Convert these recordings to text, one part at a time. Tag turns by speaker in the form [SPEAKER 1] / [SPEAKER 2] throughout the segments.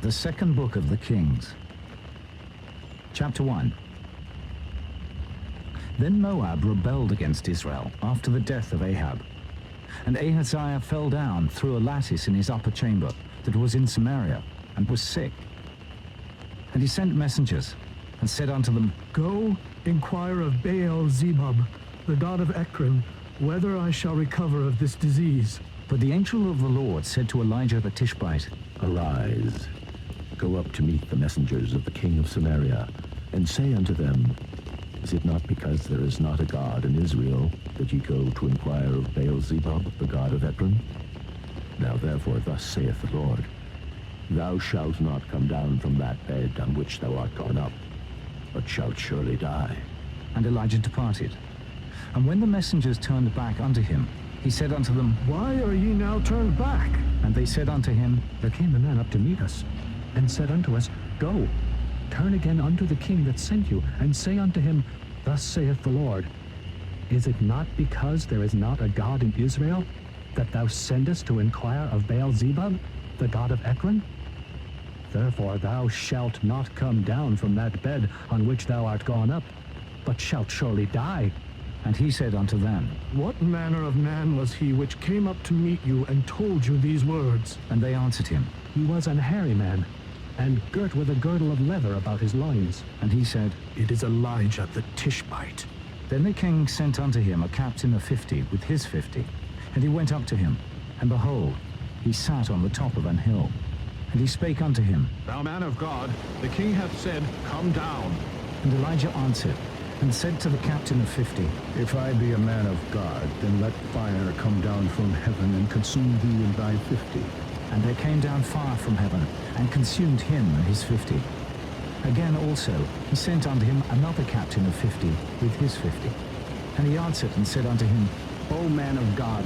[SPEAKER 1] The second book of the Kings. Chapter 1. Then Moab rebelled against Israel after the death of Ahab. And Ahaziah fell down through a lattice in his upper chamber that was in Samaria, and was sick. And he sent messengers, and said unto them,
[SPEAKER 2] Go, inquire of Baal-zebub, the god of Ekron, whether I shall recover of this disease.
[SPEAKER 1] But the angel of the Lord said to Elijah the Tishbite,
[SPEAKER 3] Arise, go up to meet the messengers of the king of Samaria, and say unto them, Is it not because there is not a God in Israel that ye go to inquire of Baal-zebub, the god of Ekron? Now therefore thus saith the Lord, Thou shalt not come down from that bed on which thou art gone up, but shalt surely die.
[SPEAKER 1] And Elijah departed. And when the messengers turned back unto him, he said unto them,
[SPEAKER 2] Why are ye now turned back?
[SPEAKER 1] And they said unto him,
[SPEAKER 4] There came a man up to meet us, and said unto us, Go, turn again unto the king that sent you, and say unto him, Thus saith the Lord, Is it not because there is not a God in Israel, that thou sendest to inquire of Baal-zebub, the god of Ekron? Therefore thou shalt not come down from that bed on which thou art gone up, but shalt surely die.
[SPEAKER 1] And he said unto them,
[SPEAKER 2] What manner of man was he which came up to meet you and told you these words?
[SPEAKER 1] And they answered him.
[SPEAKER 4] He was an hairy man, and girt with a girdle of leather about his loins.
[SPEAKER 1] And he said,
[SPEAKER 2] It is Elijah the Tishbite.
[SPEAKER 1] Then the king sent unto him a captain of 50 with his 50. And he went up to him, and behold, he sat on the top of an hill. And he spake unto him,
[SPEAKER 5] Thou man of God, the king hath said, Come down.
[SPEAKER 1] And Elijah answered, and said to the captain of 50,
[SPEAKER 6] If I be a man of God, then let fire come down from heaven and consume thee and thy 50.
[SPEAKER 1] And there came down fire from heaven, and consumed him and his 50. Again also he sent unto him another captain of 50 with his 50. And he answered and said unto him,
[SPEAKER 7] O man of God,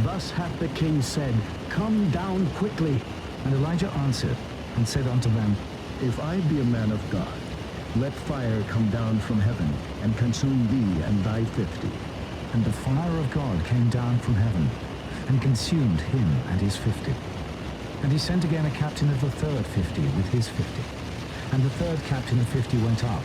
[SPEAKER 7] thus hath the king said, Come down quickly.
[SPEAKER 1] And Elijah answered and said unto them,
[SPEAKER 6] If I be a man of God, let fire come down from heaven and consume thee and thy 50.
[SPEAKER 1] And the fire of God came down from heaven, and consumed him and his 50. And he sent again a captain of the third 50 with his 50. And the third captain of 50 went up,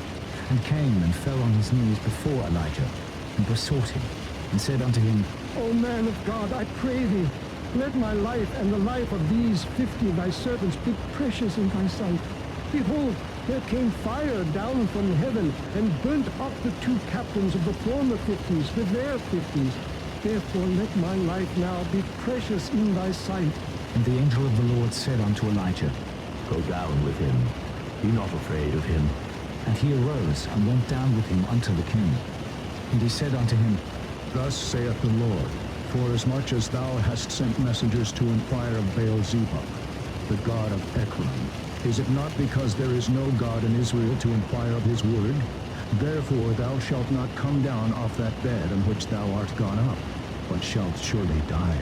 [SPEAKER 1] and came and fell on his knees before Elijah, and besought him, and said unto him,
[SPEAKER 2] O man of God, I pray thee, let my life and the life of these 50 thy servants be precious in thy sight. Behold, there came fire down from heaven, and burnt up the two captains of the former 50s with their 50s. Therefore let my life now be precious in thy sight.
[SPEAKER 1] And the angel of the Lord said unto Elijah,
[SPEAKER 3] Go down with him, be not afraid of him.
[SPEAKER 1] And he arose and went down with him unto the king. And he said unto him,
[SPEAKER 6] Thus saith the Lord, Forasmuch as thou hast sent messengers to inquire of Baal-zebub, the god of Ekron, is it not because there is no God in Israel to inquire of his word? Therefore thou shalt not come down off that bed on which thou art gone up, but shalt surely die.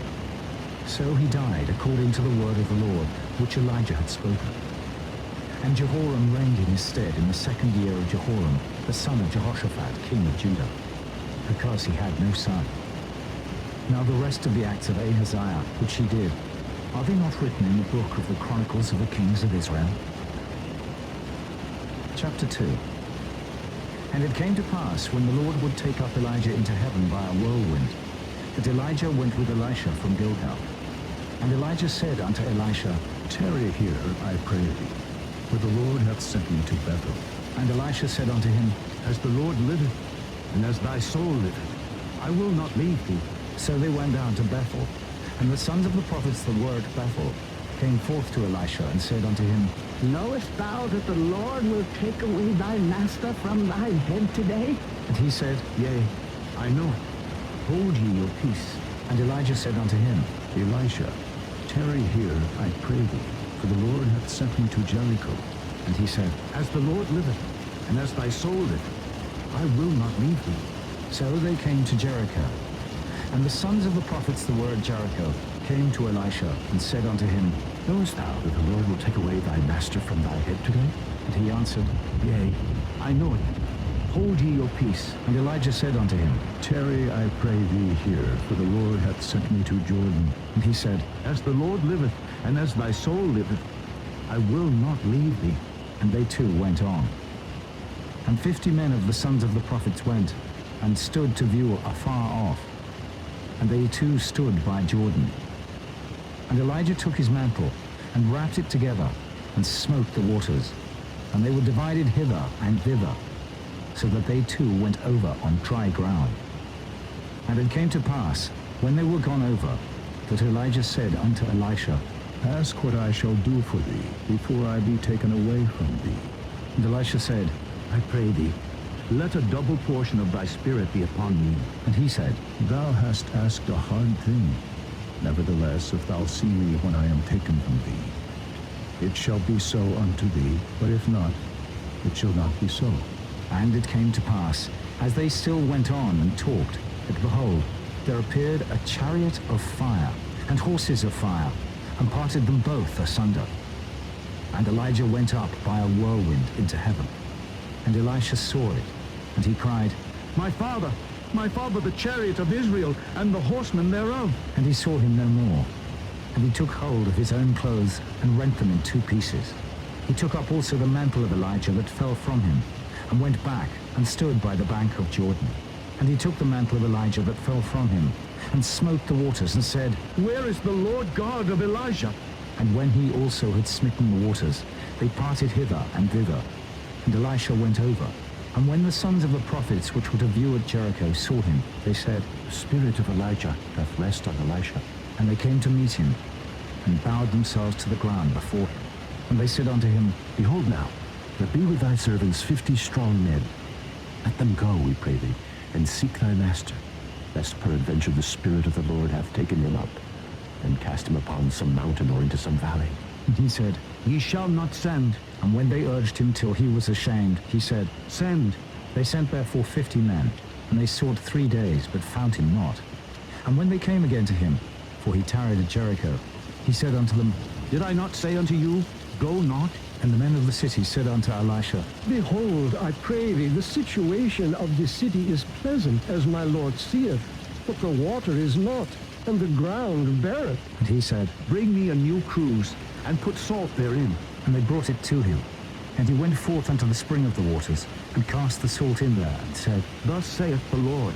[SPEAKER 1] So he died according to the word of the Lord, which Elijah had spoken. And Jehoram reigned in his stead in the second year of Jehoram, the son of Jehoshaphat, king of Judah, because he had no son. Now the rest of the acts of Ahaziah, which he did, are they not written in the book of the Chronicles of the Kings of Israel? Chapter 2. And it came to pass, when the Lord would take up Elijah into heaven by a whirlwind, that Elijah went with Elisha from Gilgal. And Elijah said unto Elisha,
[SPEAKER 6] Tarry here, I pray thee, for the Lord hath sent me to Bethel.
[SPEAKER 1] And Elisha said unto him,
[SPEAKER 5] As the Lord liveth, and as thy soul liveth, I will not leave thee.
[SPEAKER 1] So they went down to Bethel. And the sons of the prophets that were at Bethel came forth to Elisha, and said unto him,
[SPEAKER 7] Knowest thou that the Lord will take away thy master from thy head today?
[SPEAKER 1] And he said,
[SPEAKER 5] Yea, I know. Hold ye your peace.
[SPEAKER 1] And Elijah said unto him,
[SPEAKER 6] Elisha, tarry here, I pray thee, for the Lord hath sent me to Jericho.
[SPEAKER 1] And he said,
[SPEAKER 5] As the Lord liveth, and as thy soul liveth, I will not leave thee.
[SPEAKER 1] So they came to Jericho. And the sons of the prophets that were at Jericho came to Elisha, and said unto him,
[SPEAKER 3] Knowest thou that the Lord will take away thy master from thy head today?
[SPEAKER 1] And he answered,
[SPEAKER 5] Yea, I know it. Hold ye your peace.
[SPEAKER 1] And Elijah said unto him,
[SPEAKER 6] Tarry, I pray thee here, for the Lord hath sent me to Jordan.
[SPEAKER 1] And he said,
[SPEAKER 5] As the Lord liveth, and as thy soul liveth, I will not leave thee.
[SPEAKER 1] And they too went on. And 50 men of the sons of the prophets went, and stood to view afar off. And they too stood by Jordan. And Elijah took his mantle, and wrapped it together, and smote the waters. And they were divided hither and thither, so that they too went over on dry ground. And it came to pass, when they were gone over, that Elijah said unto Elisha,
[SPEAKER 6] Ask what I shall do for thee, before I be taken away from thee.
[SPEAKER 1] And Elisha said,
[SPEAKER 5] I pray thee, let a double portion of thy spirit be upon me.
[SPEAKER 1] and he said,
[SPEAKER 6] Thou hast asked a hard thing. Nevertheless, if thou see me when I am taken from thee, it shall be so unto thee, but if not, it shall not be so.
[SPEAKER 1] And it came to pass, as they still went on and talked, that behold, there appeared a chariot of fire, and horses of fire, and parted them both asunder. And Elijah went up by a whirlwind into heaven. And Elisha saw it, and he cried,
[SPEAKER 5] My father, the chariot of Israel, and the horsemen thereof.
[SPEAKER 1] and he saw him no more. And he took hold of his own clothes, and rent them in 2 pieces. He took up also the mantle of Elijah that fell from him, and went back, and stood by the bank of Jordan. And he took the mantle of Elijah that fell from him, and smote the waters, and said,
[SPEAKER 5] Where is the Lord God of Elijah?
[SPEAKER 1] And when he also had smitten the waters, they parted hither and thither. And Elisha went over. And when the sons of the prophets which were to view at Jericho saw him, they said,
[SPEAKER 3] The spirit of Elijah doth rest on Elisha.
[SPEAKER 1] And they came to meet him, and bowed themselves to the ground before him. And they said unto him,
[SPEAKER 3] Behold now, there be with thy servants 50 strong men. Let them go, we pray thee, and seek thy master, lest peradventure the Spirit of the Lord hath taken him up, and cast him upon some mountain or into some valley.
[SPEAKER 1] And he said,
[SPEAKER 5] Ye shall not send.
[SPEAKER 1] and when they urged him till he was ashamed, he said,
[SPEAKER 5] Send.
[SPEAKER 1] They sent therefore 50 men, and they sought 3 days, but found him not. And when they came again to him, for he tarried at Jericho, he said unto them,
[SPEAKER 5] Did I not say unto you, Go not?
[SPEAKER 1] And the men of the city said unto Elisha,
[SPEAKER 2] Behold, I pray thee, the situation of this city is pleasant, as my Lord seeth, but the water is not, and the ground barren.
[SPEAKER 1] And he said,
[SPEAKER 5] Bring me a new cruse, and put salt therein.
[SPEAKER 1] and they brought it to him. And he went forth unto the spring of the waters, and cast the salt in there, and said,
[SPEAKER 5] Thus saith the Lord,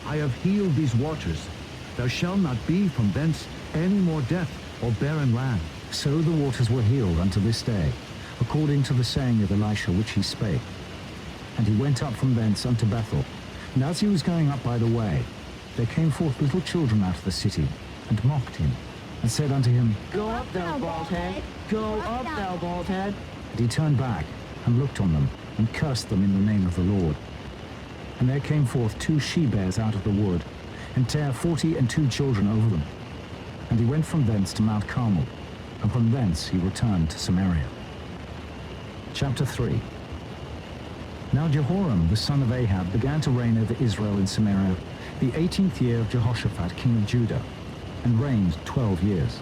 [SPEAKER 5] I have healed these waters. There shall not be from thence any more death or barren land.
[SPEAKER 1] So the waters were healed unto this day, according to the saying of Elisha which he spake. And he went up from thence unto Bethel. And as he was going up by the way, there came forth little children out of the city, and mocked him, and said unto him,
[SPEAKER 7] Go up, thou bald head. Go up, thou bald head.
[SPEAKER 1] And he turned back, and looked on them, and cursed them in the name of the Lord. And there came forth 2 she-bears out of the wood, and tare 42 children over them. And he went from thence to Mount Carmel, and from thence he returned to Samaria. Chapter 3. Now Jehoram the son of Ahab began to reign over Israel in Samaria the 18th year of Jehoshaphat king of Judah, and reigned 12 years.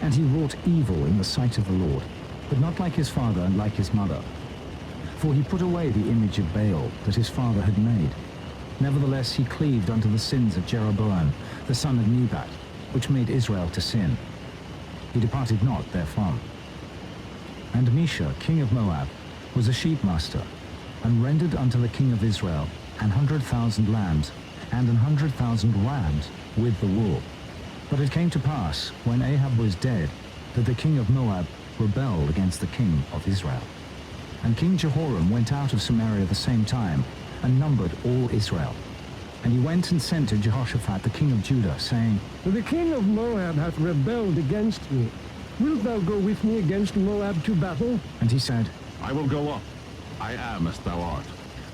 [SPEAKER 1] And he wrought evil in the sight of the Lord, but not like his father and like his mother. For he put away the image of Baal that his father had made. Nevertheless he cleaved unto the sins of Jeroboam the son of Nebat, which made Israel to sin. He departed not therefrom. And Mesha, king of Moab, was a sheepmaster, and rendered unto the king of Israel 100,000 lambs, and 100,000 rams with the wool. But it came to pass, when Ahab was dead, that the king of Moab rebelled against the king of Israel. And King Jehoram went out of Samaria the same time, and numbered all Israel. And he went and sent to Jehoshaphat the king of Judah, saying,
[SPEAKER 2] The king of Moab hath rebelled against me. Wilt thou go with me against Moab to battle?
[SPEAKER 1] And he said,
[SPEAKER 8] I will go up. I am as thou art.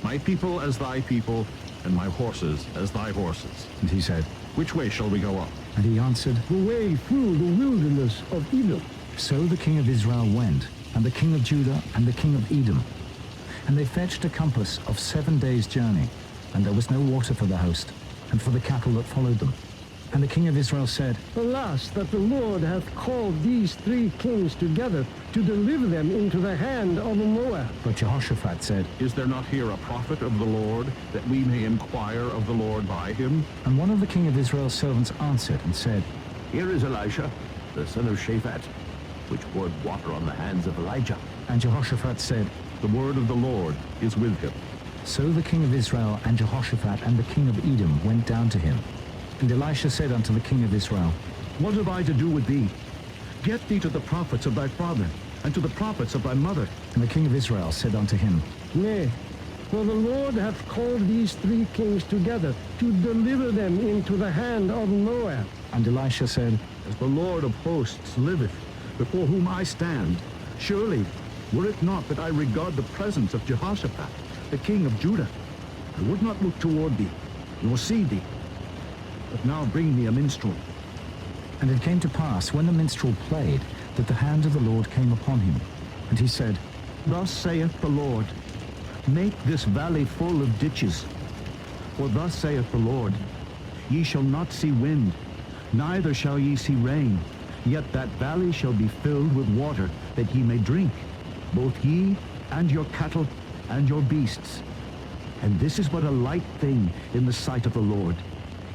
[SPEAKER 8] My people as thy people, and my horses as thy horses.
[SPEAKER 1] And he said,
[SPEAKER 8] Which way shall we go up?
[SPEAKER 1] And he answered,
[SPEAKER 2] The way through the wilderness of Edom.
[SPEAKER 1] So the king of Israel went, and the king of Judah, and the king of Edom. And they fetched a compass of 7 days' journey, and there was no water for the host, and for the cattle that followed them. And the king of Israel said,
[SPEAKER 2] Alas, that the Lord hath called these 3 kings together to deliver them into the hand of Moab.
[SPEAKER 1] But Jehoshaphat said,
[SPEAKER 8] Is there not here a prophet of the Lord, that we may inquire of the Lord by him?
[SPEAKER 1] And one of the king of Israel's servants answered and said,
[SPEAKER 3] Here is Elisha, the son of Shaphat. which poured water on the hands of Elijah.
[SPEAKER 1] And Jehoshaphat said,
[SPEAKER 8] The word of the Lord is with him.
[SPEAKER 1] So the king of Israel and Jehoshaphat and the king of Edom went down to him. And Elisha said unto the king of Israel,
[SPEAKER 5] What have I to do with thee? Get thee to the prophets of thy father, and to the prophets of thy mother.
[SPEAKER 1] And the king of Israel said unto him,
[SPEAKER 2] Nay, for the Lord hath called these 3 kings together to deliver them into the hand of Moab.
[SPEAKER 1] And Elisha said,
[SPEAKER 5] As the Lord of hosts liveth, before whom I stand, surely, were it not that I regard the presence of Jehoshaphat, the king of Judah, I would not look toward thee, nor see thee. But now bring me a minstrel.
[SPEAKER 1] And it came to pass, when the minstrel played, that the hand of the Lord came upon him. And he said,
[SPEAKER 5] Thus saith the Lord, Make this valley full of ditches. For thus saith the Lord, Ye shall not see wind, neither shall ye see rain, yet that valley shall be filled with water, that ye may drink, both ye and your cattle and your beasts. And this is but a light thing in the sight of the Lord.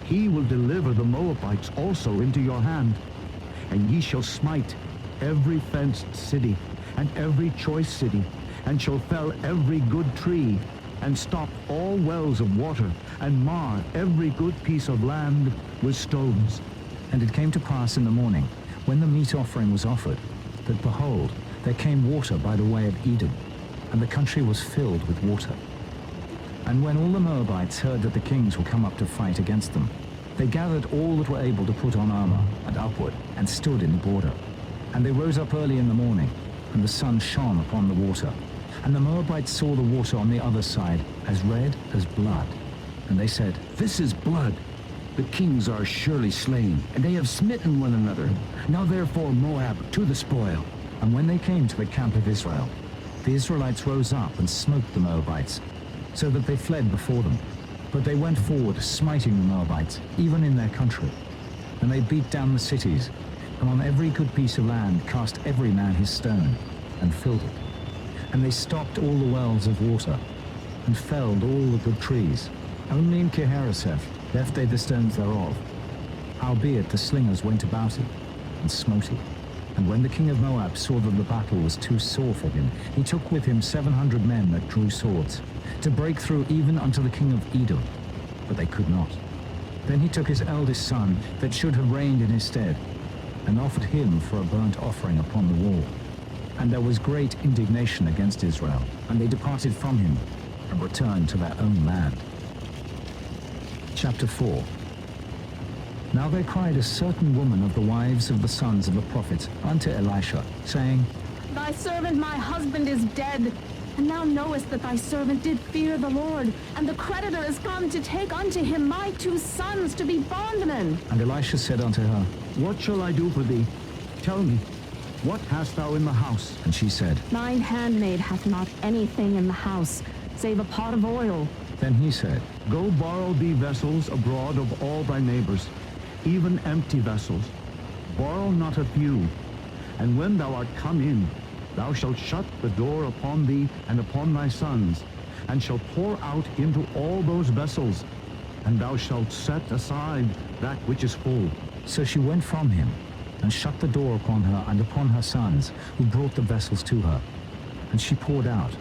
[SPEAKER 5] He will deliver the Moabites also into your hand, and ye shall smite every fenced city, and every choice city, and shall fell every good tree, and stop all wells of water, and mar every good piece of land with stones.
[SPEAKER 1] And it came to pass in the morning, when the meat offering was offered, that behold, there came water by the way of Edom, and the country was filled with water. And when all the Moabites heard that the kings were come up to fight against them, they gathered all that were able to put on armor, and upward, and stood in the border. And they rose up early in the morning, and the sun shone upon the water. And the Moabites saw the water on the other side, as red as blood. And they said,
[SPEAKER 5] This is blood. The kings are surely slain, and they have smitten one another. Now therefore, Moab, to the spoil.
[SPEAKER 1] And when they came to the camp of Israel, the Israelites rose up and smote the Moabites, so that they fled before them. But they went forward, smiting the Moabites, even in their country. And they beat down the cities, and on every good piece of land cast every man his stone, and filled it. And they stopped all the wells of water, and felled all the good trees. Only in Kehareseth left they the stones thereof. Howbeit the slingers went about it, and smote it. And when the king of Moab saw that the battle was too sore for him, he took with him 700 men that drew swords, to break through even unto the king of Edom, but they could not. Then he took his eldest son, that should have reigned in his stead, and offered him for a burnt offering upon the wall. And there was great indignation against Israel, and they departed from him, and returned to their own land. Chapter 4. Now there cried a certain woman of the wives of the sons of the prophets unto Elisha, saying,
[SPEAKER 9] Thy servant my husband is dead, and thou knowest that thy servant did fear the Lord, and the creditor is come to take unto him my 2 sons to be bondmen.
[SPEAKER 1] And Elisha said unto her,
[SPEAKER 5] What shall I do for thee? Tell me, what hast thou in the house?
[SPEAKER 1] And she said,
[SPEAKER 9] Mine handmaid hath not anything in the house, save a pot of oil.
[SPEAKER 1] Then he said,
[SPEAKER 5] Go borrow thee vessels abroad of all thy neighbors, even empty vessels. Borrow not a few. And when thou art come in, thou shalt shut the door upon thee and upon thy sons, and shalt pour out into all those vessels, and thou shalt set aside that which is full.
[SPEAKER 1] So she went from him, and shut the door upon her and upon her sons, who brought the vessels to her. And she poured out.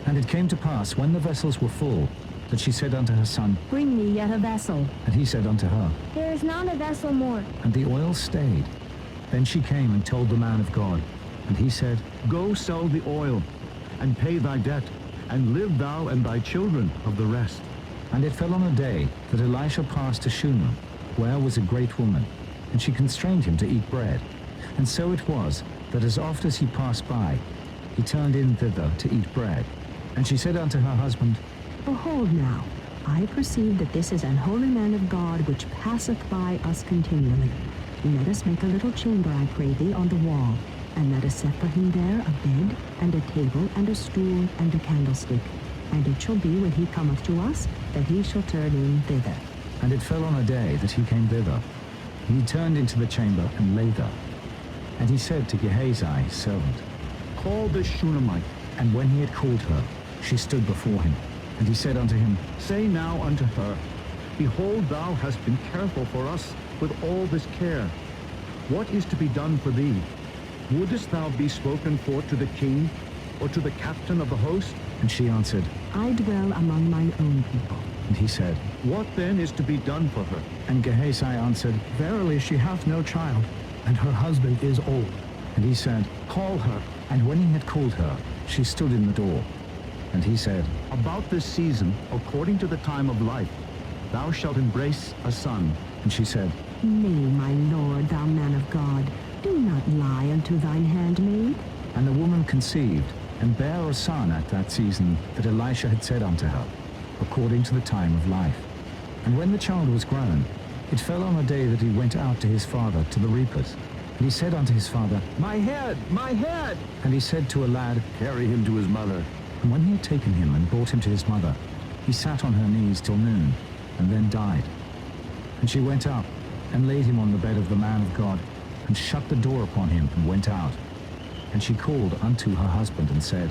[SPEAKER 1] And it came to pass, when the vessels were full, that she said unto her son,
[SPEAKER 9] Bring me yet a vessel.
[SPEAKER 1] And he said unto her,
[SPEAKER 9] There is not a vessel more.
[SPEAKER 1] And the oil stayed. Then she came and told the man of God. And he said,
[SPEAKER 5] Go sell the oil, and pay thy debt, and live thou and thy children of the rest.
[SPEAKER 1] And it fell on a day that Elisha passed to Shunem, where was a great woman, and she constrained him to eat bread. And so it was, that as oft as he passed by, he turned in thither to eat bread. And she said unto her husband,
[SPEAKER 10] Behold now, I perceive that this is an holy man of God which passeth by us continually. Let us make a little chamber, I pray thee, on the wall, and let us set for him there a bed, and a table, and a stool, and a candlestick. And it shall be, when he cometh to us, that he shall turn in thither.
[SPEAKER 1] And it fell on a day that he came thither. And he turned into the chamber and lay there. And he said to Gehazi his servant,
[SPEAKER 5] Call this Shunammite.
[SPEAKER 1] And when he had called her, she stood before him. And he said unto him,
[SPEAKER 5] Say now unto her, Behold, thou hast been careful for us with all this care. What is to be done for thee? Wouldest thou be spoken for to the king, or to the captain of the host?
[SPEAKER 1] And she answered,
[SPEAKER 10] I dwell among mine own people.
[SPEAKER 1] and he said,
[SPEAKER 5] What then is to be done for her?
[SPEAKER 1] and Gehazi answered,
[SPEAKER 2] Verily she hath no child, and her husband is old.
[SPEAKER 1] and he said,
[SPEAKER 2] Call her.
[SPEAKER 1] and when he had called her, she stood in the door. And he said,
[SPEAKER 5] About this season, according to the time of life, thou shalt embrace a son.
[SPEAKER 1] and she said,
[SPEAKER 10] Nay, my lord, thou man of God, do not lie unto thine handmaid.
[SPEAKER 1] and the woman conceived, and bare a son at that season that Elisha had said unto her, according to the time of life. And when the child was grown, it fell on a day that he went out to his father to the reapers. And he said unto his father,
[SPEAKER 2] My head, my head!
[SPEAKER 1] and he said to a lad,
[SPEAKER 3] Carry him to his mother.
[SPEAKER 1] and when he had taken him and brought him to his mother, he sat on her knees till noon, and then died. And she went up, and laid him on the bed of the man of God, and shut the door upon him, and went out. And she called unto her husband, and said,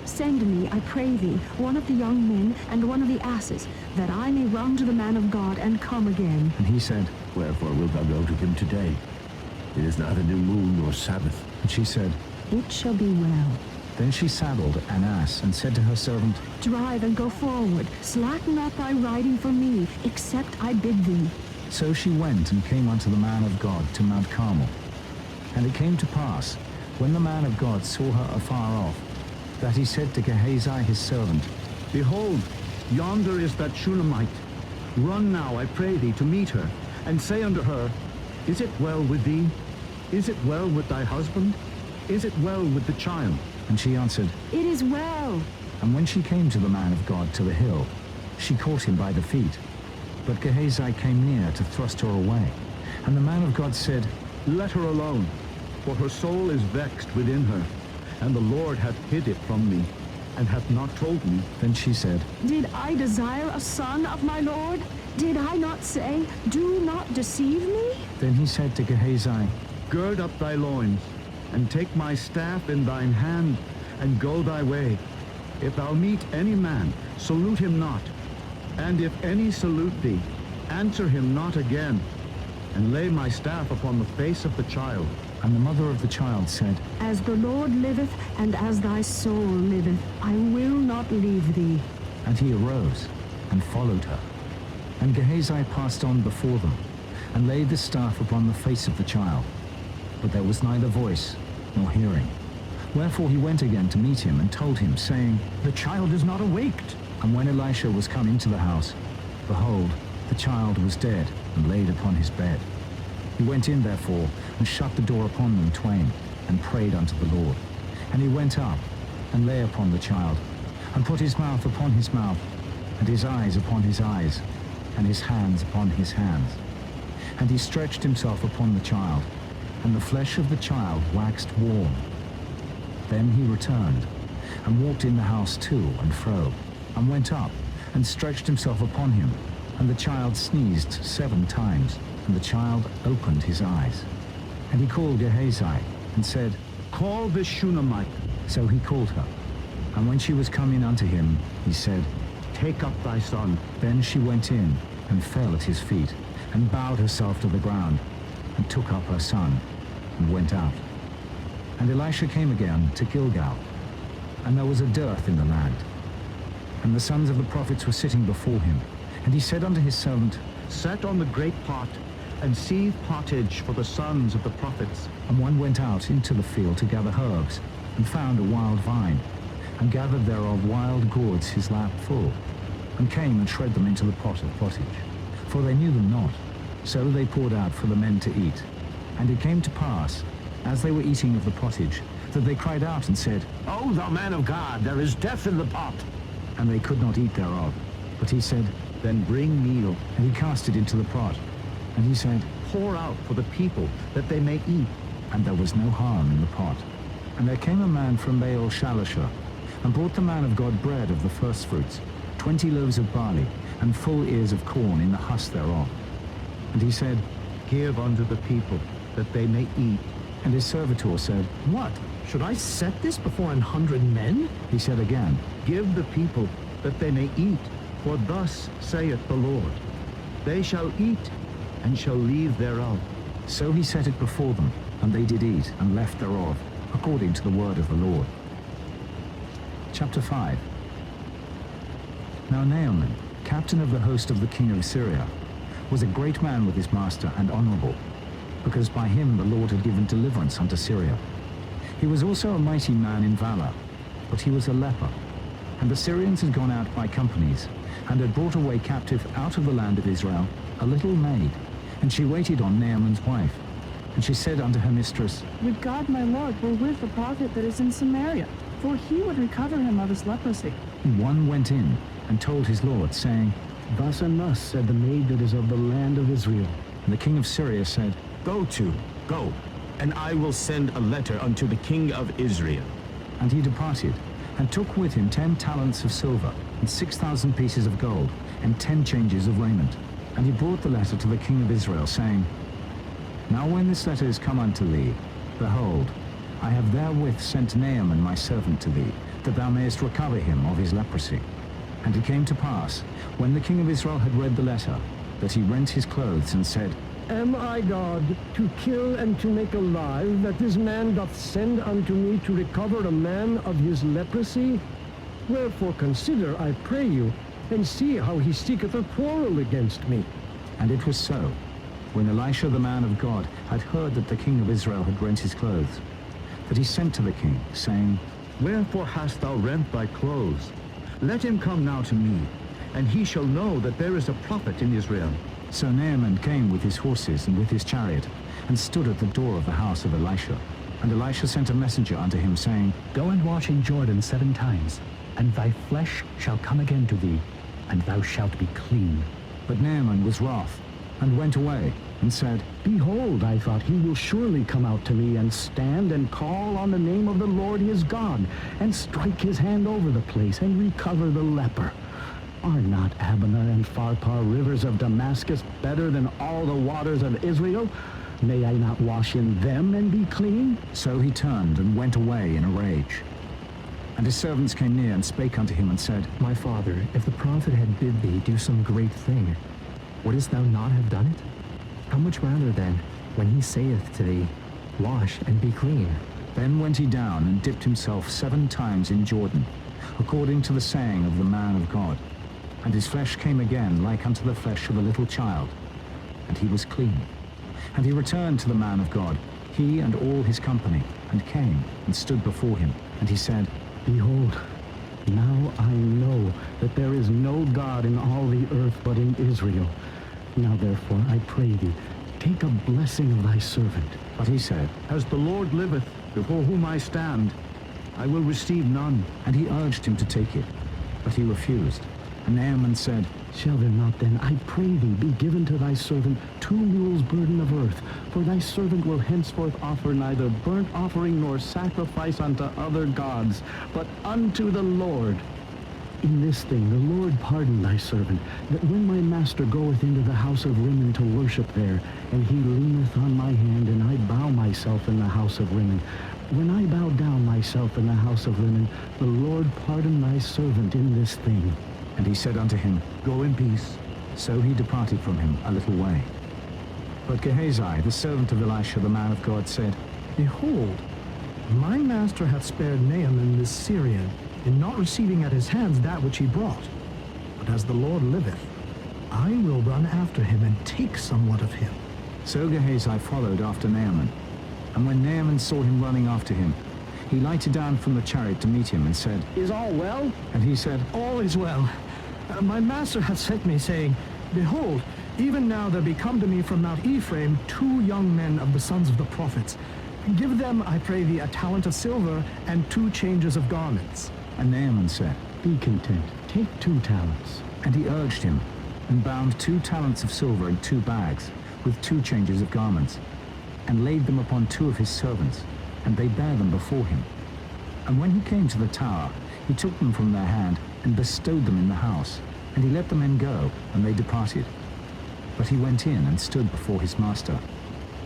[SPEAKER 10] Send me, I pray thee, one of the young men and one of the asses, that I may run to the man of God and come again.
[SPEAKER 1] and he said,
[SPEAKER 3] Wherefore wilt thou go to him today? It is neither new moon nor Sabbath.
[SPEAKER 1] and she said,
[SPEAKER 10] It shall be well.
[SPEAKER 1] then she saddled an ass, and said to her servant,
[SPEAKER 10] Drive and go forward. Slacken not thy riding for me, except I bid thee.
[SPEAKER 1] So she went and came unto the man of God to Mount Carmel. And it came to pass, when the man of God saw her afar off, that he said to Gehazi his servant,
[SPEAKER 5] Behold, yonder is that Shunammite. Run now, I pray thee, to meet her, and say unto her, Is it well with thee? Is it well with thy husband? Is it well with the child?
[SPEAKER 1] And she answered,
[SPEAKER 10] It is well.
[SPEAKER 1] and when she came to the man of God to the hill, she caught him by the feet. But Gehazi came near to thrust her away. And the man of God said,
[SPEAKER 5] Let her alone, for her soul is vexed within her, and the Lord hath hid it from me, and hath not told me.
[SPEAKER 1] Then she said,
[SPEAKER 10] Did I desire a son of my Lord? Did I not say, Do not deceive me?
[SPEAKER 1] Then he said to Gehazi,
[SPEAKER 5] Gird up thy loins, and take my staff in thine hand, and go thy way. If thou meet any man, salute him not. And if any salute thee, answer him not again. And lay my staff upon the face of the child.
[SPEAKER 1] and the mother of the child said,
[SPEAKER 10] As the Lord liveth, and as thy soul liveth, I will not leave thee.
[SPEAKER 1] and he arose and followed her. And Gehazi passed on before them, and laid the staff upon the face of the child. But there was neither voice nor hearing. Wherefore he went again to meet him, and told him, saying,
[SPEAKER 2] The child is not awaked.
[SPEAKER 1] And when Elisha was come into the house, behold, the child was dead, and laid upon his bed. He went in therefore, and shut the door upon them twain, and prayed unto the Lord. And he went up, and lay upon the child, and put his mouth upon his mouth, and his eyes upon his eyes, and his hands upon his hands. And he stretched himself upon the child, and the flesh of the child waxed warm. Then he returned, and walked in the house to and fro, and went up, and stretched himself upon him. And the child sneezed 7 times, and the child opened his eyes. And he called Gehazi, and said,
[SPEAKER 5] Call this Shunammite.
[SPEAKER 1] So he called her. And when she was come in unto him, he said,
[SPEAKER 5] Take up thy son.
[SPEAKER 1] Then she went in, and fell at his feet, and bowed herself to the ground, and took up her son, and went out. And Elisha came again to Gilgal, and there was a dearth in the land. And the sons of the prophets were sitting before him. And he said unto his servant,
[SPEAKER 5] Set on the great pot, and seethe pottage for the sons of the prophets.
[SPEAKER 1] And one went out into the field to gather herbs, and found a wild vine, and gathered thereof wild gourds his lap full, and came and shred them into the pot of pottage. For they knew them not. So they poured out for the men to eat. And it came to pass, as they were eating of the pottage, that they cried out and said,
[SPEAKER 3] O thou man of God, there is death in the pot.
[SPEAKER 1] And they could not eat thereof. But he said,
[SPEAKER 5] Then bring meal,
[SPEAKER 1] and he cast it into the pot. And he said,
[SPEAKER 5] pour out for the people, that they may eat.
[SPEAKER 1] and there was no harm in the pot. And there came a man from Baal Shalisha, and brought the man of God bread of the firstfruits, 20 loaves of barley, and full ears of corn in the husk thereof. And he said,
[SPEAKER 5] Give unto the people, that they may eat.
[SPEAKER 1] and his servitor said,
[SPEAKER 2] What? Should I set this before 100 men?
[SPEAKER 1] he said again,
[SPEAKER 5] Give the people, that they may eat. For thus saith the Lord, They shall eat, and shall leave thereof.
[SPEAKER 1] So he set it before them, And they did eat and left thereof, according to the word of the Lord. Chapter 5. Now Naaman, captain of the host of the king of Syria, was a great man with his master and honorable, because by him the Lord had given deliverance unto Syria. He was also a mighty man in valor, but he was a leper. And the Syrians had gone out by companies, and had brought away captive out of the land of Israel a little maid, and she waited on Naaman's wife. And she said unto her mistress,
[SPEAKER 9] Would God my Lord were with the prophet that is in Samaria, for he would recover him of his leprosy.
[SPEAKER 1] And one went in and told his lord, saying,
[SPEAKER 2] Thus and thus said the maid that is of the land of Israel.
[SPEAKER 1] And the king of Syria said,
[SPEAKER 5] Go, and I will send a letter unto the king of Israel.
[SPEAKER 1] And he departed, and took with him 10 talents of silver, and 6,000 pieces of gold, and 10 changes of raiment. And he brought the letter to the king of Israel, saying, Now when this letter is come unto thee, behold, I have therewith sent Naaman my servant to thee, that thou mayest recover him of his leprosy. And it came to pass, when the king of Israel had read the letter, that he rent his clothes, and said,
[SPEAKER 2] Am I God, to kill and to make alive, that this man doth send unto me to recover a man of his leprosy? Wherefore consider, I pray you, and see how he seeketh a quarrel against me.
[SPEAKER 1] And it was so, when Elisha the man of God had heard that the king of Israel had rent his clothes, that he sent to the king, saying,
[SPEAKER 5] Wherefore hast thou rent thy clothes? Let him come now to me, and he shall know that there is a prophet in Israel.
[SPEAKER 1] So Naaman came with his horses and with his chariot, and stood at the door of the house of Elisha. And Elisha sent a messenger unto him, saying,
[SPEAKER 4] Go and wash in Jordan 7 times, and thy flesh shall come again to thee, and thou shalt be clean.
[SPEAKER 1] But Naaman was wroth, and went away, and said,
[SPEAKER 2] Behold, I thought he will surely come out to me, and stand and call on the name of the Lord his God, and strike his hand over the place, and recover the leper. Are not Abana and Pharpar rivers of Damascus better than all the waters of Israel? May I not wash in them and be clean?
[SPEAKER 1] So he turned and went away in a rage. And his servants came near and spake unto him, and said,
[SPEAKER 4] My father, if the prophet had bid thee do some great thing, wouldest thou not have done it? How much rather then, when he saith to thee, Wash and be clean?
[SPEAKER 1] Then went he down and dipped himself 7 times in Jordan, according to the saying of the man of God. And his flesh came again like unto the flesh of a little child, and he was clean. And he returned to the man of God, he and all his company, and came and stood before him. And he said,
[SPEAKER 2] Behold, now I know that there is no God in all the earth but in Israel. Now therefore, I pray thee, take a blessing of thy servant.
[SPEAKER 1] But he said,
[SPEAKER 5] As the Lord liveth, before whom I stand, I will receive none.
[SPEAKER 1] And he urged him to take it, but he refused. And Naaman said,
[SPEAKER 2] Shall there not then, I pray thee, be given to thy servant 2 mules' burden of earth? For thy servant will henceforth offer neither burnt offering nor sacrifice unto other gods, but unto the Lord. In this thing the Lord pardon thy servant, that when my master goeth into the house of Rimmon to worship there, and he leaneth on my hand, and I bow myself in the house of Rimmon, when I bow down myself in the house of Rimmon, the Lord pardon thy servant in this thing.
[SPEAKER 1] And he said unto him,
[SPEAKER 5] Go in peace.
[SPEAKER 1] So he departed from him a little way. But Gehazi, the servant of Elisha the man of God, said,
[SPEAKER 2] Behold, my master hath spared Naaman this Syrian, in not receiving at his hands that which he brought. But as the Lord liveth, I will run after him and take somewhat of him.
[SPEAKER 1] So Gehazi followed after Naaman. And when Naaman saw him running after him, he lighted down from the chariot to meet him, and said,
[SPEAKER 2] Is all well?
[SPEAKER 1] And he said,
[SPEAKER 2] All is well. My master hath sent me, saying, Behold, even now there be come to me from Mount Ephraim 2 young men of the sons of the prophets. Give them, I pray thee, a talent of silver and 2 changes of garments.
[SPEAKER 1] And Naaman said,
[SPEAKER 2] Be content, take 2 talents.
[SPEAKER 1] And he urged him, and bound 2 talents of silver in 2 bags, with 2 changes of garments, and laid them upon 2 of his servants, and they bare them before him. And when he came to the tower, he took them from their hand, and bestowed them in the house. And he let the men go, and they departed. But he went in and stood before his master.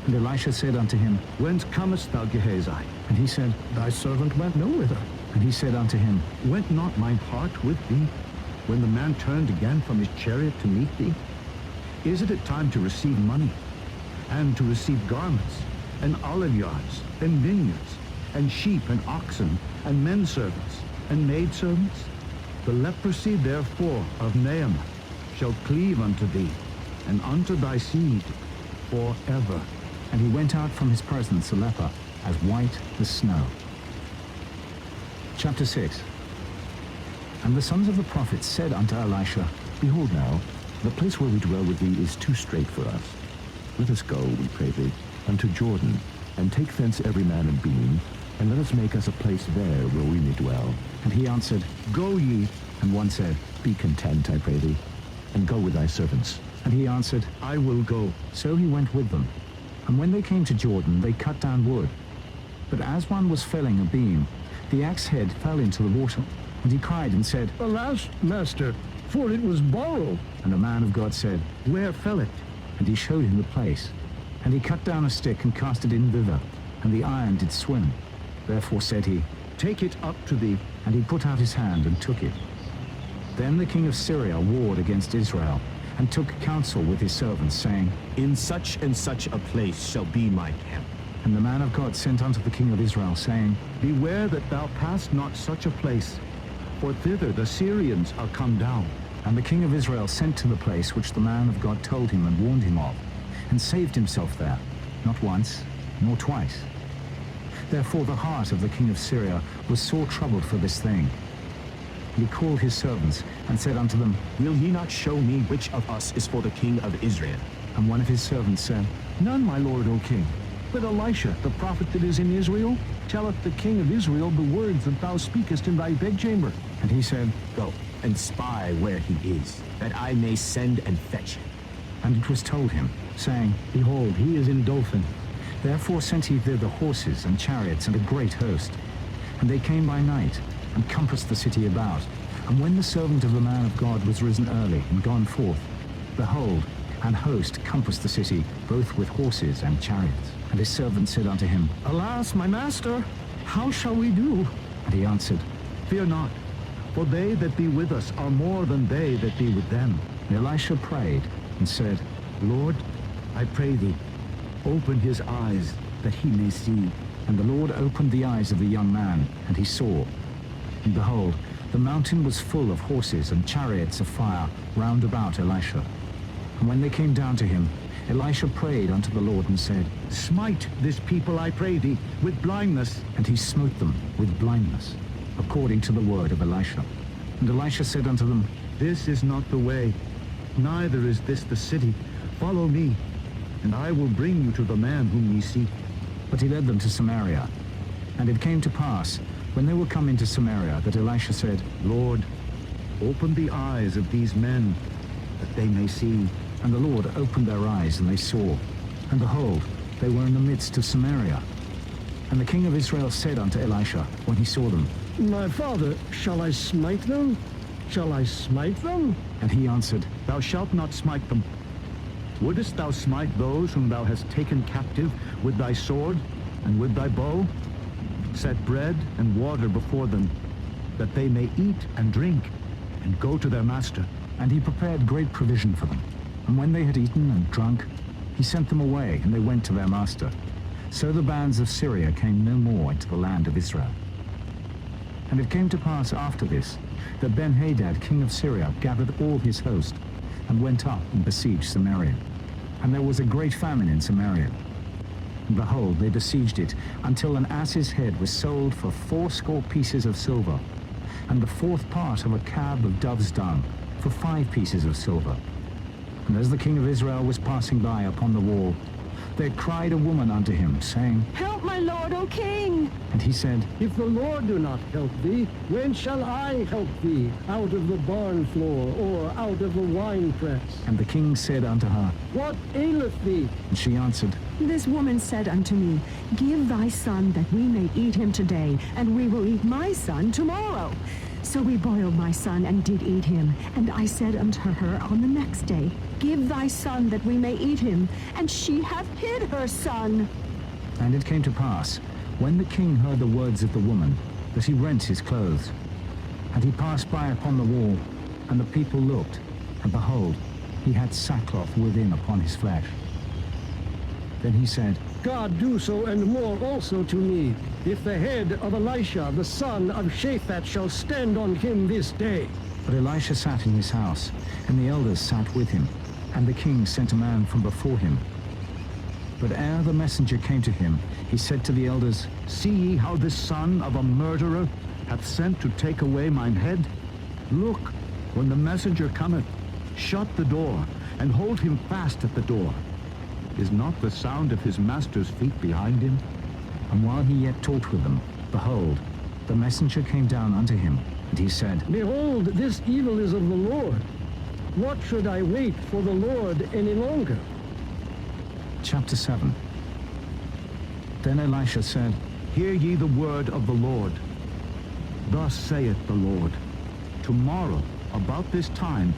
[SPEAKER 1] And Elisha said unto him,
[SPEAKER 5] Whence comest thou, Gehazi?
[SPEAKER 1] And he said,
[SPEAKER 2] Thy servant went no whither.
[SPEAKER 1] And he said unto him,
[SPEAKER 5] Went not mine heart with thee, when the man turned again from his chariot to meet thee? Is it a time to receive money, and to receive garments, and olive yards, and vineyards, and sheep and oxen, and men servants, and maidservants? The leprosy therefore of Naaman shall cleave unto thee, and unto thy seed forever.
[SPEAKER 1] And he went out from his presence a leper, as white as snow. Chapter 6. And the sons of the prophets said unto Elisha,
[SPEAKER 3] Behold now, the place where we dwell with thee is too strait for us. Let us go, we pray thee, unto Jordan, and take thence every man a beam, and let us make us a place there where we may dwell.
[SPEAKER 1] And he answered,
[SPEAKER 5] Go ye.
[SPEAKER 1] And one said,
[SPEAKER 3] Be content, I pray thee, and go with thy servants.
[SPEAKER 1] And he answered,
[SPEAKER 5] I will go.
[SPEAKER 1] So he went with them. And when they came to Jordan, they cut down wood. But as one was felling a beam, the axe head fell into the water. And he cried and said,
[SPEAKER 2] Alas, master, for it was borrowed.
[SPEAKER 1] And the man of God said,
[SPEAKER 5] Where fell it?
[SPEAKER 1] And he showed him the place. And he cut down a stick and cast it in thither, and the iron did swim. Therefore said he,
[SPEAKER 5] Take it up to thee.
[SPEAKER 1] And he put out his hand and took it. Then the king of Syria warred against Israel, and took counsel with his servants, saying,
[SPEAKER 11] In such and such a place shall be my camp.
[SPEAKER 1] And the man of God sent unto the king of Israel, saying,
[SPEAKER 5] Beware that thou pass not such a place, for thither the Syrians are come down.
[SPEAKER 1] And the king of Israel sent to the place which the man of God told him and warned him of, and saved himself there, not once, nor twice. Therefore the heart of the king of Syria was sore troubled for this thing. And he called his servants, and said unto them,
[SPEAKER 11] Will ye not show me which of us is for the king of Israel?
[SPEAKER 1] And one of his servants said,
[SPEAKER 2] None, my lord, O king. But Elisha, the prophet that is in Israel, telleth the king of Israel the words that thou speakest in thy bedchamber.
[SPEAKER 1] And he said,
[SPEAKER 11] Go and spy where he is, that I may send and fetch him.
[SPEAKER 1] And it was told him, saying, Behold, he is in Dothan. Therefore sent he thither horses and chariots and a great host. And they came by night, and compassed the city about. And when the servant of the man of God was risen early and gone forth, behold, an host compassed the city, both with horses and chariots. And his servant said unto him,
[SPEAKER 2] Alas, my master, how shall we do?
[SPEAKER 1] And he answered,
[SPEAKER 5] Fear not, for they that be with us are more than they that be with them.
[SPEAKER 1] And Elisha prayed, and said,
[SPEAKER 5] Lord, I pray thee, open his eyes, that he may see.
[SPEAKER 1] And the Lord opened the eyes of the young man, and he saw. And behold, the mountain was full of horses and chariots of fire round about Elisha. And when they came down to him, Elisha prayed unto the Lord and said,
[SPEAKER 5] Smite this people, I pray thee, with blindness.
[SPEAKER 1] And he smote them with blindness, according to the word of Elisha. And Elisha said unto them,
[SPEAKER 5] This is not the way, neither is this the city. Follow me, and I will bring you to the man whom ye seek.
[SPEAKER 1] But he led them to Samaria. And it came to pass, when they were come into Samaria, that Elisha said,
[SPEAKER 5] Lord, open the eyes of these men, that they may see.
[SPEAKER 1] And the Lord opened their eyes, and they saw. And behold, they were in the midst of Samaria. And the king of Israel said unto Elisha, when he saw them,
[SPEAKER 2] My father, shall I smite them? Shall I smite them?
[SPEAKER 1] And he answered,
[SPEAKER 5] Thou shalt not smite them. Wouldest thou smite those whom thou hast taken captive with thy sword and with thy bow? Set bread and water before them, that they may eat and drink, and go to their master.
[SPEAKER 1] And he prepared great provision for them. And when they had eaten and drunk, he sent them away, and they went to their master. So the bands of Syria came no more into the land of Israel. And it came to pass after this, that Ben-Hadad, king of Syria, gathered all his host, and went up and besieged Samaria. And there was a great famine in Samaria. And behold, they besieged it, until an ass's head was sold for 80 pieces of silver, and the 4th part of a cab of dove's dung for 5 pieces of silver. And as the king of Israel was passing by upon the wall, there cried a woman unto him, saying,
[SPEAKER 9] Help, my lord, O king!
[SPEAKER 1] And he said,
[SPEAKER 2] If the Lord do not help thee, when shall I help thee? Out of the barn floor, or out of the winepress?
[SPEAKER 1] And the king said unto her,
[SPEAKER 2] What aileth thee?
[SPEAKER 1] And she answered,
[SPEAKER 10] This woman said unto me, Give thy son that we may eat him today, and we will eat my son tomorrow. So we boiled my son and did eat him. And I said unto her on the next day, Give thy son that we may eat him. And she hath hid her son.
[SPEAKER 1] And it came to pass, when the king heard the words of the woman, that he rent his clothes. And he passed by upon the wall, and the people looked, and behold, he had sackcloth within upon his flesh. Then he said,
[SPEAKER 2] God do so and more also to me, if the head of Elisha, the son of Shaphat, shall stand on him this day.
[SPEAKER 1] But Elisha sat in his house, and the elders sat with him, and the king sent a man from before him. But ere the messenger came to him, he said to the elders,
[SPEAKER 5] See ye how this son of a murderer hath sent to take away mine head? Look, when the messenger cometh, shut the door, and hold him fast at the door. Is not the sound of his master's feet behind him?
[SPEAKER 1] And while he yet talked with them, behold, the messenger came down unto him, and he said,
[SPEAKER 2] Behold, this evil is of the Lord. What should I wait for the Lord any longer?
[SPEAKER 1] Chapter 7. Then Elisha said,
[SPEAKER 5] Hear ye the word of the Lord. Thus saith the Lord, Tomorrow, about this time,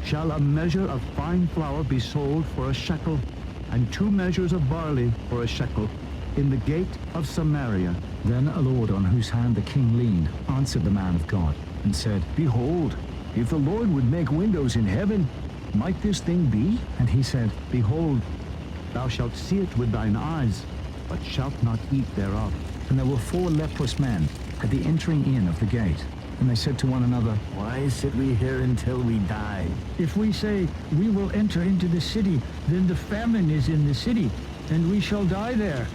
[SPEAKER 5] shall a measure of fine flour be sold for a shekel, and 2 measures of barley for a shekel, in the gate of Samaria.
[SPEAKER 1] Then a lord on whose hand the king leaned answered the man of God, and said,
[SPEAKER 6] Behold, if the Lord would make windows in heaven, might this thing be?
[SPEAKER 1] And he said,
[SPEAKER 5] Behold, thou shalt see it with thine eyes, but shalt not eat thereof.
[SPEAKER 1] And there were 4 leprous men at the entering in of the gate. And they said to one another,
[SPEAKER 11] Why sit we here until we die?
[SPEAKER 2] If we say, we will enter into the city, then the famine is in the city, and we shall die there.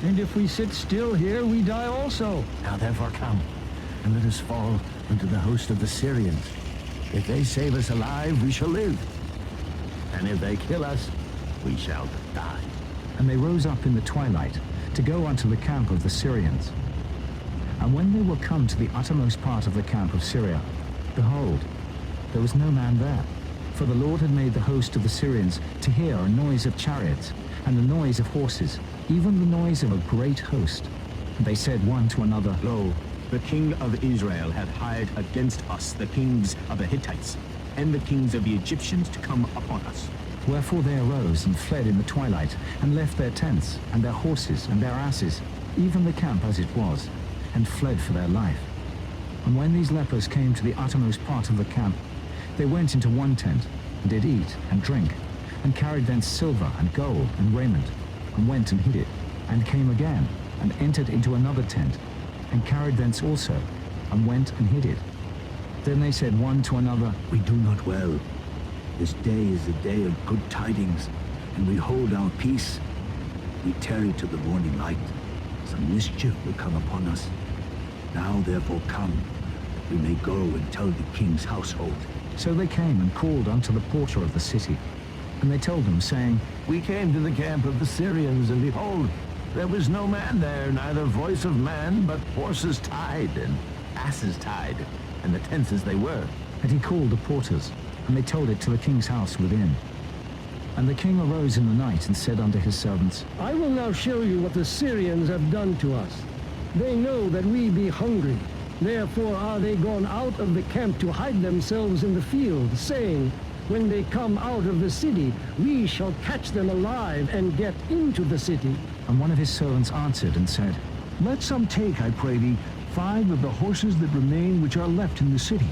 [SPEAKER 2] And if we sit still here, we die also.
[SPEAKER 11] Now therefore come, and let us fall into the host of the Syrians. If they save us alive, we shall live. And if they kill us, we shall die.
[SPEAKER 1] And they rose up in the twilight to go unto the camp of the Syrians. And when they were come to the uttermost part of the camp of Syria, behold, there was no man there. For the Lord had made the host of the Syrians to hear a noise of chariots, and the noise of horses, even the noise of a great host. And they said one to another,
[SPEAKER 11] Lo, the king of Israel hath hired against us the kings of the Hittites, and the kings of the Egyptians to come upon us.
[SPEAKER 1] Wherefore they arose and fled in the twilight, and left their tents, and their horses, and their asses, even the camp as it was, and fled for their life. And when these lepers came to the uttermost part of the camp, they went into one tent, and did eat and drink, and carried thence silver and gold and raiment, and went and hid it, and came again, and entered into another tent, and carried thence also, and went and hid it. Then they said one to another,
[SPEAKER 6] We do not well. This day is a day of good tidings, and we hold our peace. We tarry till the morning light. Some mischief will come upon us. Now therefore come, that we may go and tell the king's household.
[SPEAKER 1] So they came and called unto the porter of the city. And they told him, saying,
[SPEAKER 11] We came to the camp of the Syrians, and behold, there was no man there, neither voice of man, but horses tied, and asses tied, and the tents as they were.
[SPEAKER 1] And he called the porters, and they told it to the king's house within. And the king arose in the night and said unto his servants,
[SPEAKER 2] I will now show you what the Syrians have done to us. They know that we be hungry. Therefore are they gone out of the camp to hide themselves in the field, saying, When they come out of the city, we shall catch them alive and get into the city.
[SPEAKER 1] And one of his servants answered and said,
[SPEAKER 6] Let some take, I pray thee, 5 of the horses that remain which are left in the city.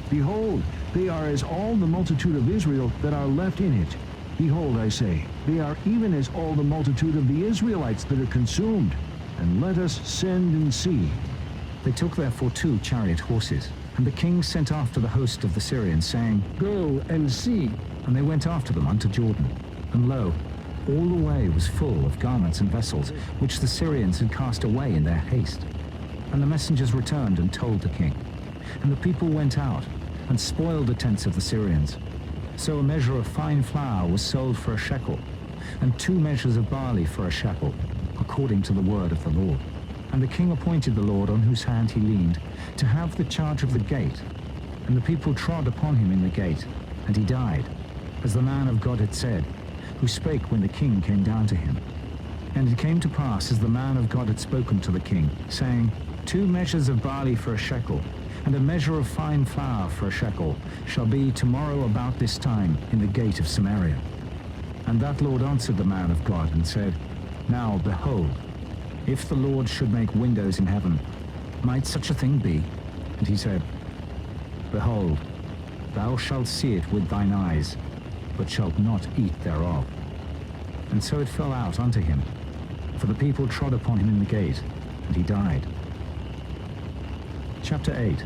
[SPEAKER 6] Behold, they are as all the multitude of Israel that are left in it. Behold, I say, they are even as all the multitude of the Israelites that are consumed. And let us send and see.
[SPEAKER 1] They took therefore 2 chariot horses. And the king sent after the host of the Syrians, saying,
[SPEAKER 2] Go and see.
[SPEAKER 1] And they went after them unto Jordan. And lo, all the way was full of garments and vessels, which the Syrians had cast away in their haste. And the messengers returned and told the king. And the people went out, and spoiled the tents of the Syrians. So a measure of fine flour was sold for a shekel, and 2 measures of barley for a shekel, according to the word of the Lord. And the king appointed the Lord on whose hand he leaned, to have the charge of the gate. And the people trod upon him in the gate, and he died, as the man of God had said, who spake when the king came down to him. And it came to pass, as the man of God had spoken to the king, saying, 2 measures of barley for a shekel, and a measure of fine flour for a shekel, shall be tomorrow about this time in the gate of Samaria. And that Lord answered the man of God, and said, Now, behold, if the Lord should make windows in heaven, might such a thing be? And he said, Behold, thou shalt see it with thine eyes, but shalt not eat thereof. And so it fell out unto him, for the people trod upon him in the gate, and he died. Chapter 8.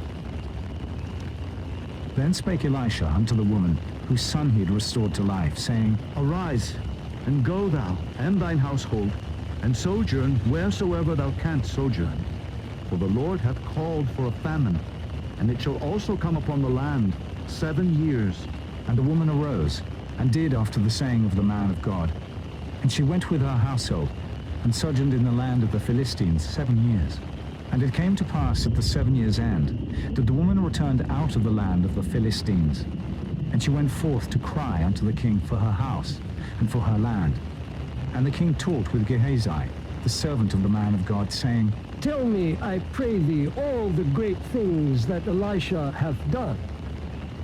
[SPEAKER 1] Then spake Elisha unto the woman, whose son he had restored to life, saying,
[SPEAKER 5] Arise, and go thou, and thine household, and sojourn wheresoever thou canst sojourn. For the Lord hath called for a famine, and it shall also come upon the land 7 years.
[SPEAKER 1] And the woman arose, and did after the saying of the man of God. And she went with her household, and sojourned in the land of the Philistines 7 years. And it came to pass at the 7 years' end, that the woman returned out of the land of the Philistines. And she went forth to cry unto the king for her house, and for her land. And the king talked with Gehazi, the servant of the man of God, saying,
[SPEAKER 2] Tell me, I pray thee, all the great things that Elisha hath done.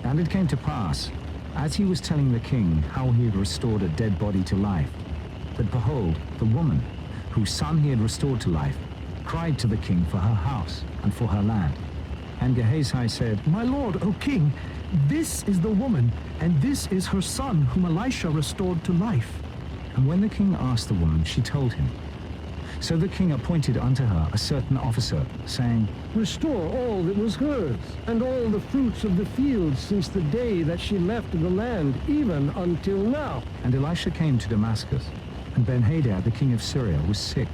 [SPEAKER 1] And it came to pass, as he was telling the king how he had restored a dead body to life, that behold, the woman, whose son he had restored to life, cried to the king for her house and for her land. And Gehazi said,
[SPEAKER 2] My lord, O king, this is the woman, and this is her son, whom Elisha restored to life.
[SPEAKER 1] And when the king asked the woman, she told him. So the king appointed unto her a certain officer, saying,
[SPEAKER 2] Restore all that was hers, and all the fruits of the field since the day that she left the land, even until now.
[SPEAKER 1] And Elisha came to Damascus, and Benhadad the king of Syria was sick.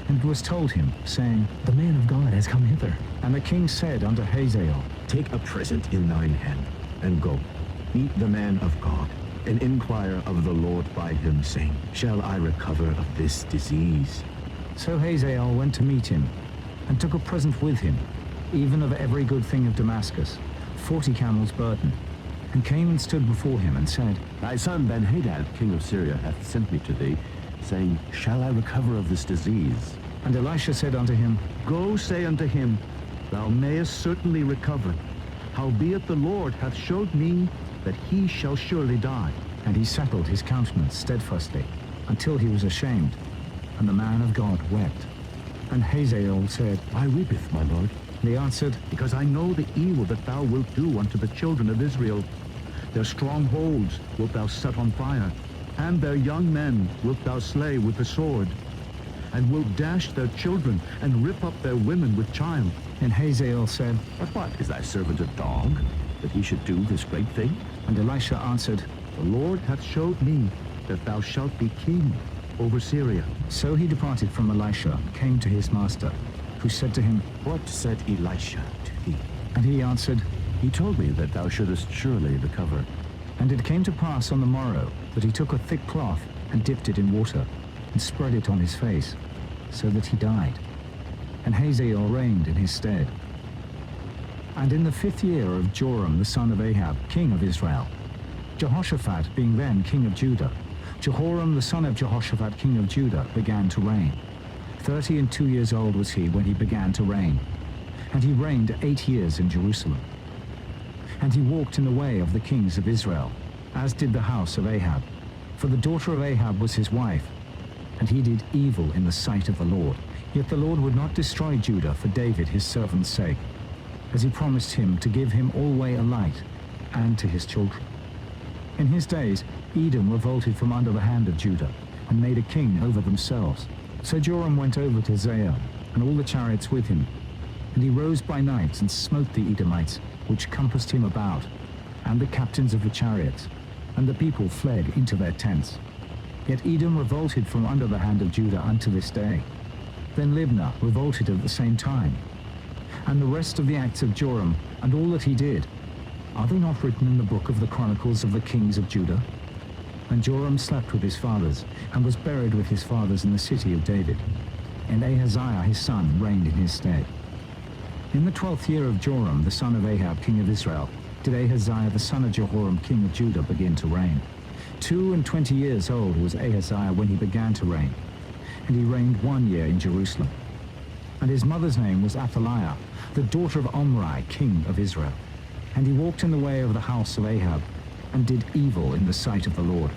[SPEAKER 1] And it was told him, saying, The man of God has come hither. And the king said unto Hazael,
[SPEAKER 3] Take a present in thine hand, and go, meet the man of God, and inquire of the Lord by him, saying, Shall I recover of this disease?
[SPEAKER 1] So Hazael went to meet him, and took a present with him, even of every good thing of Damascus, 40 camels burden, and came and stood before him, and said,
[SPEAKER 3] Thy son Benhadad, king of Syria, hath sent me to thee, saying, Shall I recover of this disease?
[SPEAKER 1] And Elisha said unto him,
[SPEAKER 5] Go say unto him, Thou mayest certainly recover. Howbeit the Lord hath showed me that he shall surely die.
[SPEAKER 1] And he settled his countenance steadfastly, until he was ashamed. And the man of God wept. And Hazael said,
[SPEAKER 3] Why weepeth my lord?
[SPEAKER 1] And he answered,
[SPEAKER 5] Because I know the evil that thou wilt do unto the children of Israel. Their strongholds wilt thou set on fire, and their young men wilt thou slay with the sword, and wilt dash their children, and rip up their women with child.
[SPEAKER 1] And Hazael said,
[SPEAKER 3] But what, is thy servant a dog, that he should do this great thing?
[SPEAKER 1] And Elisha answered,
[SPEAKER 5] The Lord hath showed me that thou shalt be king over Syria.
[SPEAKER 1] So he departed from Elisha, came to his master, who said to him,
[SPEAKER 3] What said Elisha to thee?
[SPEAKER 1] And he answered,
[SPEAKER 3] He told me that thou shouldest surely recover.
[SPEAKER 1] And it came to pass on the morrow that he took a thick cloth and dipped it in water, and spread it on his face, so that he died. And Hazael reigned in his stead. And in the 5th year of Joram the son of Ahab, king of Israel, Jehoshaphat being then king of Judah, Jehoram the son of Jehoshaphat king of Judah began to reign. 32 years old was he when he began to reign, and he reigned 8 years in Jerusalem. And he walked in the way of the kings of Israel, as did the house of Ahab. For the daughter of Ahab was his wife, and he did evil in the sight of the Lord. Yet the Lord would not destroy Judah for David his servant's sake, as he promised him to give him alway a light, and to his children. In his days Edom revolted from under the hand of Judah, and made a king over themselves. So Joram went over to Zair, and all the chariots with him. And he rose by night and smote the Edomites, which compassed him about, and the captains of the chariots, and the people fled into their tents. Yet Edom revolted from under the hand of Judah unto this day. Then Libnah revolted at the same time. And the rest of the acts of Joram, and all that he did, are they not written in the book of the Chronicles of the kings of Judah? And Joram slept with his fathers, and was buried with his fathers in the city of David. And Ahaziah his son reigned in his stead. In the 12th year of Joram the son of Ahab king of Israel, did Ahaziah the son of Jehoram king of Judah begin to reign. 22 years old was Ahaziah when he began to reign, and he reigned 1 year in Jerusalem. And his mother's name was Athaliah, the daughter of Omri, king of Israel. And he walked in the way of the house of Ahab, and did evil in the sight of the Lord,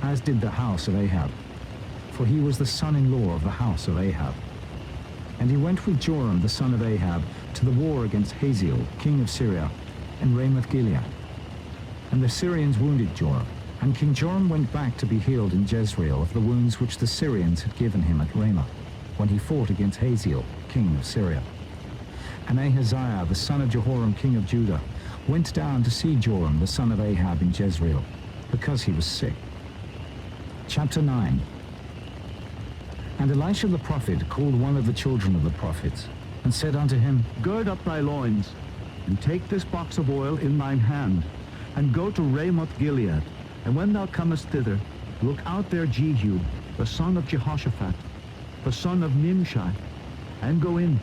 [SPEAKER 1] as did the house of Ahab, for he was the son-in-law of the house of Ahab. And he went with Joram the son of Ahab to the war against Hazael, king of Syria, and Ramoth Gilead. And the Syrians wounded Joram, And King Joram went back to be healed in Jezreel of the wounds which the Syrians had given him at Ramah, when he fought against Hazael, king of Syria. And Ahaziah, the son of Jehoram, king of Judah, went down to see Joram, the son of Ahab, in Jezreel, because he was sick. Chapter 9. And Elisha the prophet called one of the children of the prophets, and said unto him,
[SPEAKER 5] Gird up thy loins, and take this box of oil in thine hand, and go to Ramoth Gilead. And when thou comest thither, look out there Jehu, the son of Jehoshaphat, the son of Nimshi, and go in,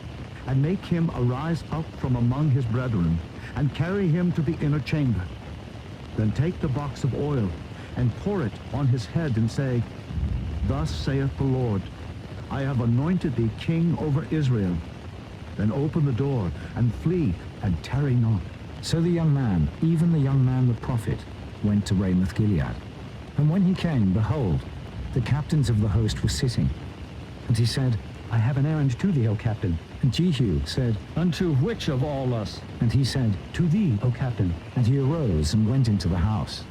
[SPEAKER 5] and make him arise up from among his brethren, and carry him to the inner chamber. Then take the box of oil, and pour it on his head, and say, Thus saith the Lord, I have anointed thee king over Israel. Then open the door, and flee, and tarry not.
[SPEAKER 1] So the young man, even the young man the prophet, went to Ramoth Gilead. And when he came, behold, the captains of the host were sitting. And he said,
[SPEAKER 4] I have an errand to thee, O captain.
[SPEAKER 1] And Jehu said,
[SPEAKER 2] Unto which of all us?
[SPEAKER 1] And he said,
[SPEAKER 4] To thee, O captain.
[SPEAKER 1] And he arose and went into the house.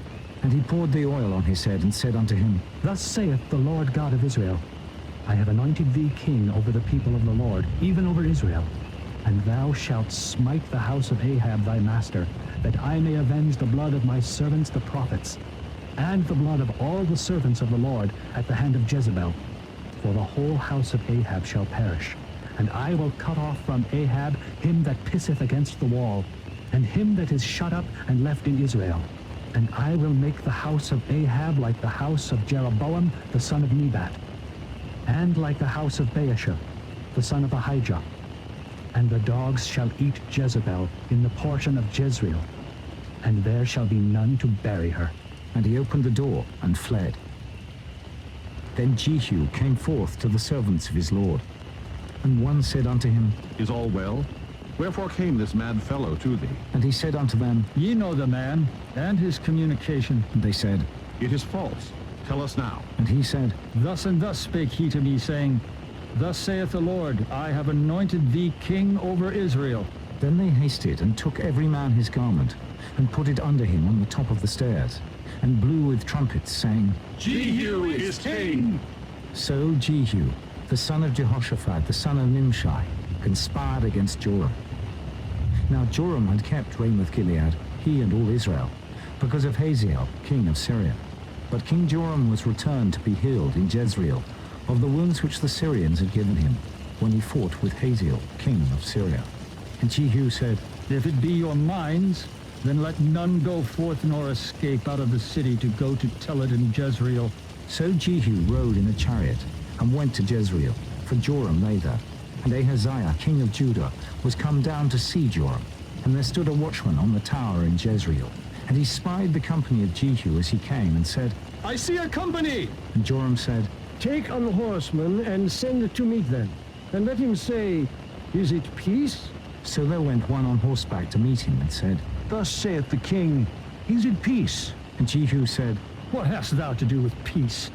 [SPEAKER 1] And he poured the oil on his head, and said unto him,
[SPEAKER 4] Thus saith the Lord God of Israel, I have anointed thee king over the people of the Lord, even over Israel. And thou shalt smite the house of Ahab thy master, that I may avenge the blood of my servants the prophets, and the blood of all the servants of the Lord at the hand of Jezebel. For the whole house of Ahab shall perish. And I will cut off from Ahab him that pisseth against the wall, and him that is shut up and left in Israel. And I will make the house of Ahab like the house of Jeroboam the son of Nebat, and like the house of Baasha the son of Ahijah. And the dogs shall eat Jezebel in the portion of Jezreel, and there shall be none to bury her.
[SPEAKER 1] And he opened the door and fled. Then Jehu came forth to the servants of his lord. And one said unto him,
[SPEAKER 8] Is all well? Wherefore came this mad fellow to thee?
[SPEAKER 1] And he said unto them,
[SPEAKER 2] Ye know the man, and his communication.
[SPEAKER 1] And they said,
[SPEAKER 8] It is false. Tell us now.
[SPEAKER 1] And he said,
[SPEAKER 2] Thus and thus spake he to me, saying, Thus saith the Lord, I have anointed thee king over Israel.
[SPEAKER 1] Then they hasted, and took every man his garment, and put it under him on the top of the stairs, and blew with trumpets, saying,
[SPEAKER 8] Jehu is king!
[SPEAKER 1] So Jehu, the son of Jehoshaphat, the son of Nimshi, conspired against Joram. Now Joram had kept Ramoth Gilead, he and all Israel, because of Hazael, king of Syria. But King Joram was returned to be healed in Jezreel of the wounds which the Syrians had given him, when he fought with Hazael, king of Syria. And Jehu said,
[SPEAKER 2] If it be your minds, then let none go forth nor escape out of the city to go to tell it in Jezreel.
[SPEAKER 1] So Jehu rode in a chariot, and went to Jezreel, for Joram lay there. And Ahaziah, king of Judah, was come down to see Joram. And there stood a watchman on the tower in Jezreel. And he spied the company of Jehu as he came, and said,
[SPEAKER 2] I see a company!
[SPEAKER 1] And Joram said,
[SPEAKER 2] Take an horseman and send to meet them, and let him say, Is it peace?
[SPEAKER 1] So there went one on horseback to meet him, and said,
[SPEAKER 5] Thus saith the king, Is it peace?
[SPEAKER 1] And Jehu said,
[SPEAKER 2] What hast thou to do with peace?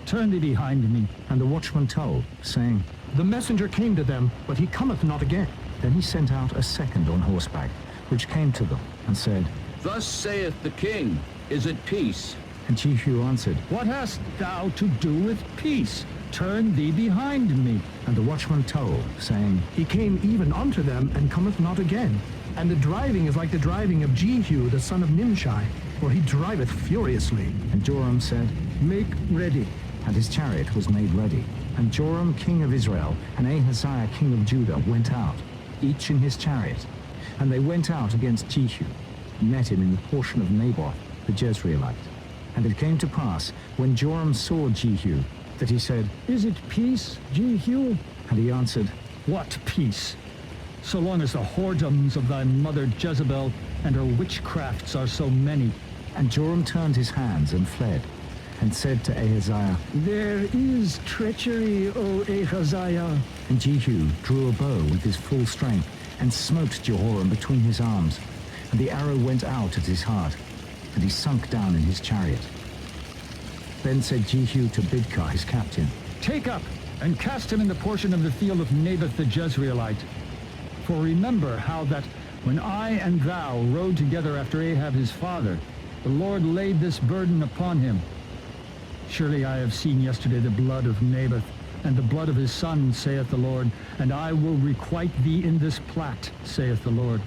[SPEAKER 2] Turn thee behind me.
[SPEAKER 1] And the watchman told, saying,
[SPEAKER 4] The messenger came to them, but he cometh not again.
[SPEAKER 1] Then he sent out a second on horseback, which came to them, and said,
[SPEAKER 12] Thus saith the king, Is it peace?
[SPEAKER 1] And Jehu answered,
[SPEAKER 2] What hast thou to do with peace? Turn thee behind me.
[SPEAKER 1] And the watchman told, saying,
[SPEAKER 4] He came even unto them, and cometh not again. And the driving is like the driving of Jehu the son of Nimshi, for he driveth furiously.
[SPEAKER 1] And Joram said,
[SPEAKER 2] Make ready.
[SPEAKER 1] And his chariot was made ready. And Joram king of Israel and Ahaziah king of Judah went out, each in his chariot. And they went out against Jehu, and met him in the portion of Naboth the Jezreelite. And it came to pass, when Joram saw Jehu, that he said,
[SPEAKER 2] Is it peace, Jehu?
[SPEAKER 1] And he answered,
[SPEAKER 2] What peace? So long as the whoredoms of thy mother Jezebel and her witchcrafts are so many.
[SPEAKER 1] And Joram turned his hands and fled, and said to Ahaziah,
[SPEAKER 2] There is treachery, O Ahaziah.
[SPEAKER 1] And Jehu drew a bow with his full strength, and smote Jehoram between his arms. And the arrow went out at his heart, and he sunk down in his chariot. Then said Jehu to Bidkar his captain,
[SPEAKER 2] Take up, and cast him in the portion of the field of Naboth the Jezreelite. For remember how that when I and thou rode together after Ahab his father, The Lord laid this burden upon him. Surely I have seen yesterday the blood of Naboth, and the blood of his son, saith the Lord, and I will requite thee in this plat, saith the Lord.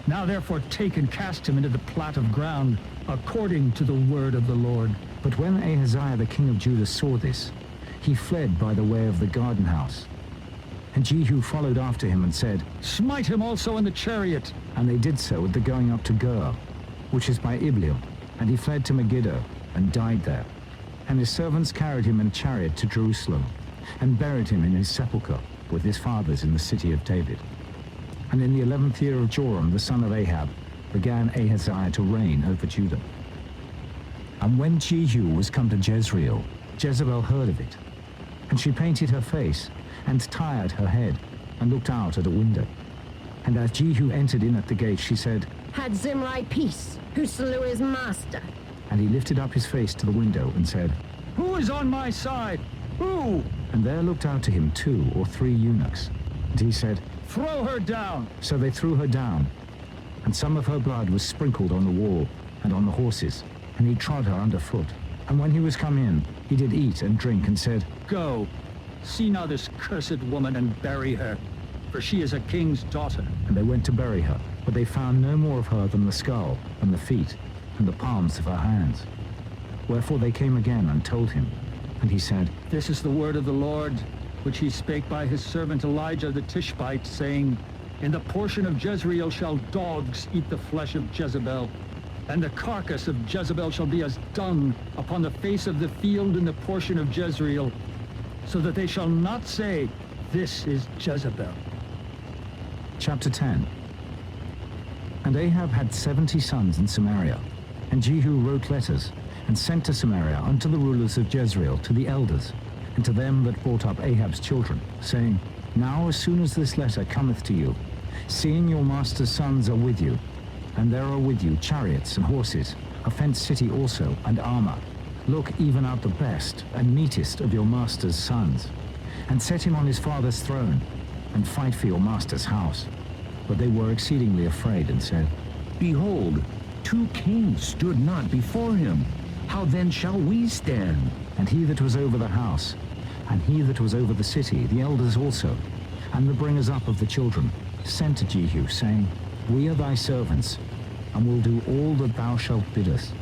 [SPEAKER 2] Now therefore take and cast him into the plat of ground, according to the word of the Lord.
[SPEAKER 1] But when Ahaziah the king of Judah saw this, he fled by the way of the garden house. And Jehu followed after him and said,
[SPEAKER 2] Smite him also in the chariot.
[SPEAKER 1] And they did so at the going up to Gur, which is by Ibleam. And he fled to Megiddo, and died there. And his servants carried him in a chariot to Jerusalem, and buried him in his sepulchre with his fathers in the city of David. And in the 11th year of Joram, the son of Ahab, began Ahaziah to reign over Judah. And when Jehu was come to Jezreel, Jezebel heard of it. And she painted her face, and tired her head, and looked out at a window. And as Jehu entered in at the gate, she said,
[SPEAKER 13] Had Zimri peace, who slew his master?
[SPEAKER 1] And he lifted up his face to the window and said,
[SPEAKER 2] Who is on my side? Who?
[SPEAKER 1] And there looked out to him 2 or 3 eunuchs. And he said,
[SPEAKER 2] Throw her down.
[SPEAKER 1] So they threw her down, and some of her blood was sprinkled on the wall and on the horses, and he trod her underfoot. And when he was come in, he did eat and drink, and said,
[SPEAKER 2] Go, see now this cursed woman, and bury her, for she is a king's daughter.
[SPEAKER 1] And they went to bury her, but they found no more of her than the skull, and the feet, and the palms of her hands. Wherefore they came again and told him. And he said,
[SPEAKER 2] This is the word of the Lord, which he spake by his servant Elijah the Tishbite, saying, In the portion of Jezreel shall dogs eat the flesh of Jezebel, and the carcass of Jezebel shall be as dung upon the face of the field in the portion of Jezreel, so that they shall not say, This is Jezebel.
[SPEAKER 1] Chapter 10. And Ahab had 70 sons in Samaria, and Jehu wrote letters, and sent to Samaria unto the rulers of Jezreel, to the elders, and to them that brought up Ahab's children, saying, Now as soon as this letter cometh to you, seeing your master's sons are with you, and there are with you chariots and horses, a fenced city also, and armor, look even out the best and neatest of your master's sons, and set him on his father's throne, and fight for your master's house. But they were exceedingly afraid, and said,
[SPEAKER 11] Behold, 2 kings stood not before him. How then shall we stand?
[SPEAKER 1] And he that was over the house, and he that was over the city, the elders also, and the bringers up of the children, sent to Jehu, saying, We are thy servants, and will do all that thou shalt bid us.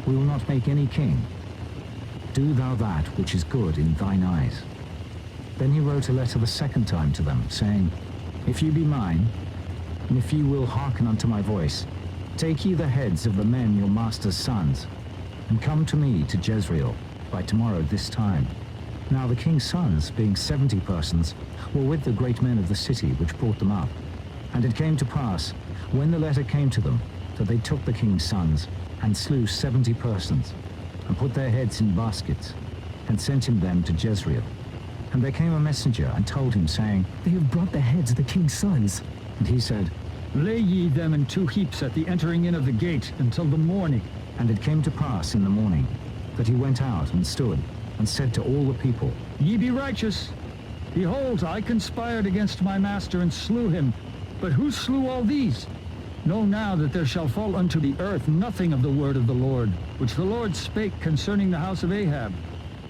[SPEAKER 1] We will not make any king. Do thou that which is good in thine eyes. Then he wrote a letter the second time to them, saying, If ye be mine, and if ye will hearken unto my voice, take ye the heads of the men your master's sons, and come to me to Jezreel by tomorrow this time. Now the king's sons, being 70 persons, were with the great men of the city which brought them up. And it came to pass, when the letter came to them, that they took the king's sons, and slew 70 persons, and put their heads in baskets, and sent him them to Jezreel. And there came a messenger, and told him, saying,
[SPEAKER 14] They have brought the heads of the king's sons.
[SPEAKER 1] And he said,
[SPEAKER 2] Lay ye them in 2 heaps at the entering in of the gate until the morning.
[SPEAKER 1] And it came to pass in the morning, that he went out and stood, and said to all the people,
[SPEAKER 2] Ye be righteous. Behold, I conspired against my master, and slew him. But who slew all these? Know now that there shall fall unto the earth nothing of the word of the Lord, which the Lord spake concerning the house of Ahab.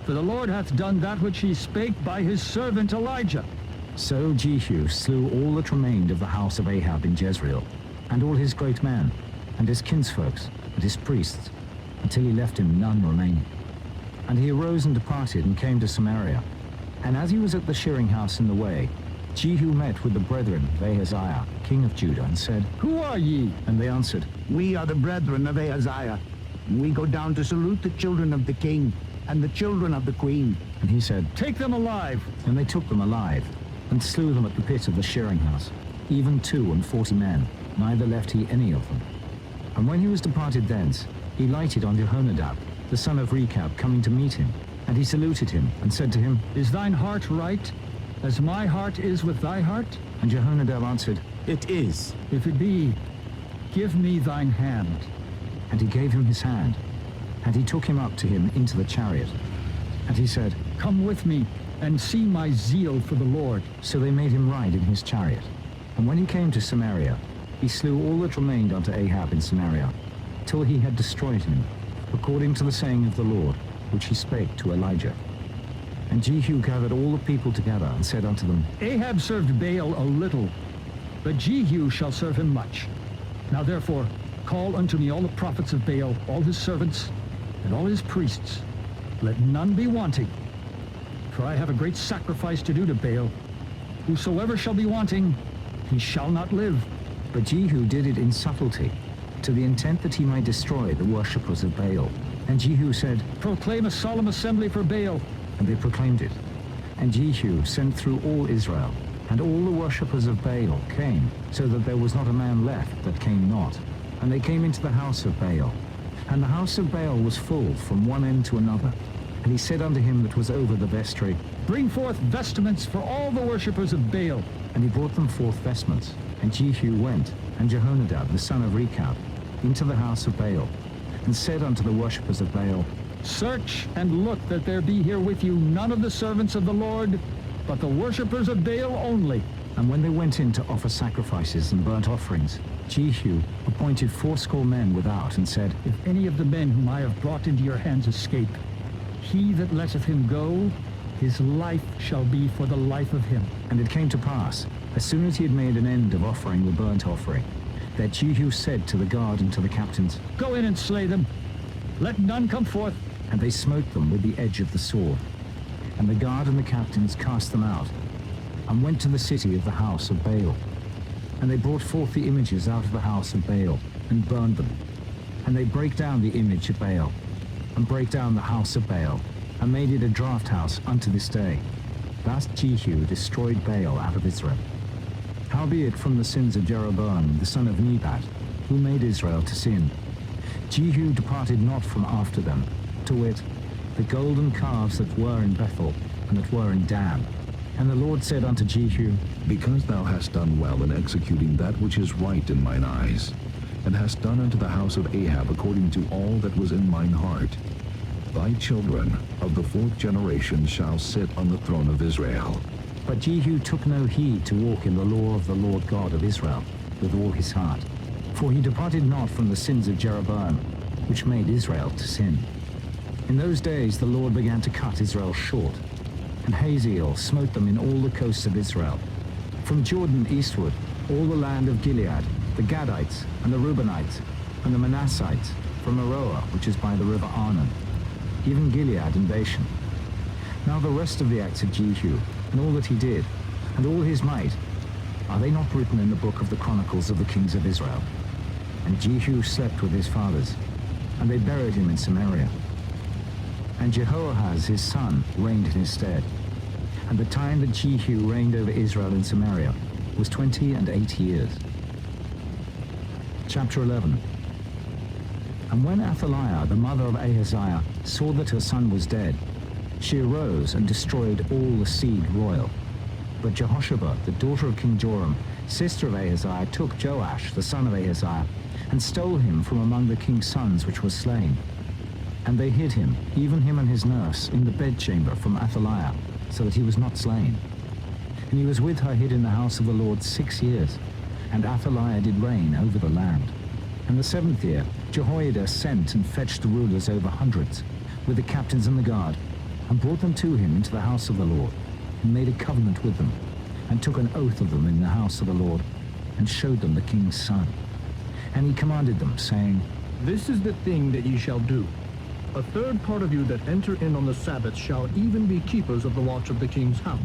[SPEAKER 2] For the Lord hath done that which he spake by his servant Elijah.
[SPEAKER 1] So Jehu slew all that remained of the house of Ahab in Jezreel, and all his great men, and his kinsfolks, and his priests, until he left him none remaining. And he arose and departed, and came to Samaria. And as he was at the shearing house in the way, Jehu met with the brethren of Ahaziah, king of Judah, and said,
[SPEAKER 2] Who are ye?
[SPEAKER 1] And they answered,
[SPEAKER 5] We are the brethren of Ahaziah. We go down to salute the children of the king and the children of the queen.
[SPEAKER 1] And he said,
[SPEAKER 2] Take them alive.
[SPEAKER 1] And they took them alive, and slew them at the pit of the shearing house, even 42 men, neither left he any of them. And when he was departed thence, he lighted on Jehonadab, the son of Rechab, coming to meet him. And he saluted him, and said to him,
[SPEAKER 2] Is thine heart right, as my heart is with thy heart?
[SPEAKER 1] And Jehonadab answered,
[SPEAKER 14] It is.
[SPEAKER 2] If it be, give me thine hand.
[SPEAKER 1] And he gave him his hand, and he took him up to him into the chariot. And he said,
[SPEAKER 2] Come with me, and see my zeal for the Lord.
[SPEAKER 1] So they made him ride in his chariot. And when he came to Samaria, he slew all that remained unto Ahab in Samaria, till he had destroyed him, according to the saying of the Lord, which he spake to Elijah. And Jehu gathered all the people together, and said unto them,
[SPEAKER 2] Ahab served Baal a little, but Jehu shall serve him much. Now therefore, call unto me all the prophets of Baal, all his servants, and all his priests. Let none be wanting. For I have a great sacrifice to do to Baal. Whosoever shall be wanting, he shall not live.
[SPEAKER 1] But Jehu did it in subtlety, to the intent that he might destroy the worshippers of Baal. And Jehu said,
[SPEAKER 2] Proclaim a solemn assembly for Baal.
[SPEAKER 1] And they proclaimed it. And Jehu sent through all Israel, and all the worshippers of Baal came, so that there was not a man left that came not. And they came into the house of Baal. And the house of Baal was full from one end to another. And he said unto him that was over the vestry,
[SPEAKER 2] Bring forth vestments for all the worshippers of Baal.
[SPEAKER 1] And he brought them forth vestments. And Jehu went, and Jehonadab the son of Rechab, into the house of Baal, and said unto the worshippers of Baal,
[SPEAKER 2] Search and look that there be here with you none of the servants of the Lord, but the worshippers of Baal only.
[SPEAKER 1] And when they went in to offer sacrifices and burnt offerings, Jehu appointed 80 men without, and said,
[SPEAKER 2] If any of the men whom I have brought into your hands escape, he that letteth him go, his life shall be for the life of him.
[SPEAKER 1] And it came to pass, as soon as he had made an end of offering the burnt offering, that Jehu said to the guard and to the captains,
[SPEAKER 2] Go in and slay them. Let none come forth.
[SPEAKER 1] And they smote them with the edge of the sword. And the guard and the captains cast them out, and went to the city of the house of Baal. And they brought forth the images out of the house of Baal, and burned them. And they brake down the image of Baal, and brake down the house of Baal, and made it a draught house unto this day. Thus Jehu destroyed Baal out of Israel. Howbeit from the sins of Jeroboam the son of Nebat, who made Israel to sin, Jehu departed not from after them, to wit, the golden calves that were in Bethel, and that were in Dan. And the Lord said unto Jehu,
[SPEAKER 8] Because thou hast done well in executing that which is right in mine eyes, and hast done unto the house of Ahab according to all that was in mine heart, thy children of the 4th generation shall sit on the throne of Israel.
[SPEAKER 1] But Jehu took no heed to walk in the law of the Lord God of Israel with all his heart. For he departed not from the sins of Jeroboam, which made Israel to sin. In those days the Lord began to cut Israel short, and Hazael smote them in all the coasts of Israel, from Jordan eastward, all the land of Gilead, the Gadites, and the Reubenites, and the Manassites, from Aroer, which is by the river Arnon, even Gilead and Bashan. Now the rest of the acts of Jehu, and all that he did, and all his might, are they not written in the book of the Chronicles of the kings of Israel? And Jehu slept with his fathers, and they buried him in Samaria. And Jehoahaz his son reigned in his stead. And the time that Jehu reigned over Israel in Samaria was 28 years. Chapter 11. And when Athaliah, the mother of Ahaziah, saw that her son was dead, she arose and destroyed all the seed royal. But Jehoshaphat, the daughter of King Joram, sister of Ahaziah, took Joash, the son of Ahaziah, and stole him from among the king's sons which was slain. And they hid him, even him and his nurse, in the bedchamber from Athaliah, so that he was not slain. And he was with her hid in the house of the Lord 6 years. And Athaliah did reign over the land. And the 7th year, Jehoiada sent and fetched the rulers over hundreds, with the captains and the guard, and brought them to him into the house of the Lord, and made a covenant with them, and took an oath of them in the house of the Lord, and showed them the king's son. And he commanded them, saying,
[SPEAKER 15] This is the thing that ye shall do. A 3rd part of you that enter in on the Sabbath shall even be keepers of the watch of the king's house.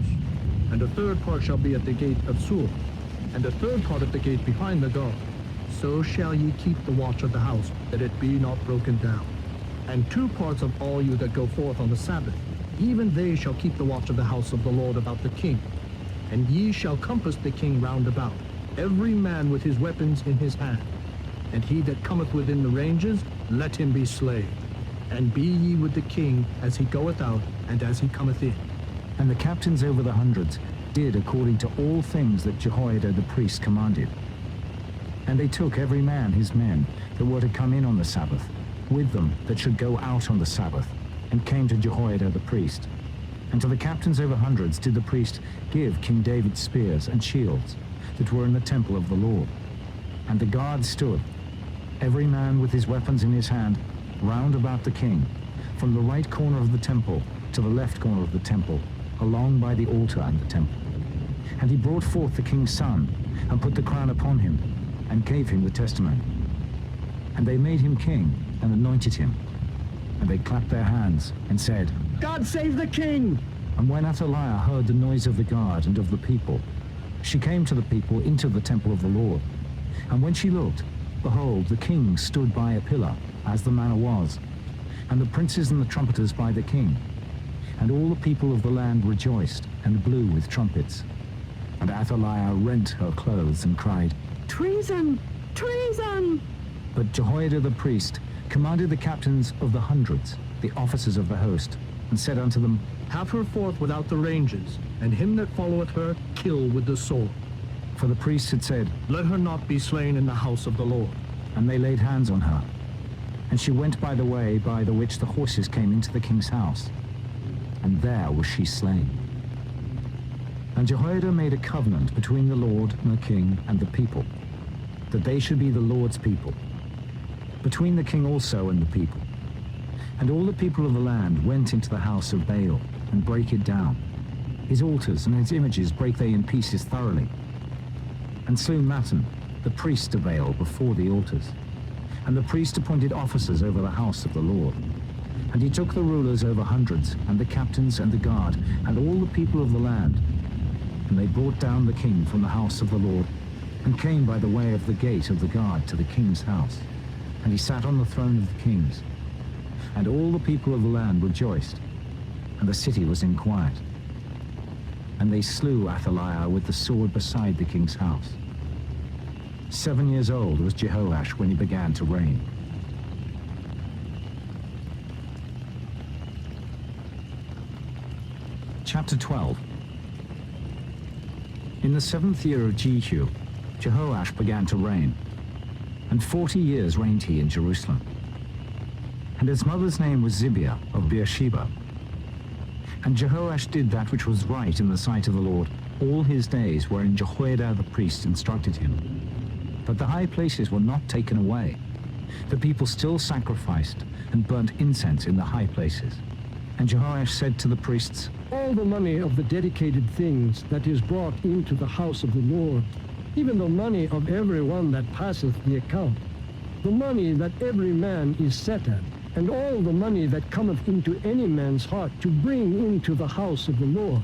[SPEAKER 15] And a 3rd part shall be at the gate of Sur, and a 3rd part at the gate behind the guard. So shall ye keep the watch of the house, that it be not broken down. And 2 parts of all you that go forth on the Sabbath, even they shall keep the watch of the house of the Lord about the king. And ye shall compass the king round about, every man with his weapons in his hand. And he that cometh within the ranges, let him be slain. And be ye with the king as he goeth out, and as he cometh in.
[SPEAKER 1] And the captains over the hundreds did according to all things that Jehoiada the priest commanded. And they took every man his men that were to come in on the Sabbath, with them that should go out on the Sabbath, and came to Jehoiada the priest. And to the captains over hundreds did the priest give King David's spears and shields that were in the temple of the Lord. And the guard stood, every man with his weapons in his hand, round about the king, from the right corner of the temple to the left corner of the temple, along by the altar and the temple. And he brought forth the king's son, and put the crown upon him, and gave him the testimony. And they made him king, and anointed him. And they clapped their hands, and said,
[SPEAKER 2] God save the king!
[SPEAKER 1] And when Athaliah heard the noise of the guard and of the people, she came to the people into the temple of the Lord. And when she looked, behold, the king stood by a pillar, as the manner was, and the princes and the trumpeters by the king. And all the people of the land rejoiced, and blew with trumpets. And Athaliah rent her clothes, and cried,
[SPEAKER 10] Treason! Treason!
[SPEAKER 1] But Jehoiada the priest commanded the captains of the hundreds, the officers of the host, and said unto them,
[SPEAKER 15] Have her forth without the ranges, and him that followeth her kill with the sword.
[SPEAKER 1] For the priests had said,
[SPEAKER 15] Let her not be slain in the house of the Lord.
[SPEAKER 1] And they laid hands on her. And she went by the way by the which the horses came into the king's house. And there was she slain. And Jehoiada made a covenant between the Lord and the king and the people, that they should be the Lord's people, between the king also and the people. And all the people of the land went into the house of Baal, and brake it down. His altars and his images brake they in pieces thoroughly, and slew Mattan, the priest of Baal, before the altars. And the priest appointed officers over the house of the Lord. And he took the rulers over hundreds, and the captains and the guard, and all the people of the land. And they brought down the king from the house of the Lord, and came by the way of the gate of the guard to the king's house. And he sat on the throne of the kings. And all the people of the land rejoiced, and the city was in quiet. And they slew Athaliah with the sword beside the king's house. 7 years old was Jehoash when he began to reign. Chapter 12. In the 7th year of Jehu, Jehoash began to reign, and 40 years reigned he in Jerusalem. And his mother's name was Zibiah of Beersheba. And Jehoash did that which was right in the sight of the Lord all his days wherein Jehoiada the priest instructed him. But the high places were not taken away. The people still sacrificed and burnt incense in the high places. And Jehoash said to the priests,
[SPEAKER 2] All the money of the dedicated things that is brought into the house of the Lord, even the money of every one that passeth the account, the money that every man is set at, and all the money that cometh into any man's heart to bring into the house of the Lord,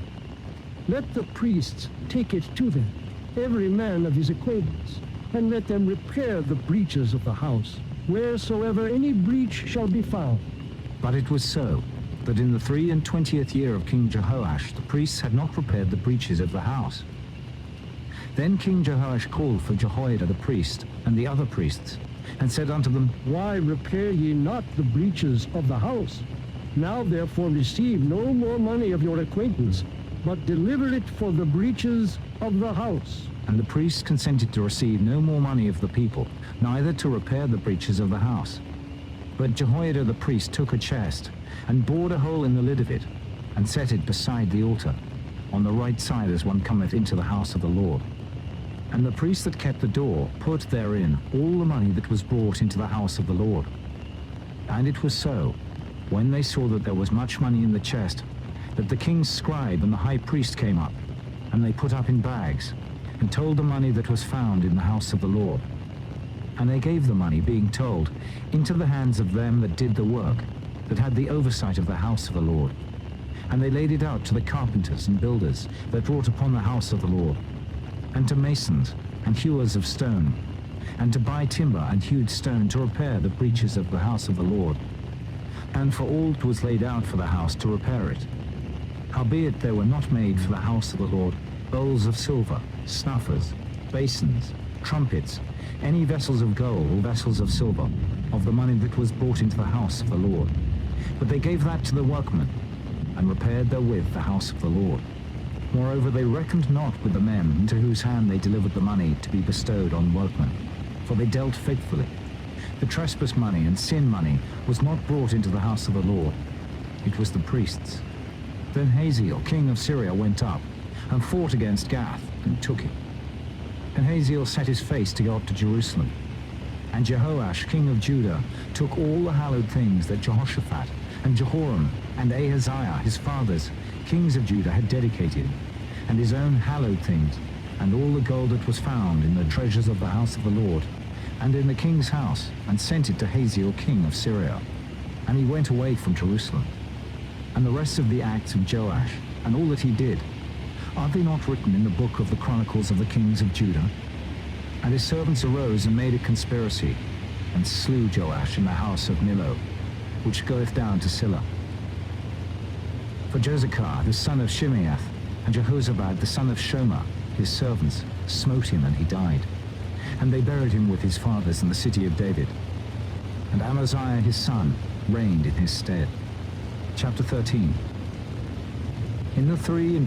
[SPEAKER 2] let the priests take it to them, every man of his acquaintance, and let them repair the breaches of the house, wheresoever any breach shall be found.
[SPEAKER 1] But it was so, that in the 23rd year of King Jehoash the priests had not repaired the breaches of the house. Then King Jehoash called for Jehoiada the priest and the other priests, and said unto them,
[SPEAKER 2] Why repair ye not the breaches of the house? Now therefore receive no more money of your acquaintance, but deliver it for the breaches of the house.
[SPEAKER 1] And the priests consented to receive no more money of the people, neither to repair the breaches of the house. But Jehoiada the priest took a chest, and bored a hole in the lid of it, and set it beside the altar, on the right side as one cometh into the house of the Lord. And the priest that kept the door put therein all the money that was brought into the house of the Lord. And it was so, when they saw that there was much money in the chest, that the king's scribe and the high priest came up, and they put up in bags, and told the money that was found in the house of the Lord. And they gave the money, being told, into the hands of them that did the work, that had the oversight of the house of the Lord. And they laid it out to the carpenters and builders that wrought upon the house of the Lord, and to masons and hewers of stone, and to buy timber and hewed stone to repair the breaches of the house of the Lord, and for all that was laid out for the house to repair it. Howbeit there were not made for the house of the Lord bowls of silver, snuffers, basins, trumpets, any vessels of gold or vessels of silver, of the money that was brought into the house of the Lord. But they gave that to the workmen, and repaired therewith the house of the Lord. Moreover, they reckoned not with the men into whose hand they delivered the money to be bestowed on workmen, for they dealt faithfully. The trespass money and sin money was not brought into the house of the Lord. It was the priests. Then Hazael, king of Syria, went up, and fought against Gath, and took it. And Hazael set his face to go up to Jerusalem. And Jehoash, king of Judah, took all the hallowed things that Jehoshaphat and Jehoram and Ahaziah, his fathers, kings of Judah, had dedicated, and his own hallowed things, and all the gold that was found in the treasures of the house of the Lord, and in the king's house, and sent it to Hazael, king of Syria. And he went away from Jerusalem. And the rest of the acts of Joash, and all that he did, are they not written in the book of the Chronicles of the kings of Judah? And his servants arose and made a conspiracy, and slew Joash in the house of Millo, which goeth down to Silla. For Jozachar, the son of Shimeath, and Jehozabad, the son of Shomer, his servants, smote him, and he died. And they buried him with his fathers in the city of David. And Amaziah his son reigned in his stead. Chapter 13. In the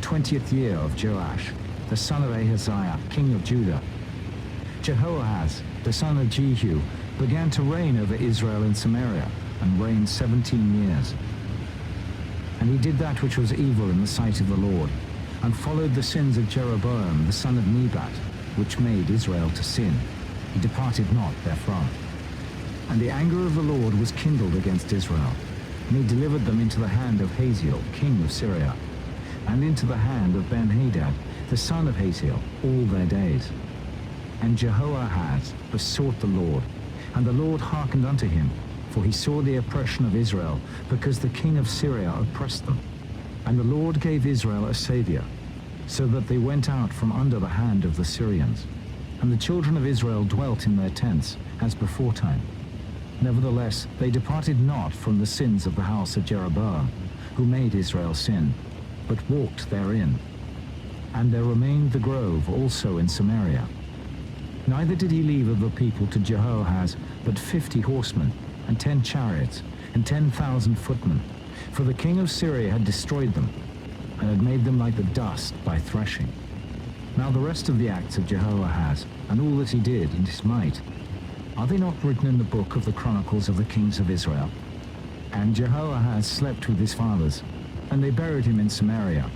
[SPEAKER 1] 23 year of Joash, the son of Ahaziah, king of Judah, Jehoahaz, the son of Jehu, began to reign over Israel in Samaria, and reigned 17 years. And he did that which was evil in the sight of the Lord, and followed the sins of Jeroboam, the son of Nebat, which made Israel to sin. He departed not therefrom. And the anger of the Lord was kindled against Israel, and he delivered them into the hand of Hazael, king of Syria, and into the hand of Ben-Hadad, the son of Hazael, all their days. And Jehoahaz besought the Lord, and the Lord hearkened unto him, for he saw the oppression of Israel, because the king of Syria oppressed them. And the Lord gave Israel a savior, so that they went out from under the hand of the Syrians. And the children of Israel dwelt in their tents, as beforetime. Nevertheless, they departed not from the sins of the house of Jeroboam, who made Israel sin, but walked therein. And there remained the grove also in Samaria. Neither did he leave of the people to Jehoahaz but 50 horsemen, and 10 chariots, and 10,000 footmen, for the king of Syria had destroyed them, and had made them like the dust by threshing. Now the rest of the acts of Jehoahaz, and all that he did, and his might, are they not written in the book of the Chronicles of the kings of Israel? And Jehoahaz slept with his fathers, and they buried him in Samaria,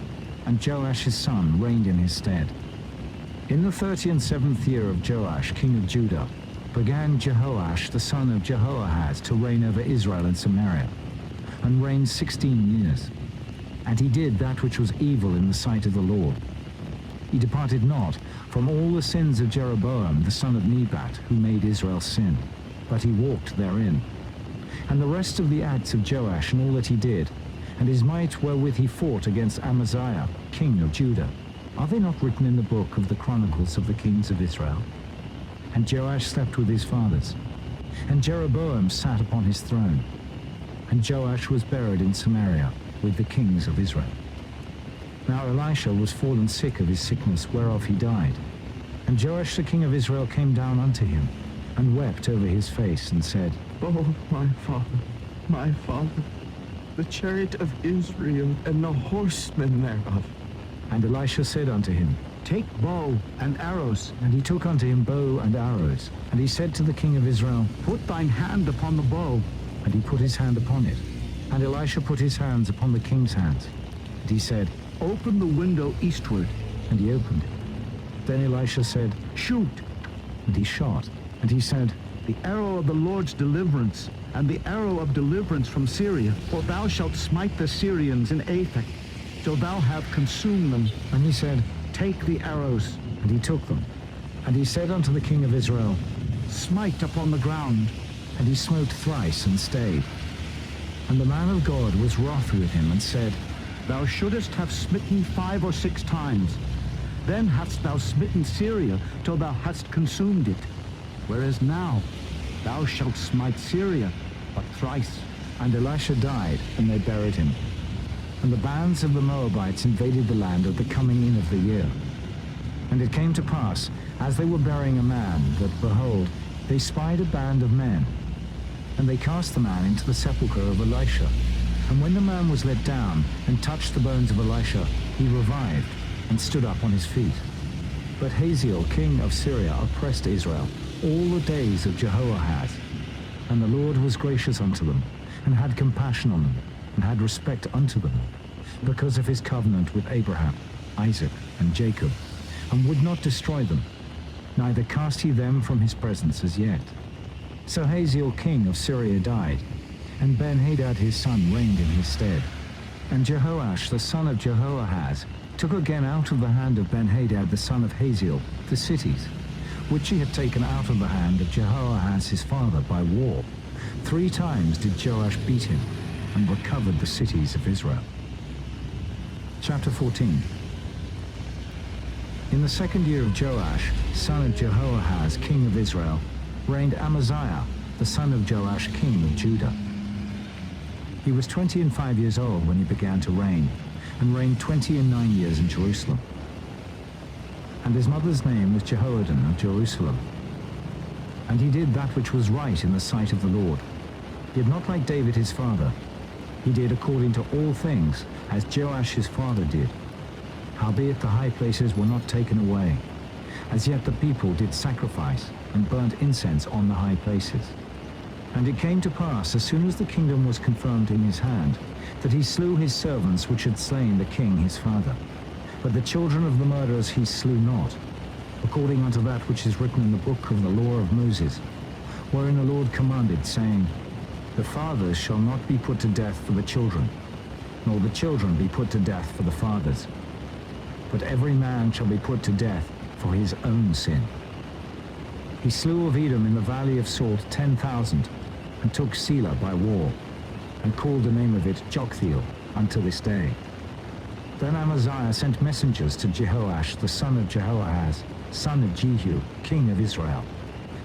[SPEAKER 1] and Joash his son reigned in his stead. In the 37th year of Joash, king of Judah, began Jehoash the son of Jehoahaz to reign over Israel and Samaria, and reigned 16 years. And he did that which was evil in the sight of the Lord. He departed not from all the sins of Jeroboam the son of Nebat, who made Israel sin, but he walked therein. And the rest of the acts of Joash and all that he did, and his might wherewith he fought against Amaziah, king of Judah, are they not written in the book of the Chronicles of the kings of Israel? And Joash slept with his fathers, and Jeroboam sat upon his throne, and Joash was buried in Samaria with the kings of Israel. Now Elisha was fallen sick of his sickness, whereof he died. And Joash the king of Israel came down unto him, and wept over his face, and said,
[SPEAKER 16] Oh, my father, the chariot of Israel, and the horsemen thereof.
[SPEAKER 1] And Elisha said unto him, Take bow and arrows. And he took unto him bow and arrows. And he said to the king of Israel, Put thine hand upon the bow. And he put his hand upon it. And Elisha put his hands upon the king's hands. And he said, Open the window eastward. And he opened it. Then Elisha said, Shoot. And he shot. And he said, The arrow of the Lord's deliverance, and the arrow of deliverance from Syria, for thou shalt smite the Syrians in Aphek, till thou have consumed them. And he said, Take the arrows. And he took them. And he said unto the king of Israel, Smite upon the ground. And he smote thrice and stayed. And the man of God was wroth with him, and said, Thou shouldest have smitten 5 or 6 times. Then hadst thou smitten Syria till thou hadst consumed it. Whereas now thou shalt smite Syria but thrice. And Elisha died, and they buried him. And the bands of the Moabites invaded the land at the coming in of the year. And it came to pass, as they were burying a man, that, behold, they spied a band of men. And they cast the man into the sepulchre of Elisha. And when the man was let down, and touched the bones of Elisha, he revived, and stood up on his feet. But Hazael, king of Syria, oppressed Israel all the days of Jehoahaz. And the Lord was gracious unto them, and had compassion on them, and had respect unto them, because of his covenant with Abraham, Isaac, and Jacob, and would not destroy them, neither cast he them from his presence as yet. So Hazael king of Syria died, and Ben-Hadad his son reigned in his stead. And Jehoash the son of Jehoahaz took again out of the hand of Ben-Hadad the son of Hazael the cities, which he had taken out of the hand of Jehoahaz his father by war. 3 times did Joash beat him, and recovered the cities of Israel. Chapter 14. In the 2nd year of Joash, son of Jehoahaz, king of Israel, reigned Amaziah, the son of Joash, king of Judah. He was 25 years old when he began to reign, and reigned 29 years in Jerusalem. And his mother's name was Jehoaddan of Jerusalem. And he did that which was right in the sight of the Lord, yet not like David his father. He did according to all things, as Joash his father did. Howbeit the high places were not taken away. As yet the people did sacrifice, and burnt incense on the high places. And it came to pass, as soon as the kingdom was confirmed in his hand, that he slew his servants which had slain the king his father. But the children of the murderers he slew not, according unto that which is written in the book of the law of Moses, wherein the Lord commanded, saying, The fathers shall not be put to death for the children, nor the children be put to death for the fathers. But every man shall be put to death for his own sin. He slew of Edom in the valley of Salt 10,000, and took Selah by war, and called the name of it Joktheel unto this day. Then Amaziah sent messengers to Jehoash the son of Jehoahaz, son of Jehu, king of Israel,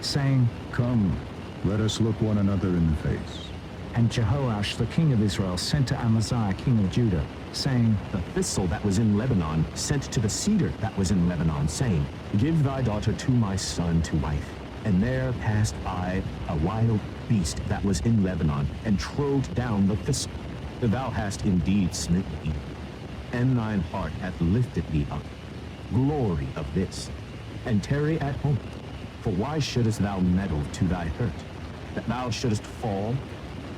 [SPEAKER 1] saying,
[SPEAKER 6] Come, let us look one another in the face.
[SPEAKER 1] And Jehoash the king of Israel sent to Amaziah king of Judah, saying,
[SPEAKER 4] The thistle that was in Lebanon sent to the cedar that was in Lebanon, saying, Give thy daughter to my son to wife. And there passed by a wild beast that was in Lebanon, and trode down the thistle. Thou hast indeed smitten me, and thine heart hath lifted thee up. Glory of this, and tarry at home. For why shouldest thou meddle to thy hurt, that thou shouldest fall,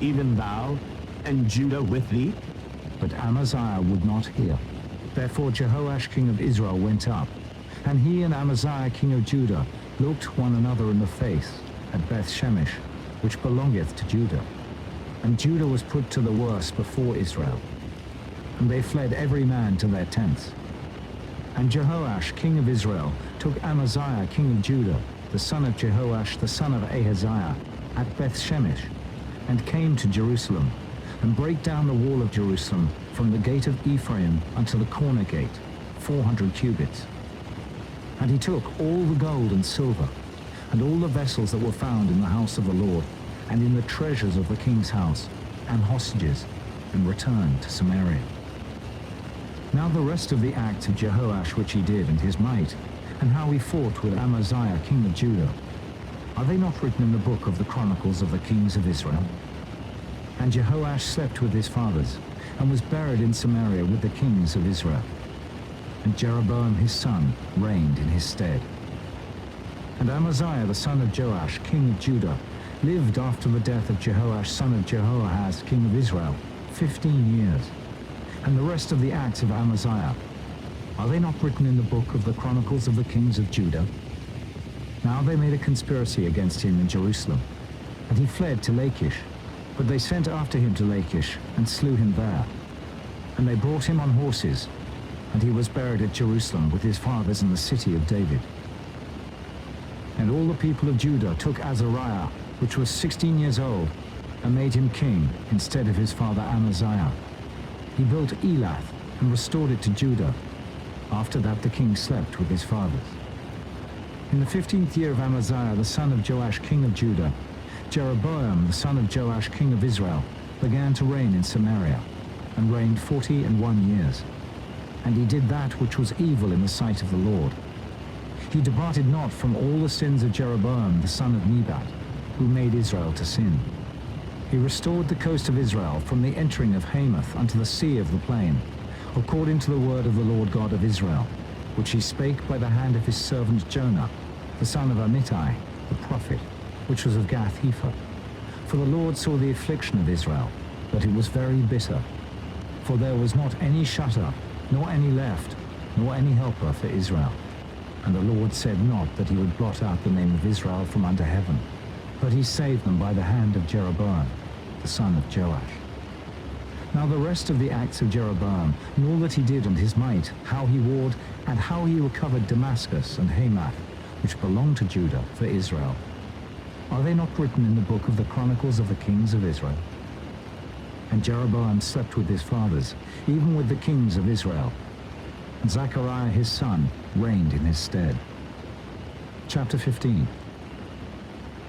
[SPEAKER 4] even thou, and Judah with thee?
[SPEAKER 1] But Amaziah would not hear. Therefore Jehoash king of Israel went up, and he and Amaziah king of Judah looked one another in the face at Beth-Shemesh, which belongeth to Judah. And Judah was put to the worse before Israel. And they fled every man to their tents. And Jehoash king of Israel took Amaziah king of Judah, the son of Jehoash the son of Ahaziah, at Beth-Shemesh, and came to Jerusalem, and brake down the wall of Jerusalem from the gate of Ephraim unto the corner gate, 400 cubits. And he took all the gold and silver, and all the vessels that were found in the house of the Lord, and in the treasures of the king's house, and hostages, and returned to Samaria. Now the rest of the acts of Jehoash which he did, and his might, and how he fought with Amaziah king of Judah, are they not written in the book of the Chronicles of the kings of Israel? And Jehoash slept with his fathers, and was buried in Samaria with the kings of Israel. And Jeroboam his son reigned in his stead. And Amaziah the son of Joash, king of Judah, lived after the death of Jehoash son of Jehoahaz, king of Israel, 15 years. And the rest of the acts of Amaziah, are they not written in the book of the Chronicles of the kings of Judah? Now they made a conspiracy against him in Jerusalem, and he fled to Lachish. But they sent after him to Lachish, and slew him there. And they brought him on horses, and he was buried at Jerusalem with his fathers in the city of David. And all the people of Judah took Azariah, which was 16 years old, and made him king instead of his father Amaziah. He built Elath, and restored it to Judah. After that the king slept with his fathers. In the 15th year of Amaziah the son of Joash king of Judah, Jeroboam the son of Joash king of Israel began to reign in Samaria, and reigned 41 years. And he did that which was evil in the sight of the Lord. He departed not from all the sins of Jeroboam the son of Nebat, who made Israel to sin. He restored the coast of Israel from the entering of Hamath unto the sea of the plain, according to the word of the Lord God of Israel, which he spake by the hand of his servant Jonah, the son of Amittai, the prophet, which was of Gath-hepher. For the Lord saw the affliction of Israel, that it was very bitter. For there was not any shutter, nor any left, nor any helper for Israel. And the Lord said not that he would blot out the name of Israel from under heaven. but he saved them by the hand of Jeroboam, the son of Joash. Now the rest of the acts of Jeroboam, and all that he did and his might, how he warred, and how he recovered Damascus and Hamath, which belonged to Judah, for Israel, are they not written in the book of the Chronicles of the kings of Israel? And Jeroboam slept with his fathers, even with the kings of Israel. And Zechariah his son reigned in his stead. Chapter 15.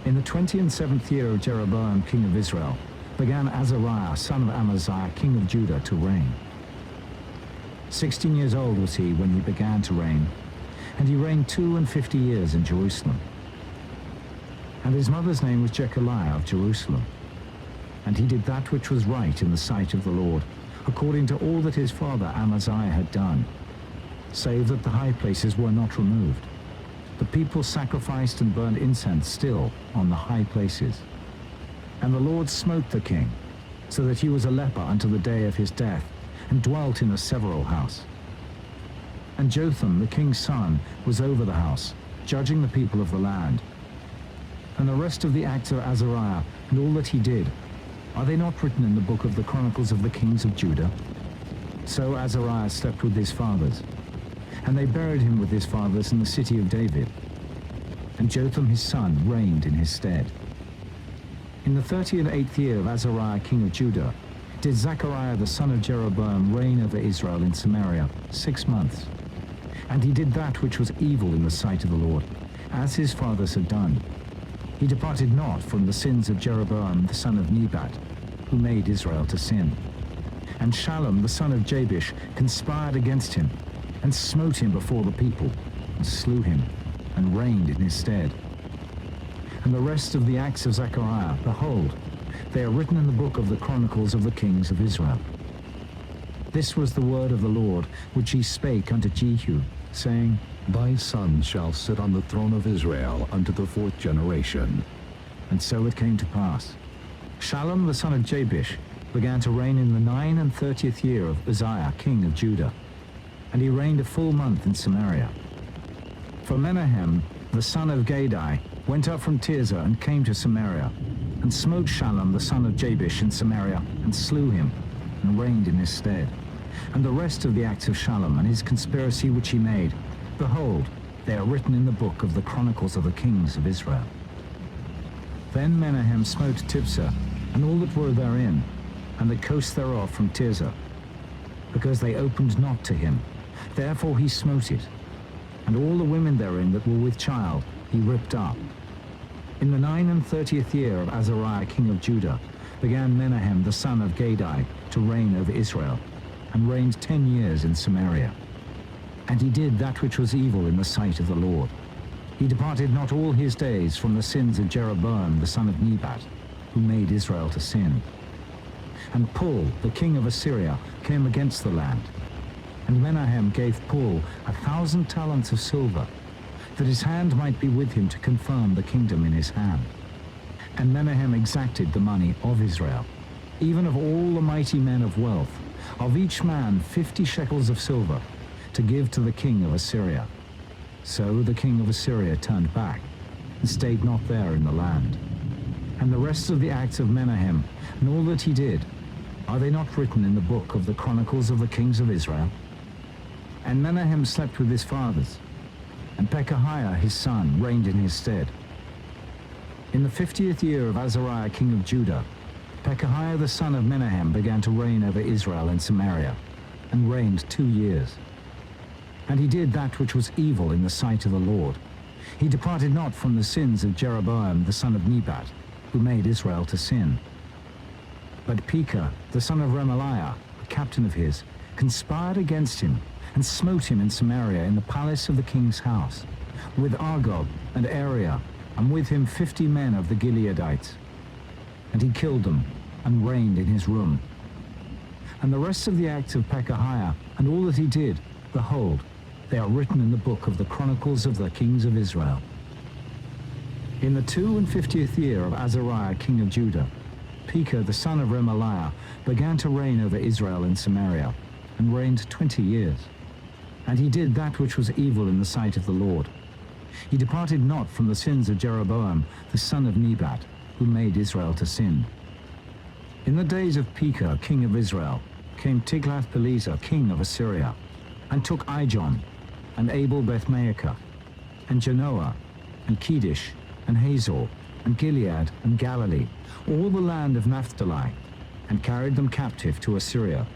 [SPEAKER 1] In the 27th year of Jeroboam king of Israel, began Azariah son of Amaziah king of Judah to reign. 16 years old was he when he began to reign, and he reigned 52 years in Jerusalem. And his mother's name was Jechaliah of Jerusalem. And he did that which was right in the sight of the Lord, according to all that his father Amaziah had done, save that the high places were not removed. The people sacrificed and burned incense still on the high places. And the Lord smote the king, so that he was a leper unto the day of his death, and dwelt in a several house. And Jotham the king's son was over the house, judging the people of the land. And the rest of the acts of Azariah, and all that he did, are they not written in the book of the Chronicles of the kings of Judah? So Azariah slept with his fathers, and they buried him with his fathers in the city of David. And Jotham his son reigned in his stead. In the 38th year of Azariah king of Judah, did Zechariah the son of Jeroboam reign over Israel in Samaria 6 months. And he did that which was evil in the sight of the Lord, as his fathers had done. He departed not from the sins of Jeroboam the son of Nebat, who made Israel to sin. And Shallum the son of Jabesh conspired against him, and smote him before the people, and slew him, and reigned in his stead. And the rest of the acts of Zechariah, behold, they are written in the book of the Chronicles of the kings of Israel. This was the word of the Lord, which he spake unto Jehu, saying,
[SPEAKER 8] Thy son shall sit on the throne of Israel unto the 4th generation.
[SPEAKER 1] And so it came to pass. Shallum the son of Jabesh began to reign in the 39th year of Uzziah king of Judah, and he reigned a full month in Samaria. For Menahem the son of Gadai went up from Tirzah and came to Samaria, and smote Shallum the son of Jabesh in Samaria, and slew him, and reigned in his stead. And the rest of the acts of Shallum and his conspiracy which he made, behold, they are written in the book of the Chronicles of the kings of Israel. Then Menahem smote Tiphsah, and all that were therein, and the coast thereof from Tirzah, because they opened not to him. Therefore he smote it. And all the women therein that were with child he ripped up. In the 39th year of Azariah king of Judah began Menahem the son of Gadai to reign over Israel, and reigned 10 years in Samaria. And he did that which was evil in the sight of the Lord. He departed not all his days from the sins of Jeroboam the son of Nebat, who made Israel to sin. And Pul, the king of Assyria, came against the land. And Menahem gave Pul 1,000 talents of silver, that his hand might be with him to confirm the kingdom in his hand. And Menahem exacted the money of Israel, even of all the mighty men of wealth, of each man 50 shekels of silver, to give to the king of Assyria. So the king of Assyria turned back, and stayed not there in the land. And the rest of the acts of Menahem, and all that he did, are they not written in the book of the Chronicles of the kings of Israel? And Menahem slept with his fathers, and Pekahiah his son reigned in his stead. In the 50th year of Azariah king of Judah, Pekahiah the son of Menahem began to reign over Israel in Samaria, and reigned 2 years. And he did that which was evil in the sight of the Lord. He departed not from the sins of Jeroboam the son of Nebat, who made Israel to sin. But Pekah the son of Remaliah, a captain of his, conspired against him, and smote him in Samaria in the palace of the king's house, with Argob and Ariah, and with him 50 men of the Gileadites. And he killed them, and reigned in his room. And the rest of the acts of Pekahiah, and all that he did, behold, they are written in the book of the Chronicles of the kings of Israel. In the 52nd year of Azariah king of Judah, Pekah the son of Remaliah began to reign over Israel in Samaria, and reigned 20 years. And he did that which was evil in the sight of the Lord. He departed not from the sins of Jeroboam, the son of Nebat, who made Israel to sin. In the days of Pekah, king of Israel, came Tiglath-Pileser, king of Assyria, and took Ijon, and Abel-Beth-Maachah, and Genoa, and Kedesh, and Hazor, and Gilead, and Galilee, all the land of Naphtali, and carried them captive to Assyria.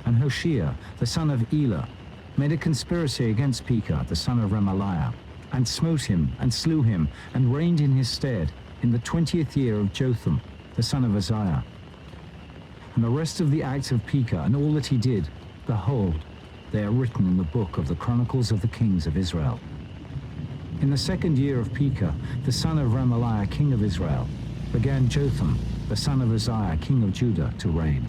[SPEAKER 1] And Hoshea, the son of Elah, made a conspiracy against Pekah, the son of Remaliah, and smote him, and slew him, and reigned in his stead, in the 20th year of Jotham, the son of Uzziah. And the rest of the acts of Pekah, and all that he did, behold, they are written in the book of the Chronicles of the Kings of Israel. In the 2nd year of Pekah, the son of Remaliah, king of Israel, began Jotham, the son of Uzziah, king of Judah, to reign.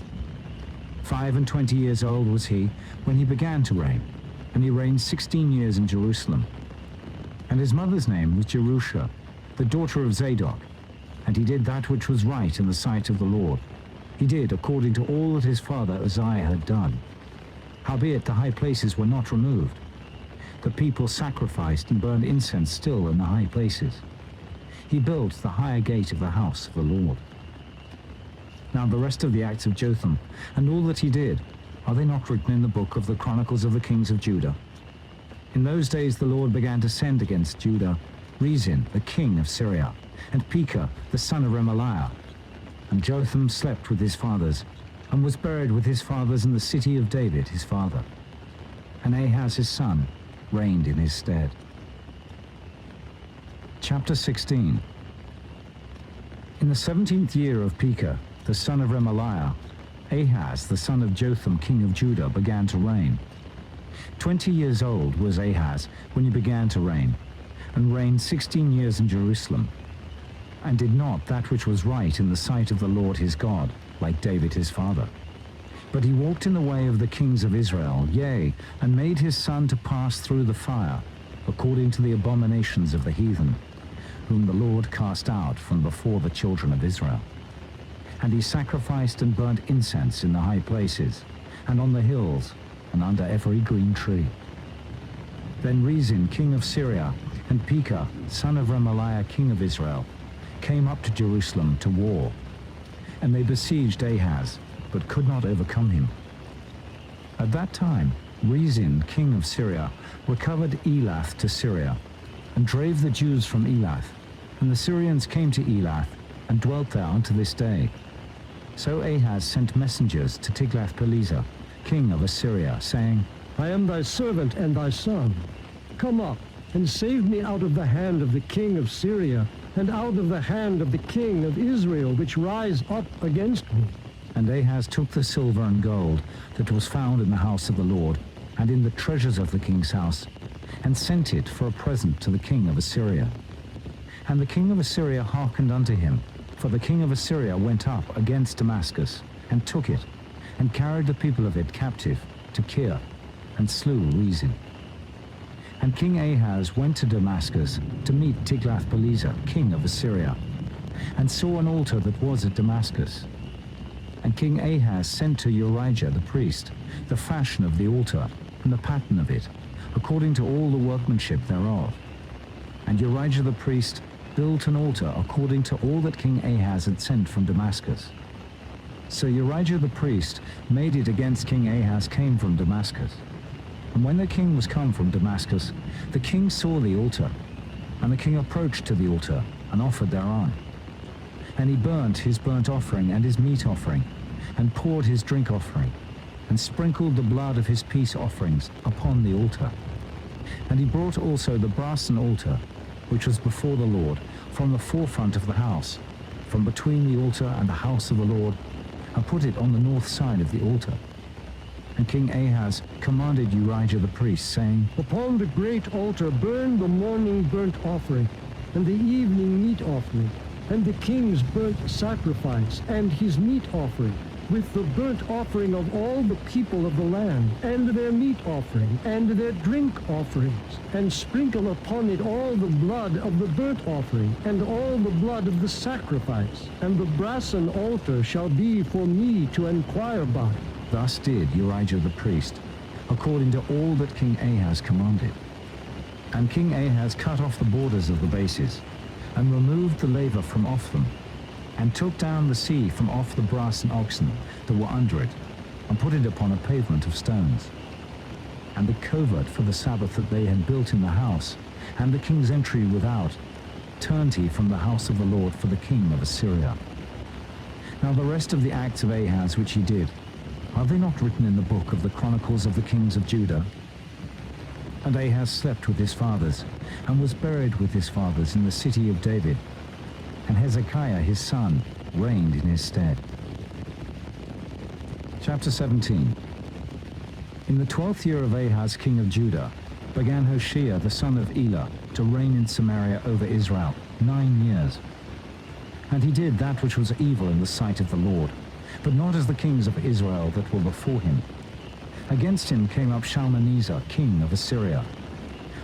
[SPEAKER 1] 25 years old was he when he began to reign, and he reigned 16 years in Jerusalem. And his mother's name was Jerusha, the daughter of Zadok, and he did that which was right in the sight of the Lord. He did according to all that his father Uzziah had done. Howbeit the high places were not removed. The people sacrificed and burned incense still in the high places. He built the higher gate of the house of the Lord. Now the rest of the acts of Jotham, and all that he did, are they not written in the book of the Chronicles of the Kings of Judah? In those days the Lord began to send against Judah Rezin, the king of Syria, and Pekah, the son of Remaliah. And Jotham slept with his fathers, and was buried with his fathers in the city of David his father. And Ahaz his son reigned in his stead. Chapter 16. In the 17th year of Pekah, the son of Remaliah, Ahaz the son of Jotham king of Judah began to reign. 20 years old was Ahaz when he began to reign, and reigned 16 years in Jerusalem, and did not that which was right in the sight of the Lord his God, like David his father. But he walked in the way of the kings of Israel, yea, and made his son to pass through the fire, according to the abominations of the heathen, whom the Lord cast out from before the children of Israel. And he sacrificed and burnt incense in the high places, and on the hills, and under every green tree. Then Rezin, king of Syria, and Pekah, son of Remaliah, king of Israel, came up to Jerusalem to war. And they besieged Ahaz, but could not overcome him. At that time, Rezin, king of Syria, recovered Elath to Syria, and drave the Jews from Elath. And the Syrians came to Elath, and dwelt there unto this day. So Ahaz sent messengers to Tiglath-Pileser, king of Assyria, saying,
[SPEAKER 2] I am thy servant and thy son. Come up, and save me out of the hand of the king of Syria, and out of the hand of the king of Israel, which rise up against me.
[SPEAKER 1] And Ahaz took the silver and gold that was found in the house of the Lord, and in the treasures of the king's house, and sent it for a present to the king of Assyria. And the king of Assyria hearkened unto him, for the king of Assyria went up against Damascus, and took it, and carried the people of it captive to Kir, and slew Rezin. And King Ahaz went to Damascus to meet Tiglath-Pileser, king of Assyria, and saw an altar that was at Damascus. And King Ahaz sent to Urijah the priest the fashion of the altar, and the pattern of it, according to all the workmanship thereof. And Urijah the priest built an altar according to all that King Ahaz had sent from Damascus. So Urijah the priest made it against King Ahaz came from Damascus. And when the king was come from Damascus, the king saw the altar, and the king approached to the altar, and offered thereon. And he burnt his burnt offering and his meat offering, and poured his drink offering, and sprinkled the blood of his peace offerings upon the altar. And he brought also the brassen altar, which was before the Lord, from the forefront of the house, from between the altar and the house of the Lord, and put it on the north side of the altar. And King Ahaz commanded Urijah the priest, saying,
[SPEAKER 2] Upon the great altar burn the morning burnt offering, and the evening meat offering, and the king's burnt sacrifice, and his meat offering, with the burnt offering of all the people of the land, and their meat offering, and their drink offerings, and sprinkle upon it all the blood of the burnt offering, and all the blood of the sacrifice. And the brassen altar shall be for me to inquire by.
[SPEAKER 1] Thus did Urijah the priest, according to all that King Ahaz commanded. And King Ahaz cut off the borders of the bases, and removed the laver from off them, and took down the sea from off the brass and oxen that were under it, and put it upon a pavement of stones. And the covert for the Sabbath that they had built in the house, and the king's entry without, turned he from the house of the Lord for the king of Assyria. Now the rest of the acts of Ahaz which he did, are they not written in the book of the Chronicles of the kings of Judah? And Ahaz slept with his fathers, and was buried with his fathers in the city of David. And Hezekiah his son reigned in his stead. Chapter 17. In the 12th year of Ahaz king of Judah, began Hoshea the son of Elah to reign in Samaria over Israel 9 years. And he did that which was evil in the sight of the Lord, but not as the kings of Israel that were before him. Against him came up Shalmaneser, king of Assyria.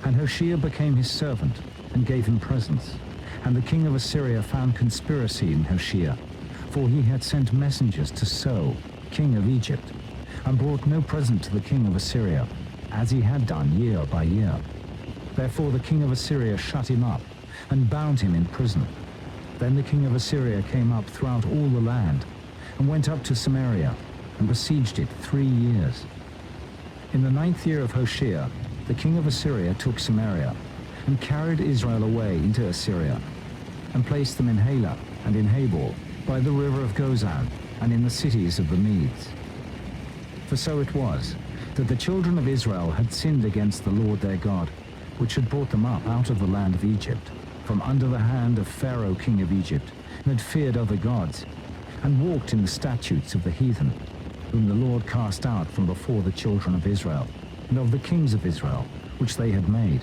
[SPEAKER 1] And Hoshea became his servant, and gave him presents. And the king of Assyria found conspiracy in Hoshea, for he had sent messengers to So, king of Egypt, and brought no present to the king of Assyria, as he had done year by year. Therefore the king of Assyria shut him up, and bound him in prison. Then the king of Assyria came up throughout all the land, and went up to Samaria, and besieged it 3 years. In the 9th year of Hoshea, the king of Assyria took Samaria, and carried Israel away into Assyria, and placed them in Halah and in Habor, by the river of Gozan, and in the cities of the Medes. For so it was, that the children of Israel had sinned against the Lord their God, which had brought them up out of the land of Egypt, from under the hand of Pharaoh king of Egypt, and had feared other gods, and walked in the statutes of the heathen, whom the Lord cast out from before the children of Israel, and of the kings of Israel, which they had made.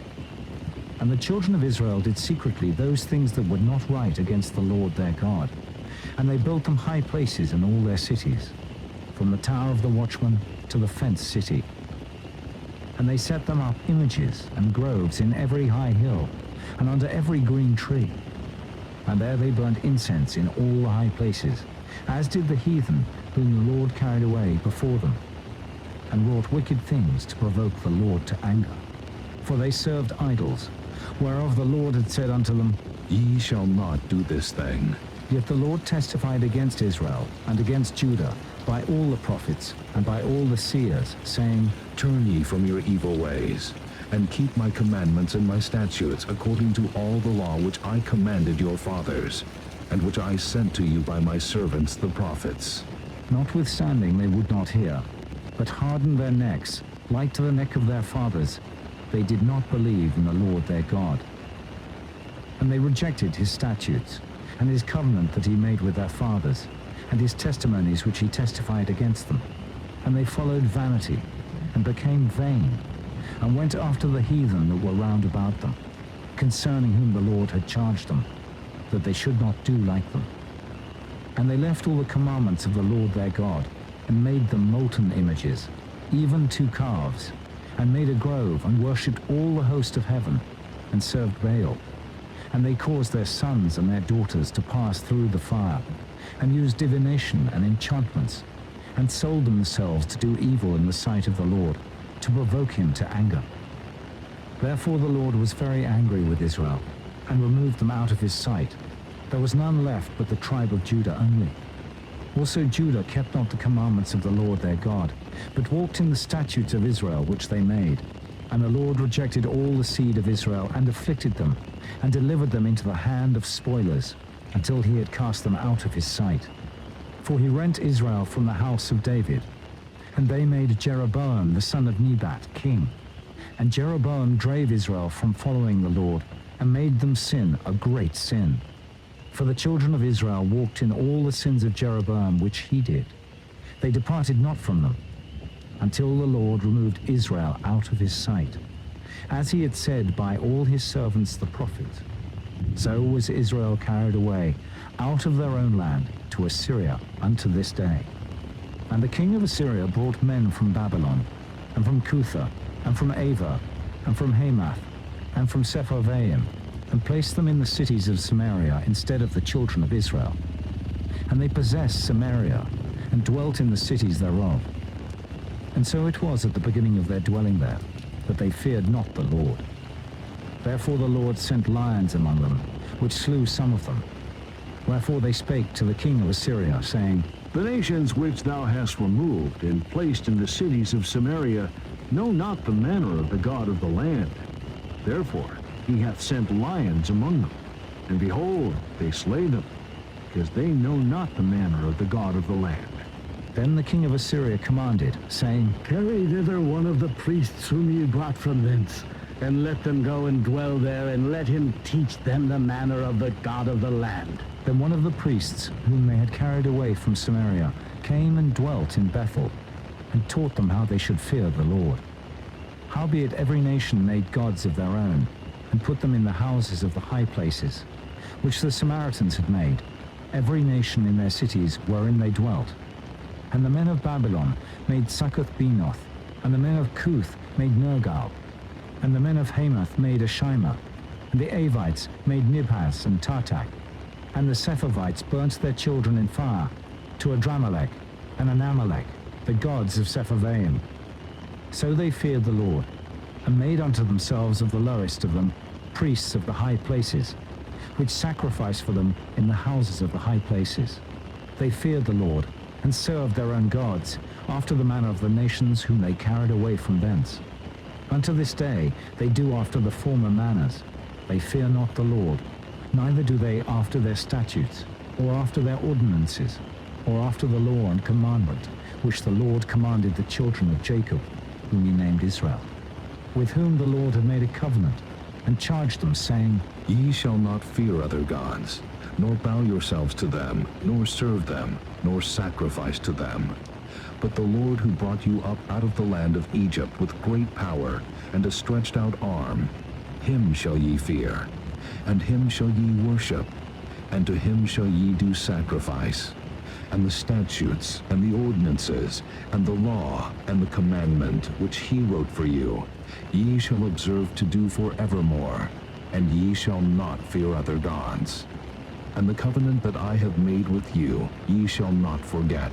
[SPEAKER 1] And the children of Israel did secretly those things that were not right against the Lord their God. And they built them high places in all their cities, from the tower of the watchman to the fenced city. And they set them up images and groves in every high hill, and under every green tree. And there they burnt incense in all the high places, as did the heathen whom the Lord carried away before them, and wrought wicked things to provoke the Lord to anger. For they served idols, whereof the Lord had said unto them,
[SPEAKER 8] Ye shall not do this thing.
[SPEAKER 1] Yet the Lord testified against Israel and against Judah by all the prophets and by all the seers, saying,
[SPEAKER 8] Turn ye from your evil ways, and keep my commandments and my statutes according to all the law which I commanded your fathers, and which I sent to you by my servants the prophets.
[SPEAKER 1] Notwithstanding they would not hear, but hardened their necks, like to the neck of their fathers. They did not believe in the Lord their God. And they rejected his statutes, and his covenant that he made with their fathers, and his testimonies which he testified against them. And they followed vanity, and became vain, and went after the heathen that were round about them, concerning whom the Lord had charged them, that they should not do like them. And they left all the commandments of the Lord their God, and made them molten images, even 2 calves, and made a grove, and worshipped all the host of heaven, and served Baal. And they caused their sons and their daughters to pass through the fire, and used divination and enchantments, and sold themselves to do evil in the sight of the Lord, to provoke him to anger. Therefore the Lord was very angry with Israel, and removed them out of his sight. There was none left but the tribe of Judah only. Also Judah kept not the commandments of the Lord their God, but walked in the statutes of Israel which they made. And the Lord rejected all the seed of Israel, and afflicted them, and delivered them into the hand of spoilers, until he had cast them out of his sight. For he rent Israel from the house of David. And they made Jeroboam the son of Nebat king. And Jeroboam drave Israel from following the Lord, and made them sin a great sin. For the children of Israel walked in all the sins of Jeroboam which he did. They departed not from them, until the Lord removed Israel out of his sight, as he had said by all his servants the prophets. So was Israel carried away out of their own land to Assyria unto this day. And the king of Assyria brought men from Babylon, and from Cutha, and from Ava, and from Hamath, and from Sepharvaim, and placed them in the cities of Samaria instead of the children of Israel. And they possessed Samaria, and dwelt in the cities thereof. And so it was at the beginning of their dwelling there, that they feared not the Lord. Therefore the Lord sent lions among them, which slew some of them. Wherefore they spake to the king of Assyria, saying,
[SPEAKER 5] The nations which thou hast removed and placed in the cities of Samaria know not the manner of the God of the land. Therefore he hath sent lions among them, and behold, they slay them, because they know not the manner of the God of the land.
[SPEAKER 1] Then the king of Assyria commanded, saying,
[SPEAKER 2] Carry thither one of the priests whom ye brought from thence, and let them go and dwell there, and let him teach them the manner of the God of the land.
[SPEAKER 1] Then one of the priests, whom they had carried away from Samaria, came and dwelt in Bethel, and taught them how they should fear the Lord. Howbeit every nation made gods of their own, and put them in the houses of the high places, which the Samaritans had made, every nation in their cities wherein they dwelt. And the men of Babylon made Succoth-Benoth, and the men of Cuth made Nergal, and the men of Hamath made Ashima, and the Avites made Nibhaz and Tartak, and the Sepharvites burnt their children in fire to Adramelech and Anamelech, the gods of Sepharvaim. So they feared the Lord, and made unto themselves of the lowest of them priests of the high places, which sacrificed for them in the houses of the high places. They feared the Lord, and served their own gods, after the manner of the nations whom they carried away from thence. Unto this day they do after the former manners. They fear not the Lord, neither do they after their statutes, or after their ordinances, or after the law and commandment, which the Lord commanded the children of Jacob, whom he named Israel, with whom the Lord had made a covenant, and charged them, saying,
[SPEAKER 8] Ye shall not fear other gods, nor bow yourselves to them, nor serve them, nor sacrifice to them. But the Lord who brought you up out of the land of Egypt with great power and a stretched out arm, him shall ye fear, and him shall ye worship, and to him shall ye do sacrifice. And the statutes, and the ordinances, and the law, and the commandment which he wrote for you, ye shall observe to do forevermore, and ye shall not fear other gods. And the covenant that I have made with you ye shall not forget,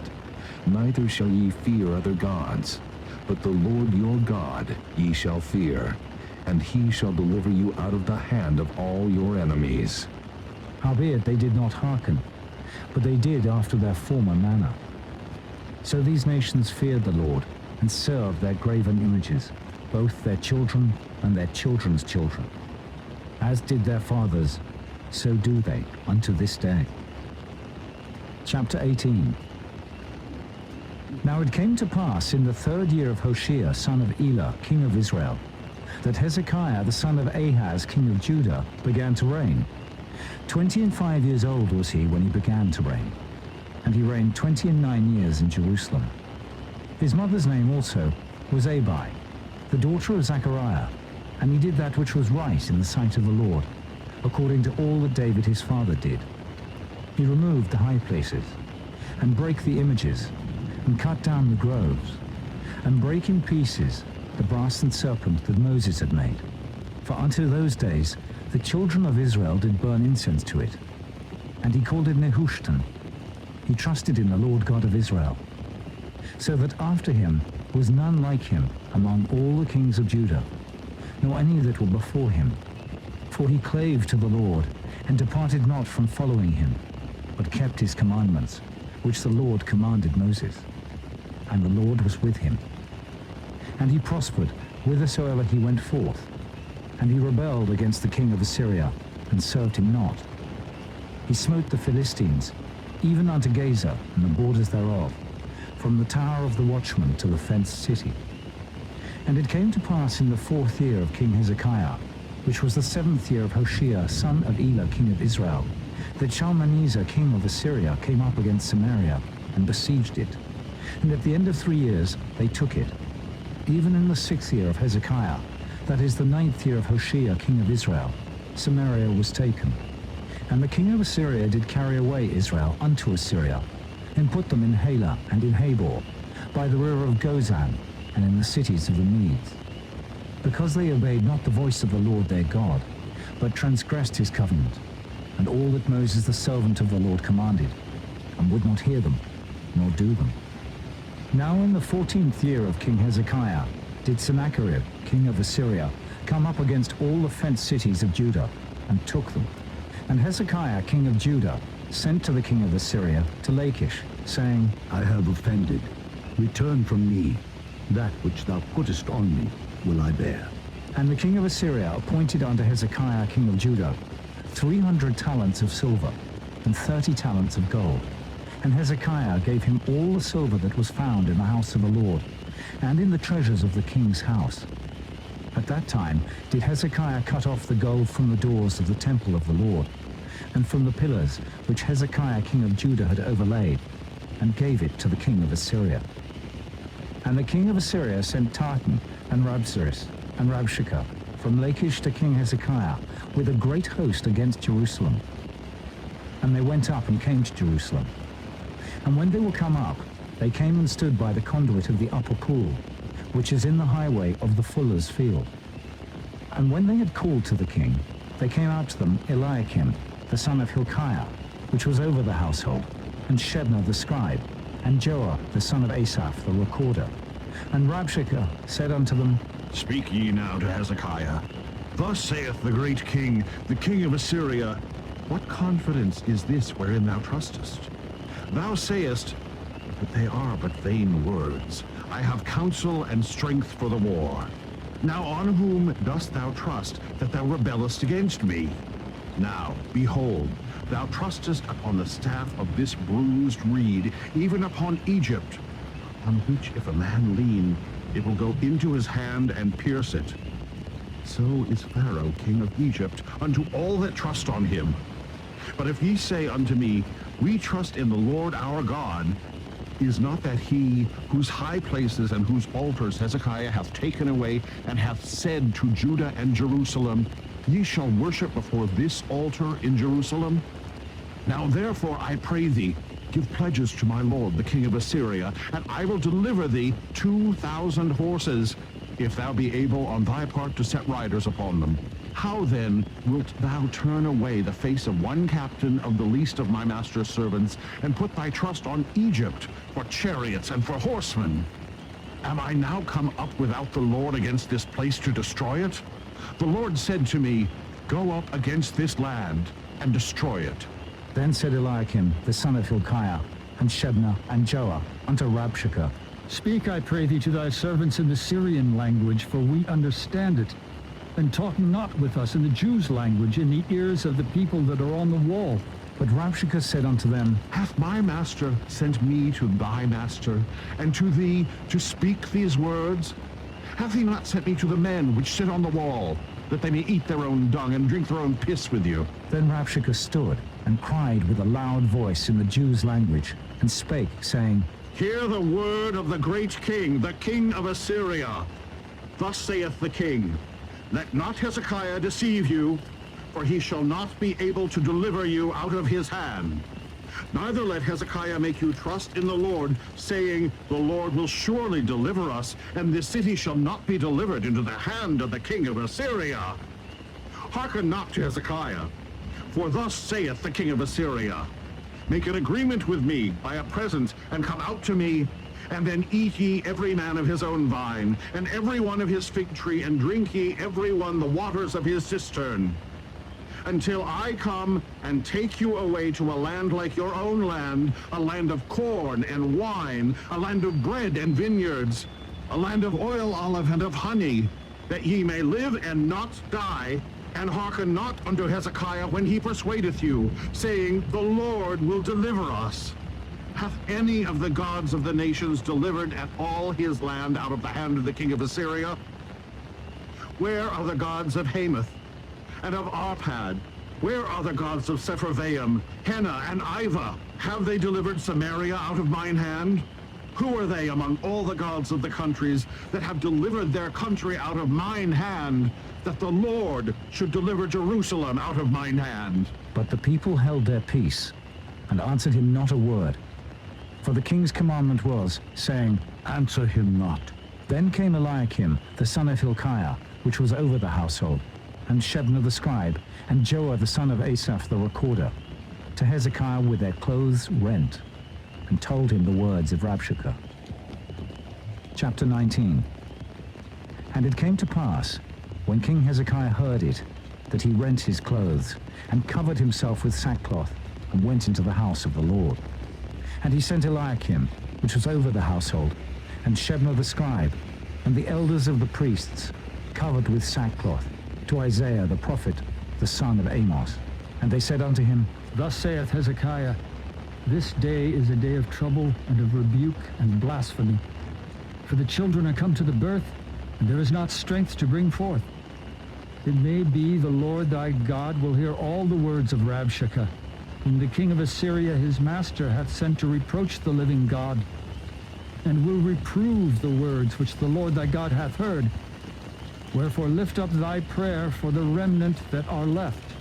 [SPEAKER 8] neither shall ye fear other gods, but the Lord your God ye shall fear, and he shall deliver you out of the hand of all your enemies.
[SPEAKER 1] Howbeit they did not hearken, but they did after their former manner. So these nations feared the Lord, and served their graven images, both their children and their children's children. As did their fathers, so do they unto this day. Chapter 18. Now it came to pass in the 3rd year of Hoshea, son of Elah, king of Israel, that Hezekiah, the son of Ahaz, king of Judah, began to reign. 25 years old was he when he began to reign, and he reigned 29 years in Jerusalem. His mother's name also was Abi, the daughter of Zechariah, and he did that which was right in the sight of the Lord, according to all that David his father did. He removed the high places, and brake the images, and cut down the groves, and brake in pieces the brasen serpent that Moses had made. For unto those days the children of Israel did burn incense to it, and he called it Nehushtan. He trusted in the Lord God of Israel, so that after him was none like him among all the kings of Judah, nor any that were before him. For he clave to the Lord, and departed not from following him, but kept his commandments, which the Lord commanded Moses. And the Lord was with him. And he prospered whithersoever he went forth. And he rebelled against the king of Assyria, and served him not. He smote the Philistines, even unto Gaza and the borders thereof, from the tower of the watchman to the fenced city. And it came to pass in the 4th year of King Hezekiah, which was the 7th year of Hoshea, son of Elah, king of Israel, that Shalmaneser, king of Assyria, came up against Samaria, and besieged it. And at the end of 3 years they took it. Even in the 6th year of Hezekiah, that is the 9th year of Hoshea, king of Israel, Samaria was taken. And the king of Assyria did carry away Israel unto Assyria, and put them in Halah and in Habor, by the river of Gozan, and in the cities of the Medes. Because they obeyed not the voice of the Lord their God, but transgressed his covenant, and all that Moses the servant of the Lord commanded, and would not hear them, nor do them. Now in the 14th year of King Hezekiah did Sennacherib, king of Assyria, come up against all the fenced cities of Judah, and took them. And Hezekiah king of Judah sent to the king of Assyria to Lachish, saying,
[SPEAKER 5] I have offended. Return from me. That which thou puttest on me will I bear.
[SPEAKER 1] And the king of Assyria appointed unto Hezekiah king of Judah 300 talents of silver, and 30 talents of gold. And Hezekiah gave him all the silver that was found in the house of the Lord, and in the treasures of the king's house. At that time did Hezekiah cut off the gold from the doors of the temple of the Lord, and from the pillars which Hezekiah king of Judah had overlaid, and gave it to the king of Assyria. And the king of Assyria sent Tartan and Rabsaris and Rabshakeh from Lachish to King Hezekiah with a great host against Jerusalem. And they went up and came to Jerusalem. And when they were come up, they came and stood by the conduit of the upper pool, which is in the highway of the fuller's field. And when they had called to the king, they came out to them Eliakim, the son of Hilkiah, which was over the household, and Shebna the scribe, and Joah the son of Asaph the recorder. And Rabshakeh said unto them,
[SPEAKER 17] Speak ye now to Hezekiah. Thus saith the great king, the king of Assyria, What confidence is this wherein thou trustest? Thou sayest, but they are but vain words. I have counsel and strength for the war. Now on whom dost thou trust that thou rebellest against me? Now, behold, thou trustest upon the staff of this bruised reed, even upon Egypt, on which if a man lean, it will go into his hand and pierce it. So is Pharaoh king of Egypt unto all that trust on him. But if ye say unto me, We trust in the Lord our God, is not that he whose high places and whose altars Hezekiah hath taken away, and hath said to Judah and Jerusalem, Ye shall worship before this altar in Jerusalem? Now therefore I pray thee, give pledges to my lord the king of Assyria, and I will deliver thee 2,000 horses, if thou be able on thy part to set riders upon them. How then wilt thou turn away the face of one captain of the least of my master's servants, and put thy trust on Egypt for chariots and for horsemen? Am I now come up without the Lord against this place to destroy it? The Lord said to me, Go up against this land and destroy it.
[SPEAKER 1] Then said Eliakim, the son of Hilkiah, and Shebna, and Joah, unto Rabshakeh,
[SPEAKER 2] Speak, I pray thee, to thy servants in the Syrian language, for we understand it. And talk not with us in the Jews' language, in the ears of the people that are on the wall.
[SPEAKER 1] But Rabshakeh said unto them,
[SPEAKER 17] Hath my master sent me to thy master, and to thee to speak these words? Hath he not sent me to the men which sit on the wall, that they may eat their own dung and drink their own piss with you?
[SPEAKER 1] Then Rabshakeh stood, and cried with a loud voice in the Jews' language, and spake, saying,
[SPEAKER 17] Hear the word of the great king, the king of Assyria. Thus saith the king, Let not Hezekiah deceive you, for he shall not be able to deliver you out of his hand. Neither let Hezekiah make you trust in the Lord, saying, The Lord will surely deliver us, and this city shall not be delivered into the hand of the king of Assyria. Hearken not to Hezekiah, for thus saith the king of Assyria, Make an agreement with me by a present, and come out to me, and then eat ye every man of his own vine, and every one of his fig tree, and drink ye every one the waters of his cistern, until I come and take you away to a land like your own land, a land of corn and wine, a land of bread and vineyards, a land of oil, olive, and of honey, that ye may live and not die, and hearken not unto Hezekiah when he persuadeth you, saying, The Lord will deliver us. Hath any of the gods of the nations delivered at all his land out of the hand of the king of Assyria? Where are the gods of Hamath and of Arpad? Where are the gods of Sepharvaim, Hena, and Iva? Have they delivered Samaria out of mine hand? Who are they among all the gods of the countries that have delivered their country out of mine hand, that the Lord should deliver Jerusalem out of mine hand?
[SPEAKER 1] But the people held their peace, and answered him not a word. For the king's commandment was, saying,
[SPEAKER 5] Answer him not.
[SPEAKER 1] Then came Eliakim, the son of Hilkiah, which was over the household, and Shebna the scribe, and Joah the son of Asaph the recorder, to Hezekiah with their clothes rent, and told him the words of Rabshakeh. Chapter 19. And it came to pass, When King Hezekiah heard it, that he rent his clothes, and covered himself with sackcloth, and went into the house of the Lord. And he sent Eliakim, which was over the household, and Shebna the scribe, and the elders of the priests, covered with sackcloth, to Isaiah the prophet, the son of Amos. And they said unto him,
[SPEAKER 2] Thus saith Hezekiah, This day is a day of trouble and of rebuke and blasphemy. For the children are come to the birth, and there is not strength to bring forth. It may be the Lord thy God will hear all the words of Rabshakeh, whom the king of Assyria his master hath sent to reproach the living God, and will reprove the words which the Lord thy God hath heard. Wherefore lift up thy prayer for the remnant that are left.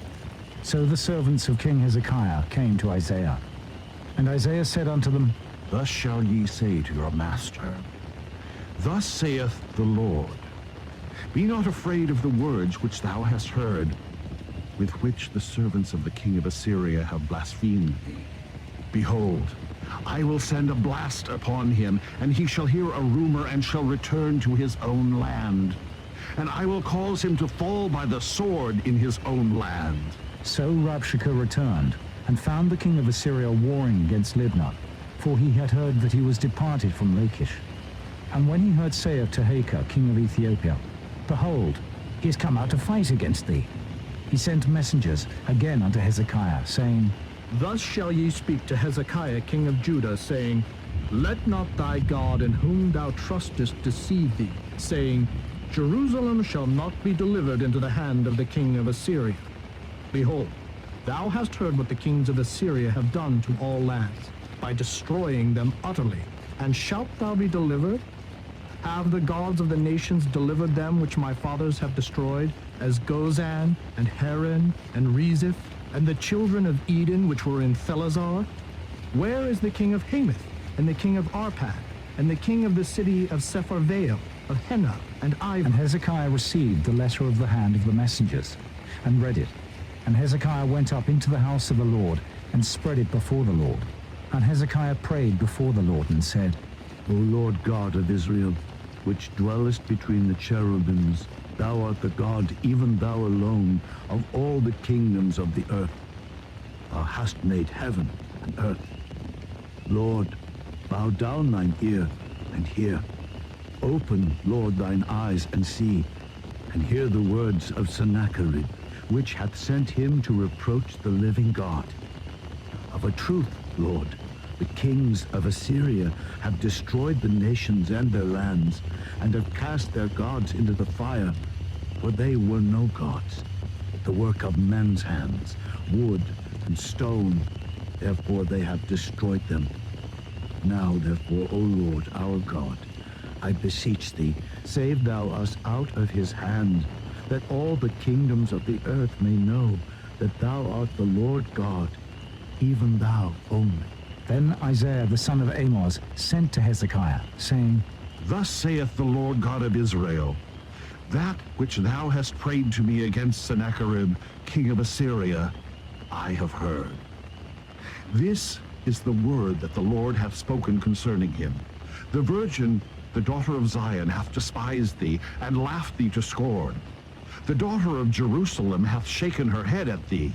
[SPEAKER 1] So the servants of King Hezekiah came to Isaiah. And Isaiah said unto them,
[SPEAKER 17] Thus shall ye say to your master, Thus saith the Lord, Be not afraid of the words which thou hast heard, with which the servants of the king of Assyria have blasphemed thee. Behold, I will send a blast upon him, and he shall hear a rumor, and shall return to his own land. And I will cause him to fall by the sword in his own land.
[SPEAKER 1] So Rabshakeh returned, and found the king of Assyria warring against Libnah, for he had heard that he was departed from Lachish. And when he heard say of Tehekah, king of Ethiopia, Behold, he is come out to fight against thee, he sent messengers again unto Hezekiah, saying,
[SPEAKER 15] Thus shall ye speak to Hezekiah king of Judah, saying, Let not thy God in whom thou trustest deceive thee, saying, Jerusalem shall not be delivered into the hand of the king of Assyria. Behold, thou hast heard what the kings of Assyria have done to all lands, by destroying them utterly. And shalt thou be delivered? Have the gods of the nations delivered them which my fathers have destroyed, as Gozan, and Haran, and Rezeph, and the children of Eden which were in Thelazar? Where is the king of Hamath, and the king of Arpad, and the king of the city of Sepharvaim, of Henah, and Ivah?
[SPEAKER 1] And Hezekiah received the letter of the hand of the messengers, and read it. And Hezekiah went up into the house of the Lord, and spread it before the Lord. And Hezekiah prayed before the Lord, and said,
[SPEAKER 5] O Lord God of Israel, which dwellest between the cherubims, thou art the God, even thou alone, of all the kingdoms of the earth. Thou hast made heaven and earth. Lord, bow down thine ear and hear. Open, Lord, thine eyes and see, and hear the words of Sennacherib, which hath sent him to reproach the living God. Of a truth, Lord, the kings of Assyria have destroyed the nations and their lands, and have cast their gods into the fire, for they were no gods, the work of men's hands, wood and stone, therefore they have destroyed them. Now therefore, O Lord our God, I beseech thee, save thou us out of his hand, that all the kingdoms of the earth may know that thou art the Lord God, even thou only.
[SPEAKER 1] Then Isaiah the son of Amos sent to Hezekiah, saying,
[SPEAKER 17] Thus saith the Lord God of Israel, That which thou hast prayed to me against Sennacherib, king of Assyria, I have heard. This is the word that the Lord hath spoken concerning him. The virgin, the daughter of Zion, hath despised thee, and laughed thee to scorn. The daughter of Jerusalem hath shaken her head at thee.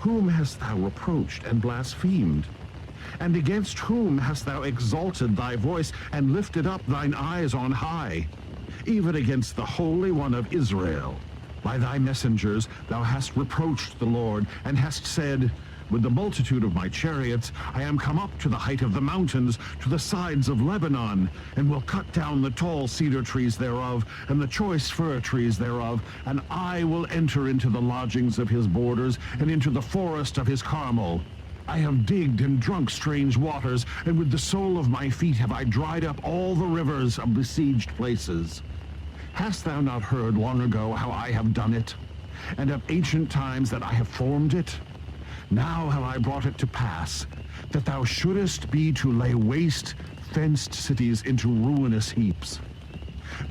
[SPEAKER 17] Whom hast thou reproached and blasphemed? And against whom hast thou exalted thy voice, and lifted up thine eyes on high? Even against the Holy One of Israel. By thy messengers thou hast reproached the Lord, and hast said, With the multitude of my chariots I am come up to the height of the mountains, to the sides of Lebanon, and will cut down the tall cedar trees thereof, and the choice fir trees thereof, and I will enter into the lodgings of his borders, and into the forest of his Carmel. I have digged and drunk strange waters, and with the sole of my feet have I dried up all the rivers of besieged places. Hast thou not heard long ago how I have done it, and of ancient times that I have formed it? Now have I brought it to pass, that thou shouldest be to lay waste fenced cities into ruinous heaps.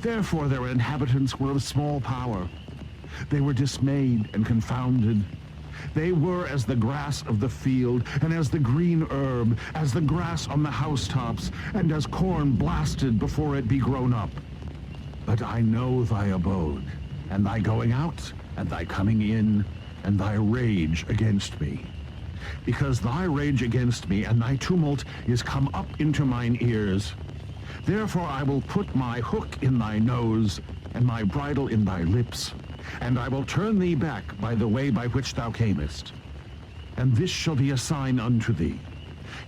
[SPEAKER 17] Therefore their inhabitants were of small power. They were dismayed and confounded. They were as the grass of the field, and as the green herb, as the grass on the housetops, and as corn blasted before it be grown up. But I know thy abode, and thy going out, and thy coming in, and thy rage against me. Because thy rage against me and thy tumult is come up into mine ears. Therefore I will put my hook in thy nose, and my bridle in thy lips, and I will turn thee back by the way by which thou camest. And this shall be a sign unto thee.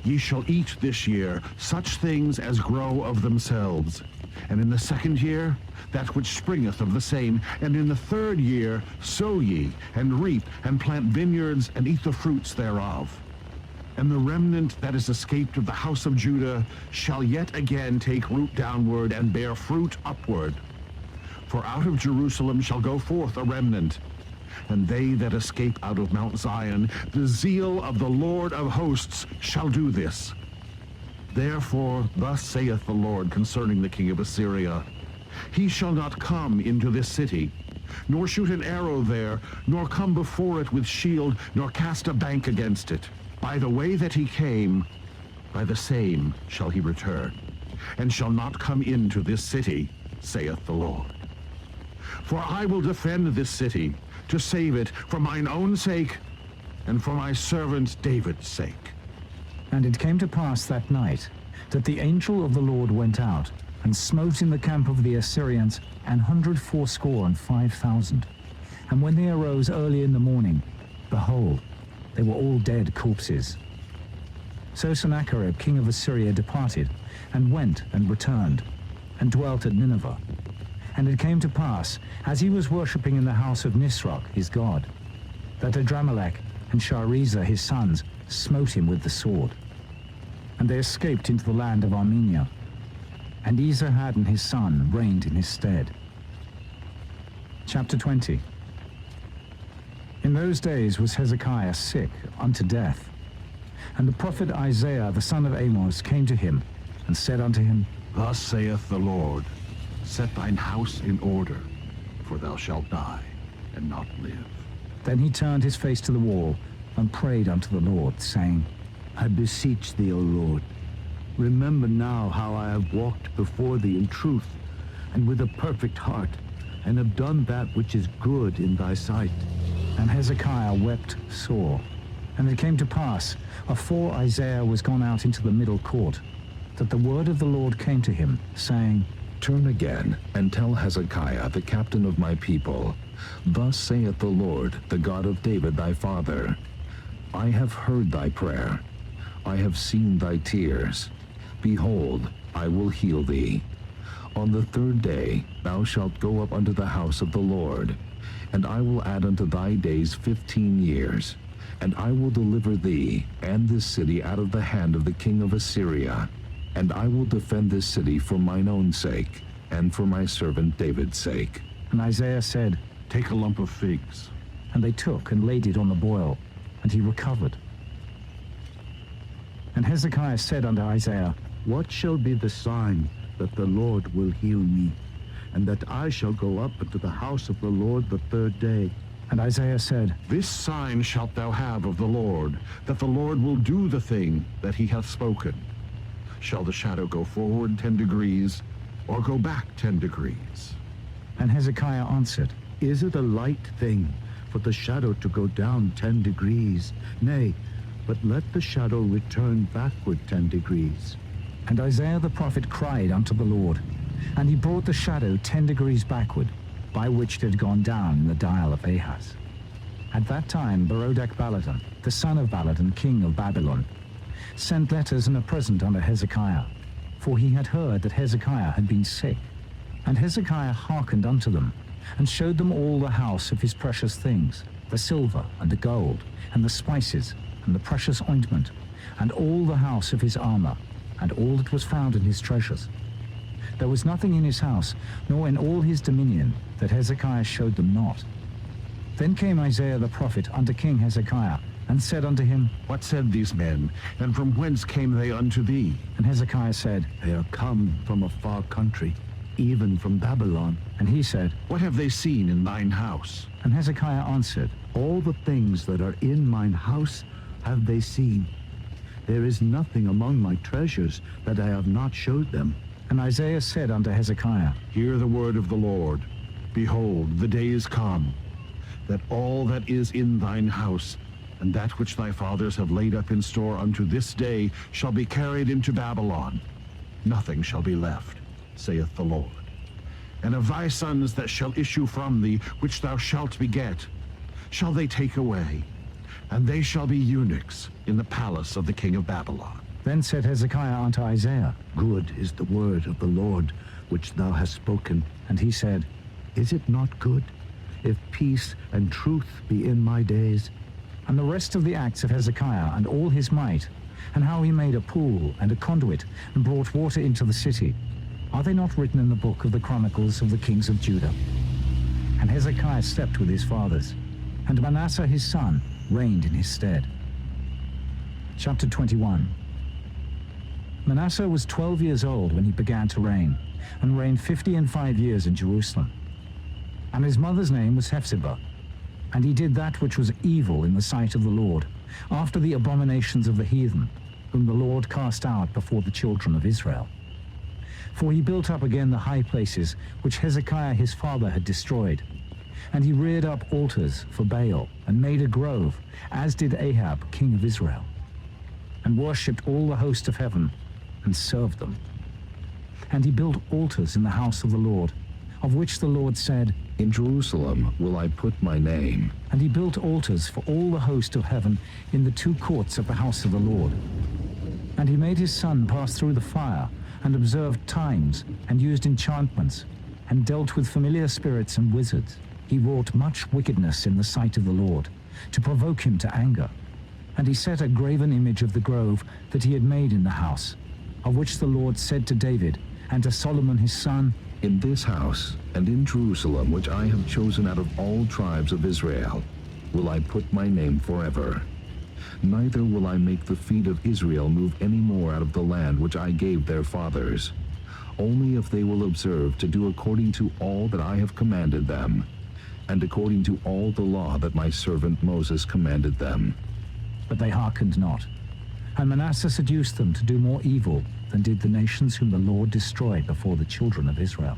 [SPEAKER 17] Ye shall eat this year such things as grow of themselves, and in the second year that which springeth of the same, and in the third year sow ye, and reap, and plant vineyards, and eat the fruits thereof. And the remnant that is escaped of the house of Judah shall yet again take root downward, and bear fruit upward. For out of Jerusalem shall go forth a remnant, and they that escape out of Mount Zion, the zeal of the Lord of hosts shall do this. Therefore thus saith the Lord concerning the king of Assyria, He shall not come into this city, nor shoot an arrow there, nor come before it with shield, nor cast a bank against it. By the way that he came, by the same shall he return, and shall not come into this city, saith the Lord. For I will defend this city, to save it for mine own sake, and for my servant David's sake.
[SPEAKER 1] And it came to pass that night, that the angel of the Lord went out, and smote in the camp of the Assyrians 185,000. And when they arose early in the morning, behold, they were all dead corpses. So Sennacherib king of Assyria departed, and went and returned, and dwelt at Nineveh. And it came to pass, as he was worshipping in the house of Nisroch his god, that Adramelech and Sharezer his sons smote him with the sword. And they escaped into the land of Armenia. And Esarhaddon his son reigned in his stead. Chapter 20. In those days was Hezekiah sick unto death. And the prophet Isaiah the son of Amos came to him, and said unto him,
[SPEAKER 17] Thus saith the Lord, Set thine house in order, for thou shalt die, and not live.
[SPEAKER 1] Then he turned his face to the wall, and prayed unto the Lord, saying,
[SPEAKER 5] I beseech thee, O Lord, remember now how I have walked before thee in truth, and with a perfect heart, and have done that which is good in thy sight.
[SPEAKER 1] And Hezekiah wept sore. And it came to pass, afore Isaiah was gone out into the middle court, that the word of the Lord came to him, saying,
[SPEAKER 8] Turn again, and tell Hezekiah, the captain of my people, Thus saith the Lord, the God of David thy father, I have heard thy prayer, I have seen thy tears. Behold, I will heal thee. On the third day thou shalt go up unto the house of the Lord, and I will add unto thy days 15 years, and I will deliver thee and this city out of the hand of the king of Assyria, and I will defend this city for mine own sake, and for my servant David's sake.
[SPEAKER 1] And Isaiah said,
[SPEAKER 17] Take a lump of figs.
[SPEAKER 1] And they took and laid it on the boil, and he recovered. And Hezekiah said unto Isaiah,
[SPEAKER 5] What shall be the sign that the Lord will heal me, and that I shall go up into the house of the Lord the third day?
[SPEAKER 1] And Isaiah said,
[SPEAKER 17] This sign shalt thou have of the Lord, that the Lord will do the thing that he hath spoken. Shall the shadow go forward 10 degrees, or go back 10 degrees?
[SPEAKER 1] And Hezekiah answered,
[SPEAKER 5] Is it a light thing for the shadow to go down 10 degrees? Nay, but let the shadow return backward 10 degrees.
[SPEAKER 1] And Isaiah the prophet cried unto the Lord, and he brought the shadow 10 degrees backward, by which it had gone down in the dial of Ahaz. At that time Berodach-Baladan, the son of Baladan, king of Babylon, sent letters and a present unto Hezekiah, for he had heard that Hezekiah had been sick. And Hezekiah hearkened unto them, and showed them all the house of his precious things, the silver and the gold, and the spices, and the precious ointment, and all the house of his armor, and all that was found in his treasures. There was nothing in his house, nor in all his dominion, that Hezekiah showed them not. Then came Isaiah the prophet unto King Hezekiah, and said unto him,
[SPEAKER 17] What said these men, and from whence came they unto thee?
[SPEAKER 1] And Hezekiah said,
[SPEAKER 5] They are come from a far country, even from Babylon.
[SPEAKER 1] And he said,
[SPEAKER 17] What have they seen in thine house?
[SPEAKER 1] And Hezekiah answered,
[SPEAKER 5] All the things that are in mine house have they seen. There is nothing among my treasures that I have not showed them.
[SPEAKER 1] And Isaiah said unto Hezekiah,
[SPEAKER 17] Hear the word of the Lord. Behold, the days come, that all that is in thine house, and that which thy fathers have laid up in store unto this day, shall be carried into Babylon. Nothing shall be left, saith the Lord. And of thy sons that shall issue from thee, which thou shalt beget, shall they take away, and they shall be eunuchs in the palace of the king of Babylon.
[SPEAKER 1] Then said Hezekiah unto Isaiah,
[SPEAKER 3] Good is the word of the Lord, which thou hast spoken.
[SPEAKER 1] And he said,
[SPEAKER 3] Is it not good, if peace and truth be in my days?
[SPEAKER 1] And the rest of the acts of Hezekiah, and all his might, and how he made a pool and a conduit, and brought water into the city, are they not written in the book of the Chronicles of the kings of Judah? And Hezekiah slept with his fathers, and Manasseh his son reigned in his stead. Chapter 21. Manasseh was 12 years old when he began to reign, and reigned 55 years in Jerusalem. And his mother's name was Hephzibah. And he did that which was evil in the sight of the Lord, after the abominations of the heathen, whom the Lord cast out before the children of Israel. For he built up again the high places which Hezekiah his father had destroyed. And he reared up altars for Baal, and made a grove, as did Ahab king of Israel, and worshipped all the host of heaven, and served them. And he built altars in the house of the Lord, of which the Lord said,
[SPEAKER 8] In Jerusalem will I put my name.
[SPEAKER 1] And he built altars for all the host of heaven in the two courts of the house of the Lord. And he made his son pass through the fire, and observed times, and used enchantments, and dealt with familiar spirits and wizards. He wrought much wickedness in the sight of the Lord, to provoke him to anger. And he set a graven image of the grove that he had made in the house, of which the Lord said to David and to Solomon his son,
[SPEAKER 8] In this house and in Jerusalem, which I have chosen out of all tribes of Israel, will I put my name forever. Neither will I make the feet of Israel move any more out of the land which I gave their fathers, only if they will observe to do according to all that I have commanded them, and according to all the law that my servant Moses commanded them.
[SPEAKER 1] But they hearkened not. And Manasseh seduced them to do more evil than did the nations whom the Lord destroyed before the children of Israel.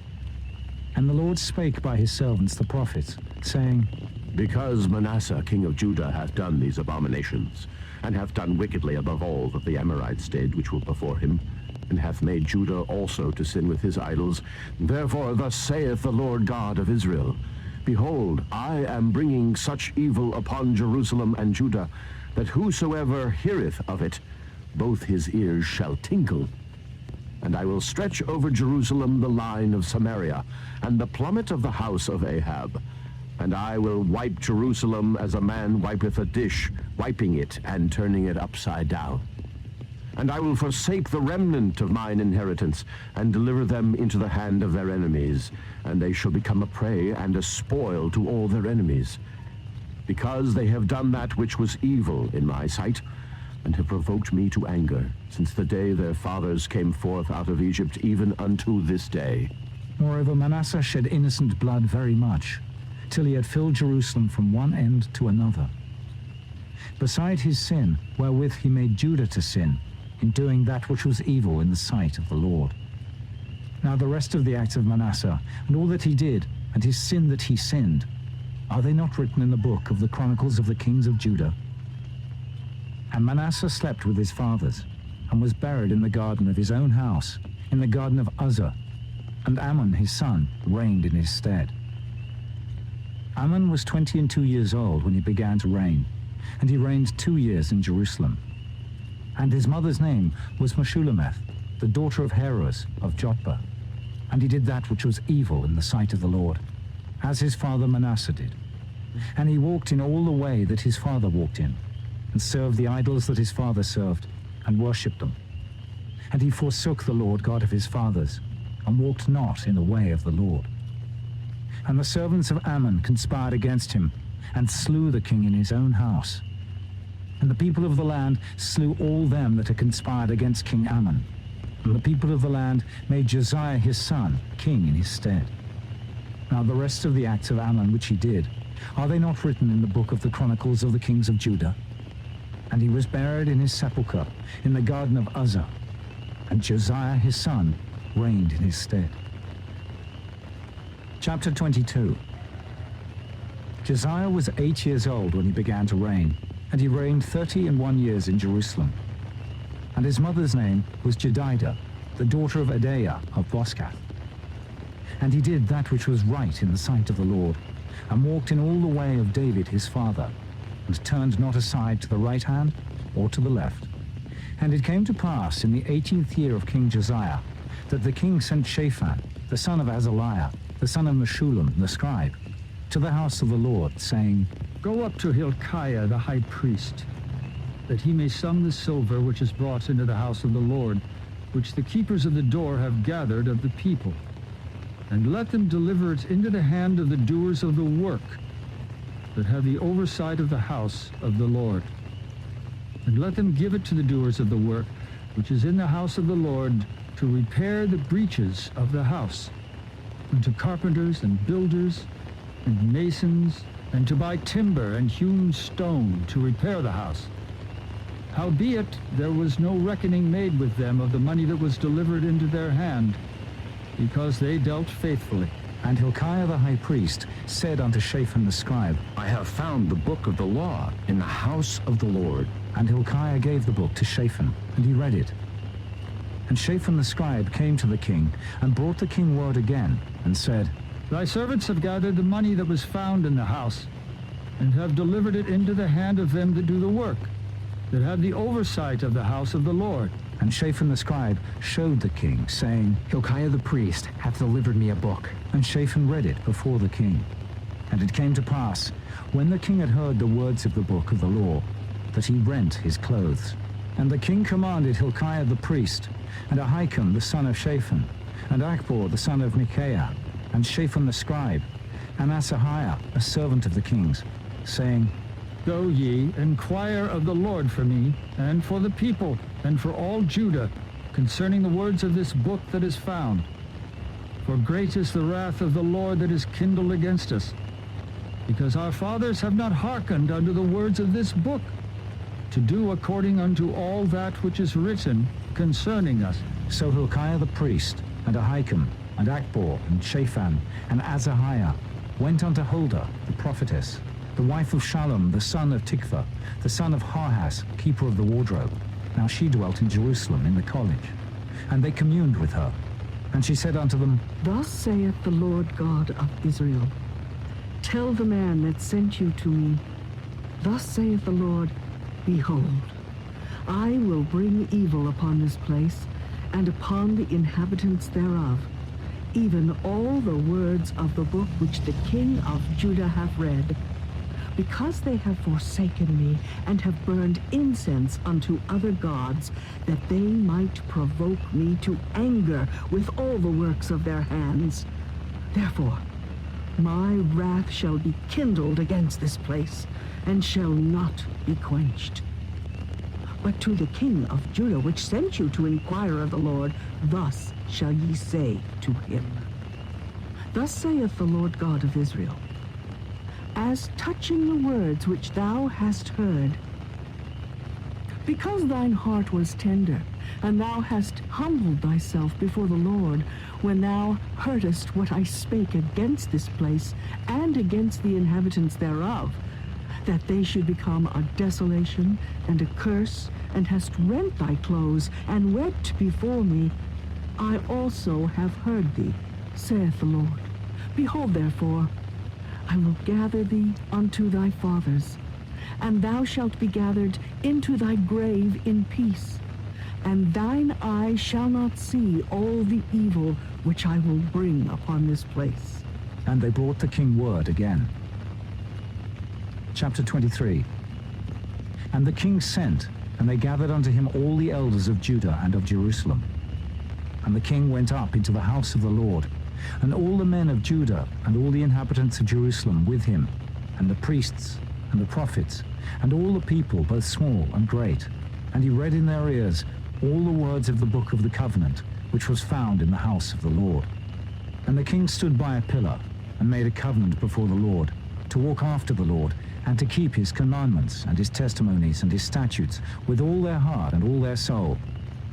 [SPEAKER 1] And the Lord spake by his servants the prophets, saying,
[SPEAKER 11] Because Manasseh king of Judah hath done these abominations, and hath done wickedly above all that the Amorites did which were before him, and hath made Judah also to sin with his idols, therefore thus saith the Lord God of Israel, Behold, I am bringing such evil upon Jerusalem and Judah, that whosoever heareth of it, both his ears shall tingle. And I will stretch over Jerusalem the line of Samaria, and the plummet of the house of Ahab. And I will wipe Jerusalem as a man wipeth a dish, wiping it and turning it upside down. And I will forsake the remnant of mine inheritance, and deliver them into the hand of their enemies, and they shall become a prey and a spoil to all their enemies. Because they have done that which was evil in my sight, and have provoked me to anger, since the day their fathers came forth out of Egypt, even unto this day.
[SPEAKER 1] Moreover, Manasseh shed innocent blood very much, till he had filled Jerusalem from one end to another. Beside his sin, wherewith he made Judah to sin, in doing that which was evil in the sight of the Lord. Now the rest of the acts of Manasseh, and all that he did, and his sin that he sinned, are they not written in the book of the Chronicles of the kings of Judah? And Manasseh slept with his fathers, and was buried in the garden of his own house, in the garden of Uzzah, and Amon his son reigned in his stead. Amon was 22 years old when he began to reign, and he reigned 2 years in Jerusalem. And his mother's name was Meshullemeth, the daughter of Haruz of Jotbah. And he did that which was evil in the sight of the Lord, as his father Manasseh did. And he walked in all the way that his father walked in, and served the idols that his father served, and worshipped them. And he forsook the Lord God of his fathers, and walked not in the way of the Lord. And the servants of Ammon conspired against him, and slew the king in his own house. And the people of the land slew all them that had conspired against King Ammon. And the people of the land made Josiah his son king in his stead. Now the rest of the acts of Ammon which he did, are they not written in the book of the Chronicles of the kings of Judah? And he was buried in his sepulchre in the garden of Uzzah, and Josiah his son reigned in his stead. Chapter 22. Josiah was 8 years old when he began to reign, and he reigned 31 years in Jerusalem. And his mother's name was Jedidah, the daughter of Adaiah of Boscath. And he did that which was right in the sight of the Lord, and walked in all the way of David his father, and turned not aside to the right hand or to the left. And it came to pass in the 18th year of King Josiah, that the king sent Shaphan, the son of Azaliah, the son of Meshullam, the scribe, to the house of the Lord, saying,
[SPEAKER 2] Go up to Hilkiah the high priest, that he may sum the silver which is brought into the house of the Lord, which the keepers of the door have gathered of the people. And let them deliver it into the hand of the doers of the work, that have the oversight of the house of the Lord. And let them give it to the doers of the work, which is in the house of the Lord, to repair the breaches of the house, and to carpenters and builders and masons, and to buy timber and hewn stone to repair the house. Howbeit there was no reckoning made with them of the money that was delivered into their hand, because they dealt faithfully.
[SPEAKER 1] And Hilkiah the high priest said unto Shaphan the scribe,
[SPEAKER 11] I have found the book of the law in the house of the Lord.
[SPEAKER 1] And Hilkiah gave the book to Shaphan, and he read it. And Shaphan the scribe came to the king, and brought the king word again, and said,
[SPEAKER 2] Thy servants have gathered the money that was found in the house, and have delivered it into the hand of them that do the work, that have the oversight of the house of the Lord.
[SPEAKER 1] And Shaphan the scribe showed the king, saying,
[SPEAKER 14] Hilkiah the priest hath delivered me a book.
[SPEAKER 1] And Shaphan read it before the king. And it came to pass, when the king had heard the words of the book of the law, that he rent his clothes. And the king commanded Hilkiah the priest, and Ahikam the son of Shaphan, and Achbor the son of Micaiah, and Shaphan the scribe, and Asahiah, a servant of the king's, saying,
[SPEAKER 2] Go ye, inquire of the Lord for me, and for the people, and for all Judah, concerning the words of this book that is found. For great is the wrath of the Lord that is kindled against us, because our fathers have not hearkened unto the words of this book, to do according unto all that which is written concerning us.
[SPEAKER 1] So Hilkiah the priest, and Ahikam, and Achbor, and Shaphan, and Asahiah went unto Huldah the prophetess, the wife of Shallum the son of Tikvah, the son of Harhas, keeper of the wardrobe. Now she dwelt in Jerusalem in the college. And they communed with her. And she said unto them,
[SPEAKER 7] Thus saith the Lord God of Israel, Tell the man that sent you to me, Thus saith the Lord, Behold, I will bring evil upon this place, and upon the inhabitants thereof, even all the words of the book which the king of Judah hath read, because they have forsaken me, and have burned incense unto other gods, that they might provoke me to anger with all the works of their hands. Therefore, my wrath shall be kindled against this place, and shall not be quenched. But to the king of Judah, which sent you to inquire of the Lord, thus shall ye say to him, Thus saith the Lord God of Israel, As touching the words which thou hast heard, because thine heart was tender, and thou hast humbled thyself before the Lord, when thou heardest what I spake against this place, and against the inhabitants thereof, that they should become a desolation and a curse, and hast rent thy clothes, and wept before me, I also have heard thee, saith the Lord. Behold, therefore, I will gather thee unto thy fathers, and thou shalt be gathered into thy grave in peace, and thine eye shall not see all the evil which I will bring upon this place.
[SPEAKER 1] And they brought the king word again. Chapter 23. And the king sent, and they gathered unto him all the elders of Judah and of Jerusalem. And the king went up into the house of the Lord, and all the men of Judah and all the inhabitants of Jerusalem with him, and the priests and the prophets, and all the people, both small and great. And he read in their ears all the words of the book of the covenant, which was found in the house of the Lord. And the king stood by a pillar, and made a covenant before the Lord, to walk after the Lord, and to keep his commandments, and his testimonies, and his statutes, with all their heart and all their soul,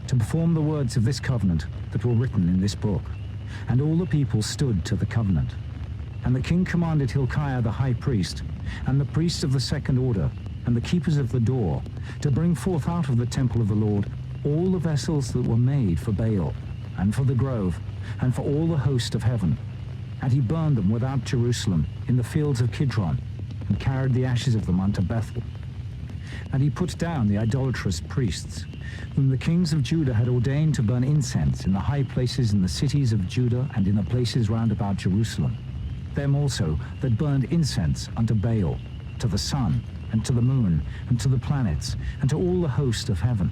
[SPEAKER 1] to perform the words of this covenant that were written in this book. And all the people stood to the covenant. And the king commanded Hilkiah the high priest, and the priests of the second order, and the keepers of the door, to bring forth out of the temple of the Lord all the vessels that were made for Baal, and for the grove, and for all the host of heaven. And he burned them without Jerusalem, in the fields of Kidron, and carried the ashes of them unto Bethel. And he put down the idolatrous priests, whom the kings of Judah had ordained to burn incense in the high places in the cities of Judah and in the places round about Jerusalem. Them also that burned incense unto Baal, to the sun, and to the moon, and to the planets, and to all the host of heaven.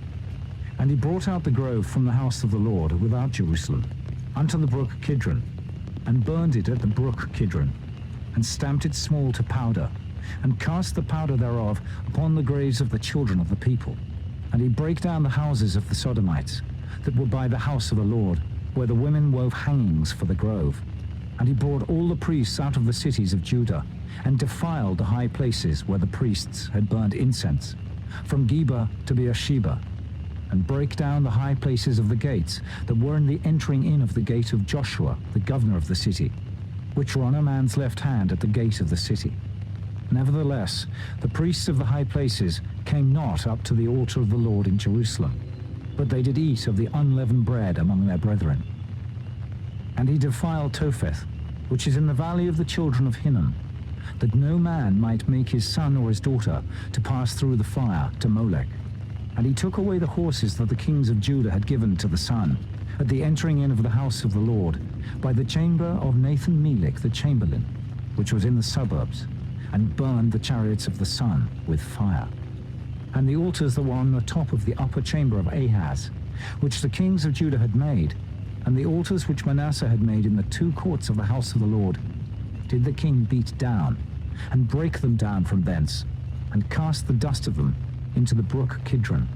[SPEAKER 1] And he brought out the grove from the house of the Lord without Jerusalem, unto the brook Kidron, and burned it at the brook Kidron, and stamped it small to powder, and cast the powder thereof upon the graves of the children of the people. And he brake down the houses of the Sodomites, that were by the house of the Lord, where the women wove hangings for the grove. And he brought all the priests out of the cities of Judah, and defiled the high places where the priests had burned incense, from Geba to Beersheba, and brake down the high places of the gates that were in the entering in of the gate of Joshua, the governor of the city, which were on a man's left hand at the gate of the city. Nevertheless, the priests of the high places came not up to the altar of the Lord in Jerusalem, but they did eat of the unleavened bread among their brethren. And he defiled Topheth, which is in the valley of the children of Hinnom, that no man might make his son or his daughter to pass through the fire to Molech. And he took away the horses that the kings of Judah had given to the sun, at the entering in of the house of the Lord, by the chamber of Nathan-Melech the chamberlain, which was in the suburbs, and burned the chariots of the sun with fire. And the altars that were on the top of the upper chamber of Ahaz, which the kings of Judah had made, and the altars which Manasseh had made in the two courts of the house of the Lord, did the king beat down, and break them down from thence, and cast the dust of them into the brook Kidron.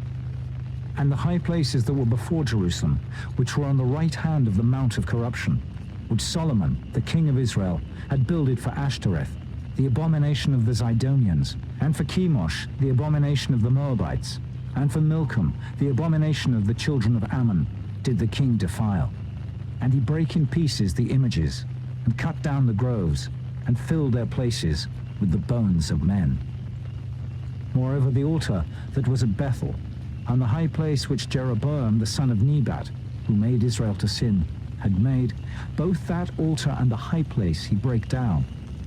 [SPEAKER 1] And the high places that were before Jerusalem, which were on the right hand of the mount of corruption, which Solomon, the king of Israel, had builded for Ashtoreth, the abomination of the Zidonians, and for Chemosh, the abomination of the Moabites, and for Milcom, the abomination of the children of Ammon, did the king defile. And he brake in pieces the images, and cut down the groves, and filled their places with the bones of men. Moreover, the altar that was at Bethel, and the high place which Jeroboam the son of Nebat, who made Israel to sin, had made, both that altar and the high place he brake down,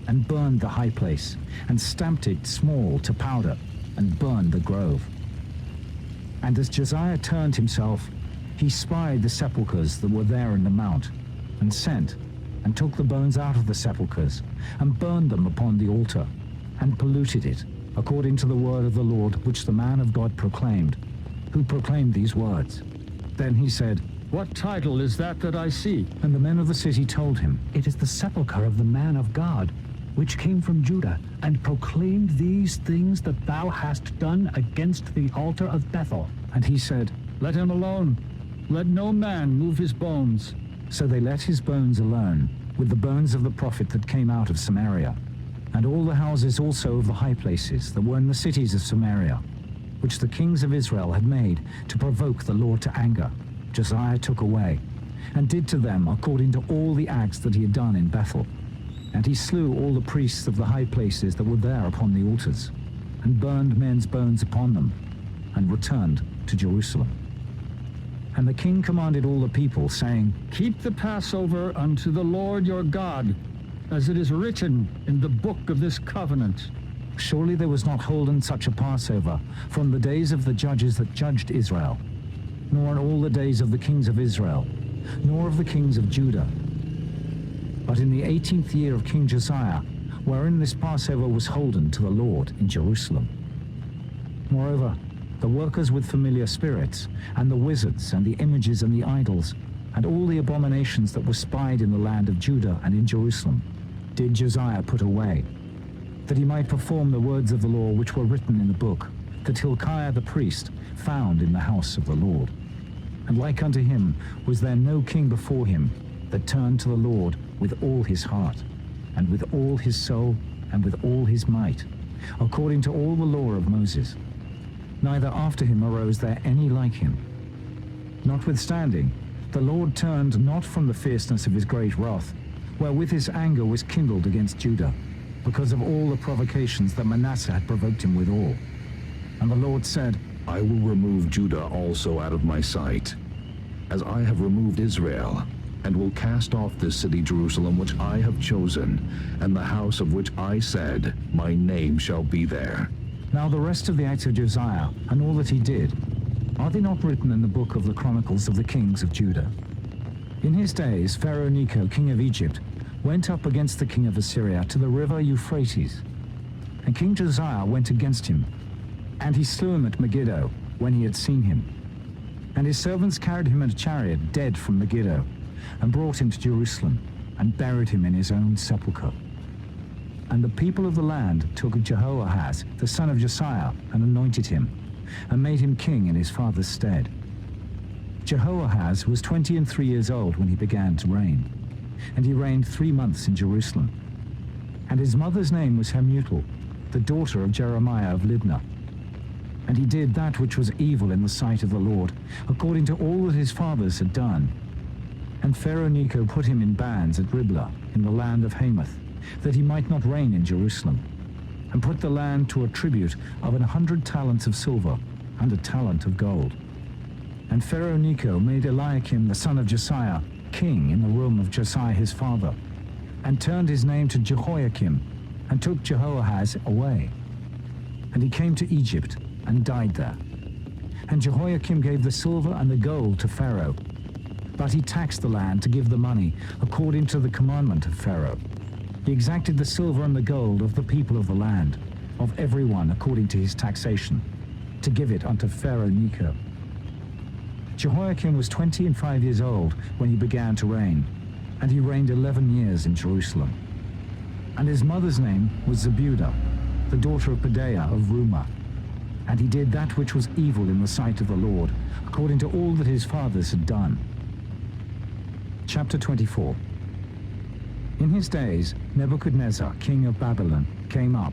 [SPEAKER 1] and burned the high place, and stamped it small to powder, and burned the grove. And as Josiah turned himself, he spied the sepulchres that were there in the mount, and sent, and took the bones out of the sepulchres, and burned them upon the altar, and polluted it, according to the word of the Lord which the man of God proclaimed, who proclaimed these words. Then he said,
[SPEAKER 2] What title is that I see?
[SPEAKER 1] And the men of the city told him,
[SPEAKER 4] It is the sepulchre of the man of God, which came from Judah, and proclaimed these things that thou hast done against the altar of Bethel.
[SPEAKER 1] And he said,
[SPEAKER 2] Let him alone. Let no man move his bones.
[SPEAKER 1] So they let his bones alone, with the bones of the prophet that came out of Samaria, and all the houses also of the high places that were in the cities of Samaria, which the kings of Israel had made to provoke the Lord to anger, Josiah took away, and did to them according to all the acts that he had done in Bethel. And he slew all the priests of the high places that were there upon the altars, and burned men's bones upon them, and returned to Jerusalem. And the king commanded all the people, saying,
[SPEAKER 2] Keep the Passover unto the Lord your God, as it is written in the book of this covenant.
[SPEAKER 1] Surely there was not holden such a Passover from the days of the judges that judged Israel, nor in all the days of the kings of Israel, nor of the kings of Judah. But in the 18th year of King Josiah, wherein this Passover was holden to the Lord in Jerusalem. Moreover, the workers with familiar spirits, and the wizards, and the images, and the idols, and all the abominations that were spied in the land of Judah and in Jerusalem, did Josiah put away, that he might perform the words of the law which were written in the book, that Hilkiah the priest found in the house of the Lord. And like unto him was there no king before him that turned to the Lord with all his heart, and with all his soul, and with all his might, according to all the law of Moses. Neither after him arose there any like him. Notwithstanding, the Lord turned not from the fierceness of his great wrath, wherewith his anger was kindled against Judah, because of all the provocations that Manasseh had provoked him withal. And the Lord said,
[SPEAKER 8] I will remove Judah also out of my sight, as I have removed Israel, and will cast off this city Jerusalem which I have chosen, and the house of which I said, my name shall be there.
[SPEAKER 1] Now the rest of the acts of Josiah, and all that he did, are they not written in the book of the Chronicles of the kings of Judah? In his days, Pharaoh Necho, king of Egypt, went up against the king of Assyria to the river Euphrates. And King Josiah went against him, and he slew him at Megiddo when he had seen him. And his servants carried him in a chariot dead from Megiddo, and brought him to Jerusalem, and buried him in his own sepulchre. And the people of the land took Jehoahaz, the son of Josiah, and anointed him, and made him king in his father's stead. Jehoahaz was 23 years old when he began to reign, and he reigned 3 months in Jerusalem. And his mother's name was Hamutal, the daughter of Jeremiah of Libnah. And he did that which was evil in the sight of the Lord, according to all that his fathers had done. And Pharaoh Necho put him in bands at Riblah, in the land of Hamath, that he might not reign in Jerusalem, and put the land to a tribute of 100 talents of silver, and a talent of gold. And Pharaoh Necho made Eliakim the son of Josiah king in the room of Josiah his father, and turned his name to Jehoiakim, and took Jehoahaz away. And he came to Egypt, and died there. And Jehoiakim gave the silver and the gold to Pharaoh, but he taxed the land to give the money according to the commandment of Pharaoh. He exacted the silver and the gold of the people of the land, of every one according to his taxation, to give it unto Pharaoh Necho. Jehoiakim was 25 years old when he began to reign, and he reigned 11 years in Jerusalem. And his mother's name was Zebudah, the daughter of Pedaiah of Rumah. And he did that which was evil in the sight of the Lord, according to all that his fathers had done. Chapter 24. In his days, Nebuchadnezzar, king of Babylon, came up,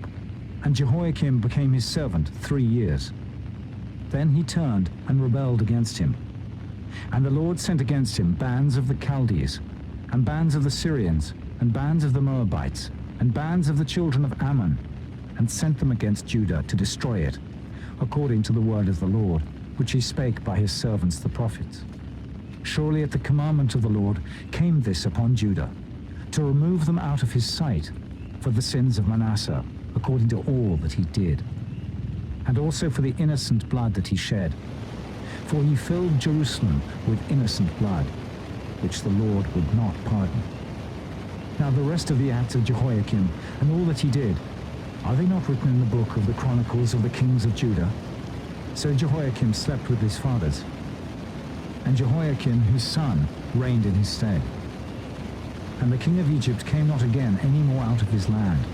[SPEAKER 1] and Jehoiakim became his servant 3 years. Then he turned and rebelled against him. And the Lord sent against him bands of the Chaldees, and bands of the Syrians, and bands of the Moabites, and bands of the children of Ammon, and sent them against Judah to destroy it, according to the word of the Lord, which he spake by his servants the prophets. Surely at the commandment of the Lord came this upon Judah, to remove them out of his sight, for the sins of Manasseh, according to all that he did, and also for the innocent blood that he shed. For he filled Jerusalem with innocent blood, which the Lord would not pardon. Now the rest of the acts of Jehoiakim, and all that he did, are they not written in the book of the Chronicles of the kings of Judah? So Jehoiakim slept with his fathers, and Jehoiakim his son reigned in his stead. And the king of Egypt came not again any more out of his land,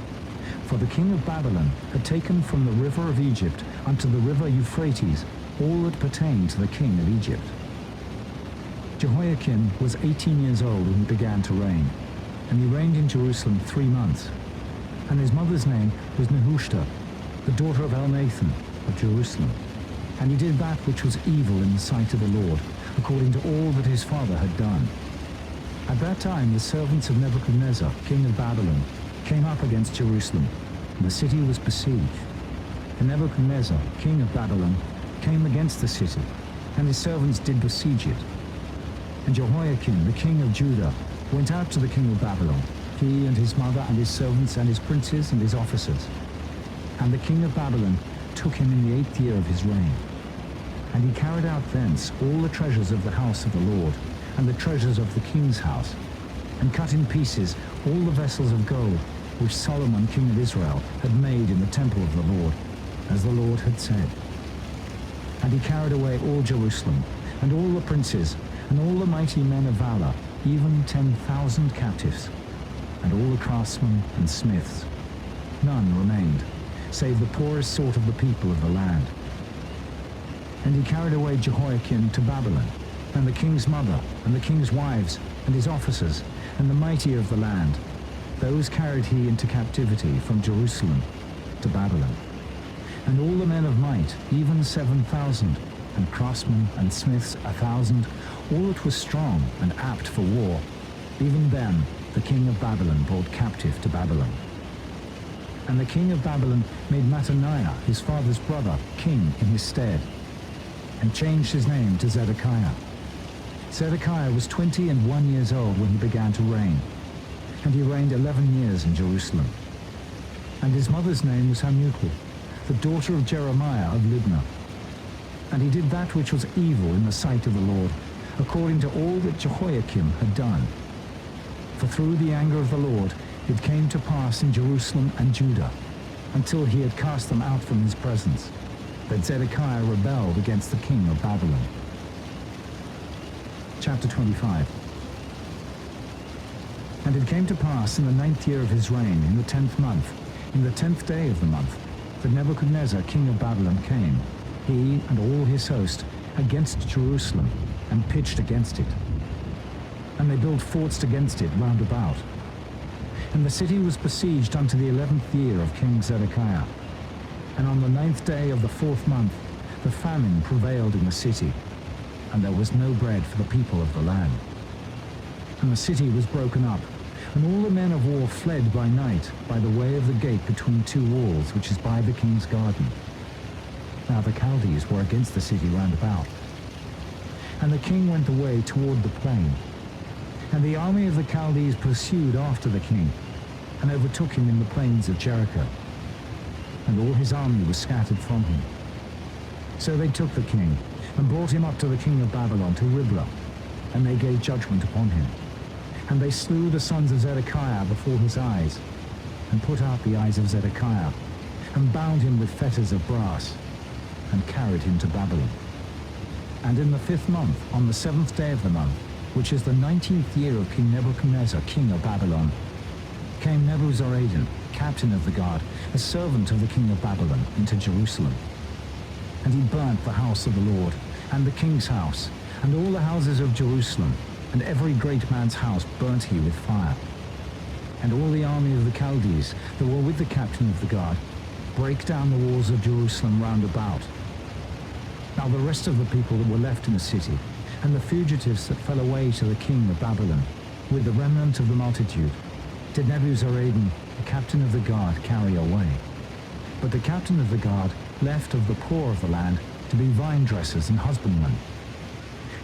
[SPEAKER 1] for the king of Babylon had taken from the river of Egypt unto the river Euphrates all that pertained to the king of Egypt. Jehoiakim was 18 years old when he began to reign, and he reigned in Jerusalem 3 months. And his mother's name was Nehushta, the daughter of Elnathan of Jerusalem. And he did that which was evil in the sight of the Lord, according to all that his father had done. At that time the servants of Nebuchadnezzar, king of Babylon, came up against Jerusalem, and the city was besieged. And Nebuchadnezzar, king of Babylon, came against the city, and his servants did besiege it. And Jehoiakim, the king of Judah, went out to the king of Babylon, he and his mother and his servants and his princes and his officers. And the king of Babylon took him in the 8th year of his reign. And he carried out thence all the treasures of the house of the Lord, and the treasures of the king's house, and cut in pieces all the vessels of gold which Solomon king of Israel had made in the temple of the Lord, as the Lord had said. And he carried away all Jerusalem, and all the princes, and all the mighty men of valor, even 10,000 captives, and all the craftsmen and smiths. None remained, save the poorest sort of the people of the land. And he carried away Jehoiakim to Babylon, and the king's mother, and the king's wives, and his officers, and the mighty of the land. Those carried he into captivity from Jerusalem to Babylon. And all the men of might, even 7,000, and craftsmen and smiths 1,000, all that was strong and apt for war, even them the king of Babylon brought captive to Babylon. And the king of Babylon made Mattaniah, his father's brother, king in his stead, and changed his name to Zedekiah. Zedekiah was 21 years old when he began to reign, and he reigned 11 years in Jerusalem. And his mother's name was Hamutal, the daughter of Jeremiah of Libnah. And he did that which was evil in the sight of the Lord, according to all that Jehoiakim had done. For through the anger of the Lord it came to pass in Jerusalem and Judah, until he had cast them out from his presence, that Zedekiah rebelled against the king of Babylon. Chapter 25. And it came to pass in the 9th year of his reign, in the 10th month, in the 10th day of the month, that Nebuchadnezzar king of Babylon came, he and all his host, against Jerusalem, and pitched against it. And they built forts against it round about. And the city was besieged unto the 11th year of King Zedekiah. And on the 9th day of the 4th month, the famine prevailed in the city, and there was no bread for the people of the land. And the city was broken up, and all the men of war fled by night by the way of the gate between two walls, which is by the king's garden. Now the Chaldees were against the city round about. And the king went away toward the plain. And the army of the Chaldees pursued after the king, and overtook him in the plains of Jericho. And all his army was scattered from him. So they took the king, and brought him up to the king of Babylon, to Riblah, and they gave judgment upon him. And they slew the sons of Zedekiah before his eyes, and put out the eyes of Zedekiah, and bound him with fetters of brass, and carried him to Babylon. And in the 5th month, on the 7th day of the month, which is the 19th year of King Nebuchadnezzar, king of Babylon, came Nebuzaradan, captain of the guard, a servant of the king of Babylon, into Jerusalem. And he burnt the house of the Lord, and the king's house, and all the houses of Jerusalem, and every great man's house burnt he with fire. And all the army of the Chaldees that were with the captain of the guard brake down the walls of Jerusalem round about. Now the rest of the people that were left in the city, and the fugitives that fell away to the king of Babylon, with the remnant of the multitude, did Nebuzaradan, the captain of the guard, carry away. But the captain of the guard left of the poor of the land to be vine dressers and husbandmen.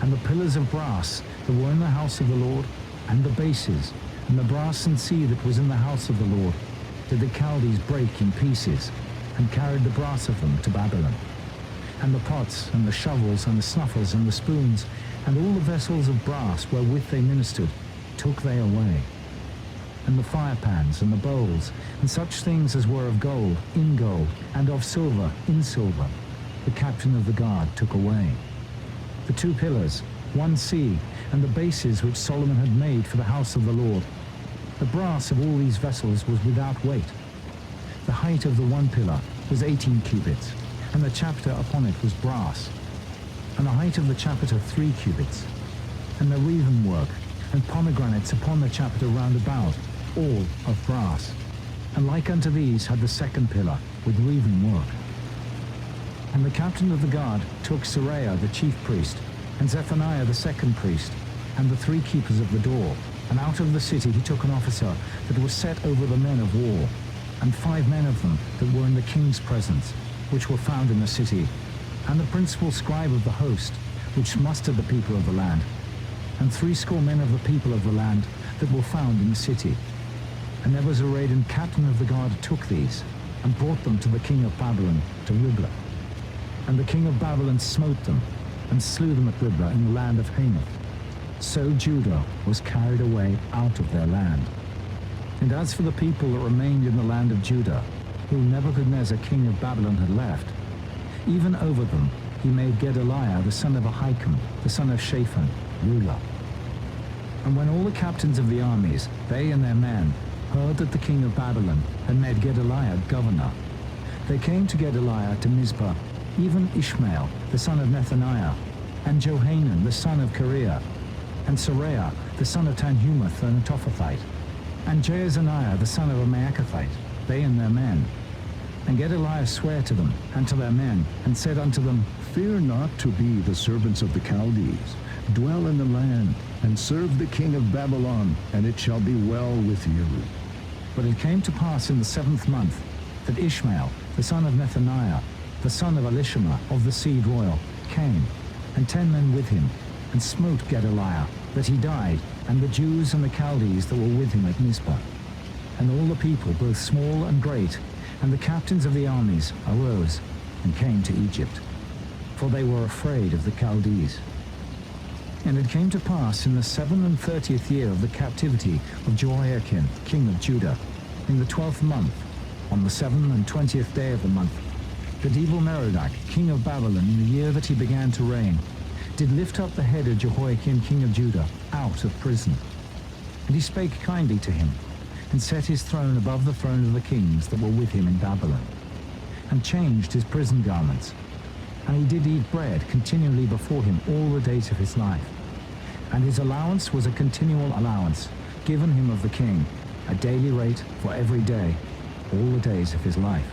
[SPEAKER 1] And the pillars of brass that were in the house of the Lord, and the bases, and the brass and sea that was in the house of the Lord, did the Chaldees break in pieces, and carried the brass of them to Babylon. And the pots, and the shovels, and the snuffers, and the spoons, and all the vessels of brass wherewith they ministered, took they away. And the firepans, and the bowls, and such things as were of gold, in gold, and of silver, in silver, the captain of the guard took away. The 2 pillars, 1 sea, and the bases which Solomon had made for the house of the Lord. The brass of all these vessels was without weight. The height of the 1 pillar was 18 cubits, and the chapiter upon it was brass, and the height of the chapiter 3 cubits, and the wreathen work, and pomegranates upon the chapiter round about, all of brass. And like unto these had the 2nd pillar, with wreathen work. And the captain of the guard took Seraiah the chief priest, and Zephaniah the 2nd priest, and the 3 keepers of the door, and out of the city he took an officer that was set over the men of war, and 5 men of them that were in the king's presence, which were found in the city, and the principal scribe of the host, which mustered the people of the land, and 70 men of the people of the land that were found in the city. And Nebuzaradan, captain of the guard, took these, and brought them to the king of Babylon, to Riblah. And the king of Babylon smote them, and slew them at Riblah in the land of Hamath. So Judah was carried away out of their land. And as for the people that remained in the land of Judah, whom Nebuchadnezzar king of Babylon had left, even over them he made Gedaliah the son of Ahikam, the son of Shaphan, ruler. And when all the captains of the armies, they and their men, heard that the king of Babylon had made Gedaliah governor, they came to Gedaliah to Mizpah, even Ishmael the son of Nethaniah, and Johanan the son of Kareah, and Seraiah the son of Tanhumeth the Netophathite, and Jaazaniah the son of a Maacathite, they and their men. And Gedaliah sware to them and to their men, and said unto them,
[SPEAKER 6] Fear not to be the servants of the Chaldees. Dwell in the land, and serve the king of Babylon, and it shall be well with you.
[SPEAKER 1] But it came to pass in the 7th month that Ishmael, the son of Nethaniah, the son of Elishama of the seed royal, came, and 10 men with him, and smote Gedaliah, that he died, and the Jews and the Chaldees that were with him at Mizpah. And all the people, both small and great, and the captains of the armies, arose, and came to Egypt, for they were afraid of the Chaldees. And it came to pass in the 37th year of the captivity of Jehoiakim, king of Judah, in the 12th month, on the 27th day of the month, that Evil-Merodach, king of Babylon, in the year that he began to reign, did lift up the head of Jehoiakim, king of Judah, out of prison. And he spake kindly to him, and set his throne above the throne of the kings that were with him in Babylon, and changed his prison garments. And he did eat bread continually before him all the days of his life. And his allowance was a continual allowance, given him of the king, a daily rate for every day, all the days of his life.